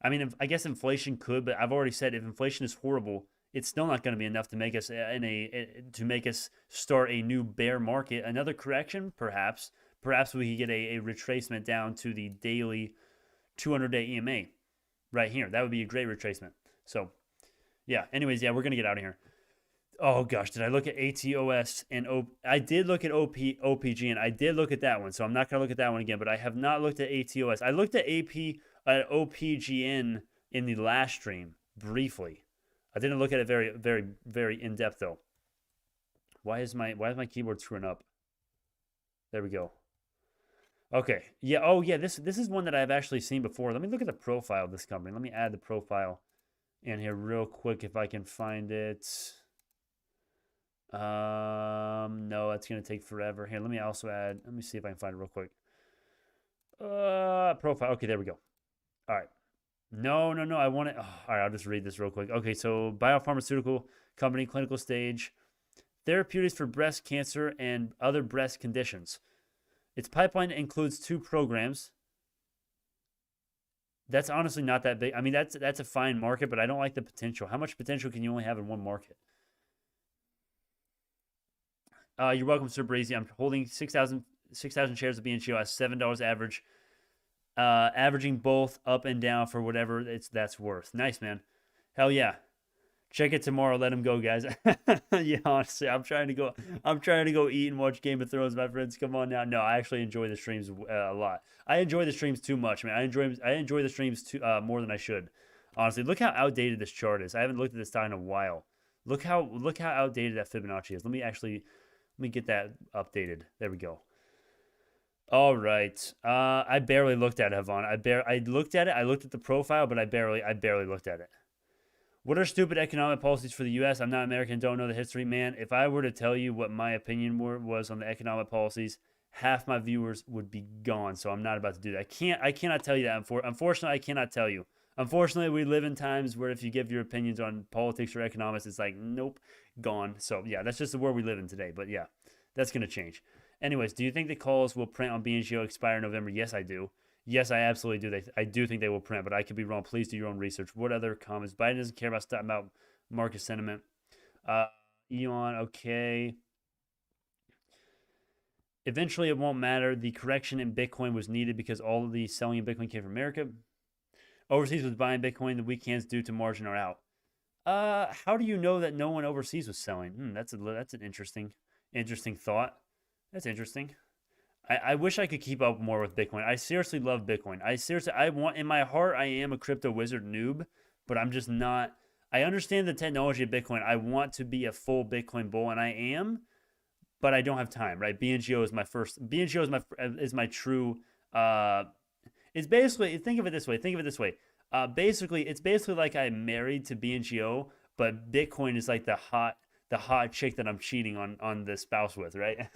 I mean, I guess inflation could, but I've already said if inflation is horrible, it's still not going to be enough to make us start a new bear market. Another correction, perhaps we could get a retracement down to the daily 200-day EMA right here. That would be a great retracement. So, yeah. Anyways, yeah, we're going to get out of here. Oh gosh, did I look at ATOS and I did look at OPG, and I did look at that one, so I'm not gonna look at that one again. But I have not looked at ATOS. I looked at OPGN in the last stream briefly. I didn't look at it very in depth though. Why is my keyboard screwing up? There we go. Okay. Yeah. Oh yeah. This is one that I've actually seen before. Let me look at the profile of this company. Let me add the profile in here real quick if I can find it. No, that's gonna take forever. Here, let me also add. Let me see if I can find it real quick. Profile. Okay, there we go. All right. No. I want it. Oh, all right, I'll just read this real quick. Okay, so biopharmaceutical company, clinical stage, therapeutics for breast cancer and other breast conditions. Its pipeline includes 2 programs. That's honestly not that big. I mean, that's a fine market, but I don't like the potential. How much potential can you only have in one market? You're welcome, Sir Brazy. I'm holding 6,000 shares of BNGO at $7 average, averaging both up and down for whatever that's worth. Nice, man. Hell yeah. Check it tomorrow. Let him go, guys. Yeah, honestly, I'm trying to go eat and watch Game of Thrones, my friends. Come on now. No, I actually enjoy the streams a lot. I enjoy the streams too much, man. I enjoy the streams too more than I should. Honestly, look how outdated this chart is. I haven't looked at this stock in a while. Look how outdated that Fibonacci is. Let me get that updated. There we go. All right. I barely looked at it, Havon. I looked at it. I looked at the profile, but I barely looked at it. What are stupid economic policies for the U.S.? I'm not American, don't know the history. Man, if I were to tell you what my opinion was on the economic policies, half my viewers would be gone. So I'm not about to do that. I cannot tell you that. Unfortunately, I cannot tell you. Unfortunately, we live in times where if you give your opinions on politics or economics, it's like, nope, gone. So yeah, that's just the world we live in today. But yeah, that's going to change. Anyways, do you think the calls will print on BNGO expire in November? Yes, I do. Yes, I absolutely do. I do think they will print, but I could be wrong. Please do your own research. What other comments? Biden doesn't care about market sentiment. Eon, okay. Eventually, it won't matter. The correction in Bitcoin was needed because all of the selling in Bitcoin came from America. Overseas was buying Bitcoin. The weak hands due to margin are out. How do you know that no one overseas was selling? That's an interesting thought. That's interesting. I wish I could keep up more with Bitcoin. I seriously love Bitcoin. I want, in my heart, I am a crypto wizard noob, but I'm just not. I understand the technology of Bitcoin. I want to be a full Bitcoin bull, and I am, but I don't have time, right? BNGO is my first. BNGO is my true. It's basically, think of it this way. Basically, it's basically like I'm married to BNGO, but Bitcoin is like the hot chick that I'm cheating on the spouse with, right?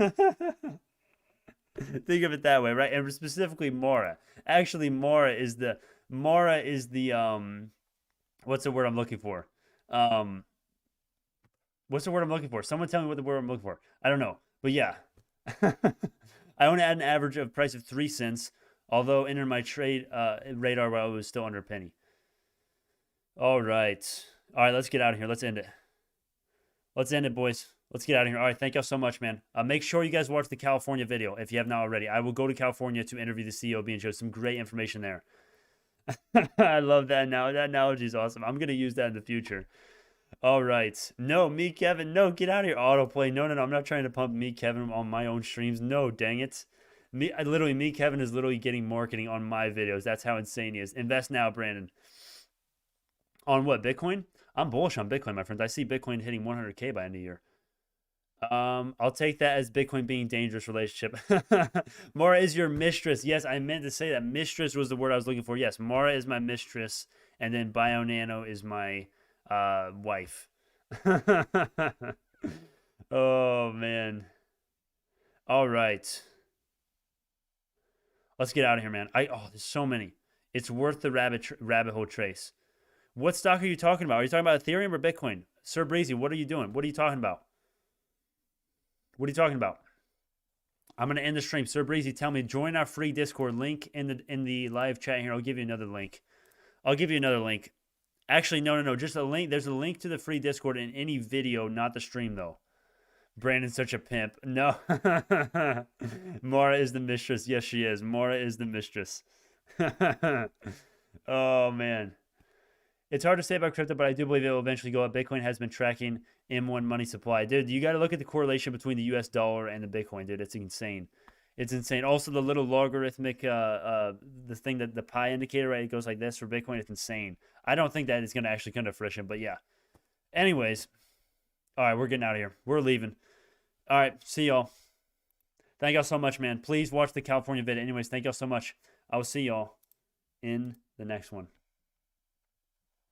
Think of it that way, right? And specifically Mara. Actually, Mara is the what's the word I'm looking for? What's the word I'm looking for? Someone tell me what the word I'm looking for. I don't know. But yeah. I only had an average of price of 3 cents, although entered my trade radar while it was still under a penny. All right, let's get out of here. Let's end it, boys. Let's get out of here. All right, thank y'all so much, man. Make sure you guys watch the California video if you have not already. I will go to California to interview the CEO of BNGO. Some great information there. I love that now. That analogy is awesome. I'm going to use that in the future. All right. No, me, Kevin. No, get out of here. Autoplay. No. I'm not trying to pump me, Kevin, on my own streams. No, dang it. Me, Kevin is literally getting marketing on my videos. That's how insane he is. Invest now, Brandon. On what, Bitcoin? I'm bullish on Bitcoin, my friends. I see Bitcoin hitting 100K by end of the year. I'll take that as Bitcoin being dangerous relationship. Mara is your mistress. Yes, I meant to say that. Mistress was the word I was looking for. Yes, Mara is my mistress, and then Bionano is my wife. Oh man. All right. Let's get out of here, man. There's so many. It's worth the rabbit hole trace. What stock are you talking about? Are you talking about Ethereum or Bitcoin? Sir Breezy, what are you doing? What are you talking about? What are you talking about? I'm going to end the stream. Sir Breezy, tell me, join our free Discord link in the live chat here. I'll give you another link. Actually, no. Just a link. There's a link to the free Discord in any video, not the stream, though. Brandon's such a pimp. No. Mara is the mistress. Yes, she is. Mara is the mistress. Oh, man. It's hard to say about crypto, but I do believe it will eventually go up. Bitcoin has been tracking M1 money supply. Dude, you got to look at the correlation between the US dollar and the Bitcoin, dude. It's insane. It's insane. Also, the little logarithmic, the thing that the pi indicator, right? It goes like this for Bitcoin. It's insane. I don't think that is going to actually come to fruition, but yeah. Anyways, all right, we're getting out of here. We're leaving. All right, see y'all. Thank y'all so much, man. Please watch the California vid. Anyways, thank y'all so much. I will see y'all in the next one.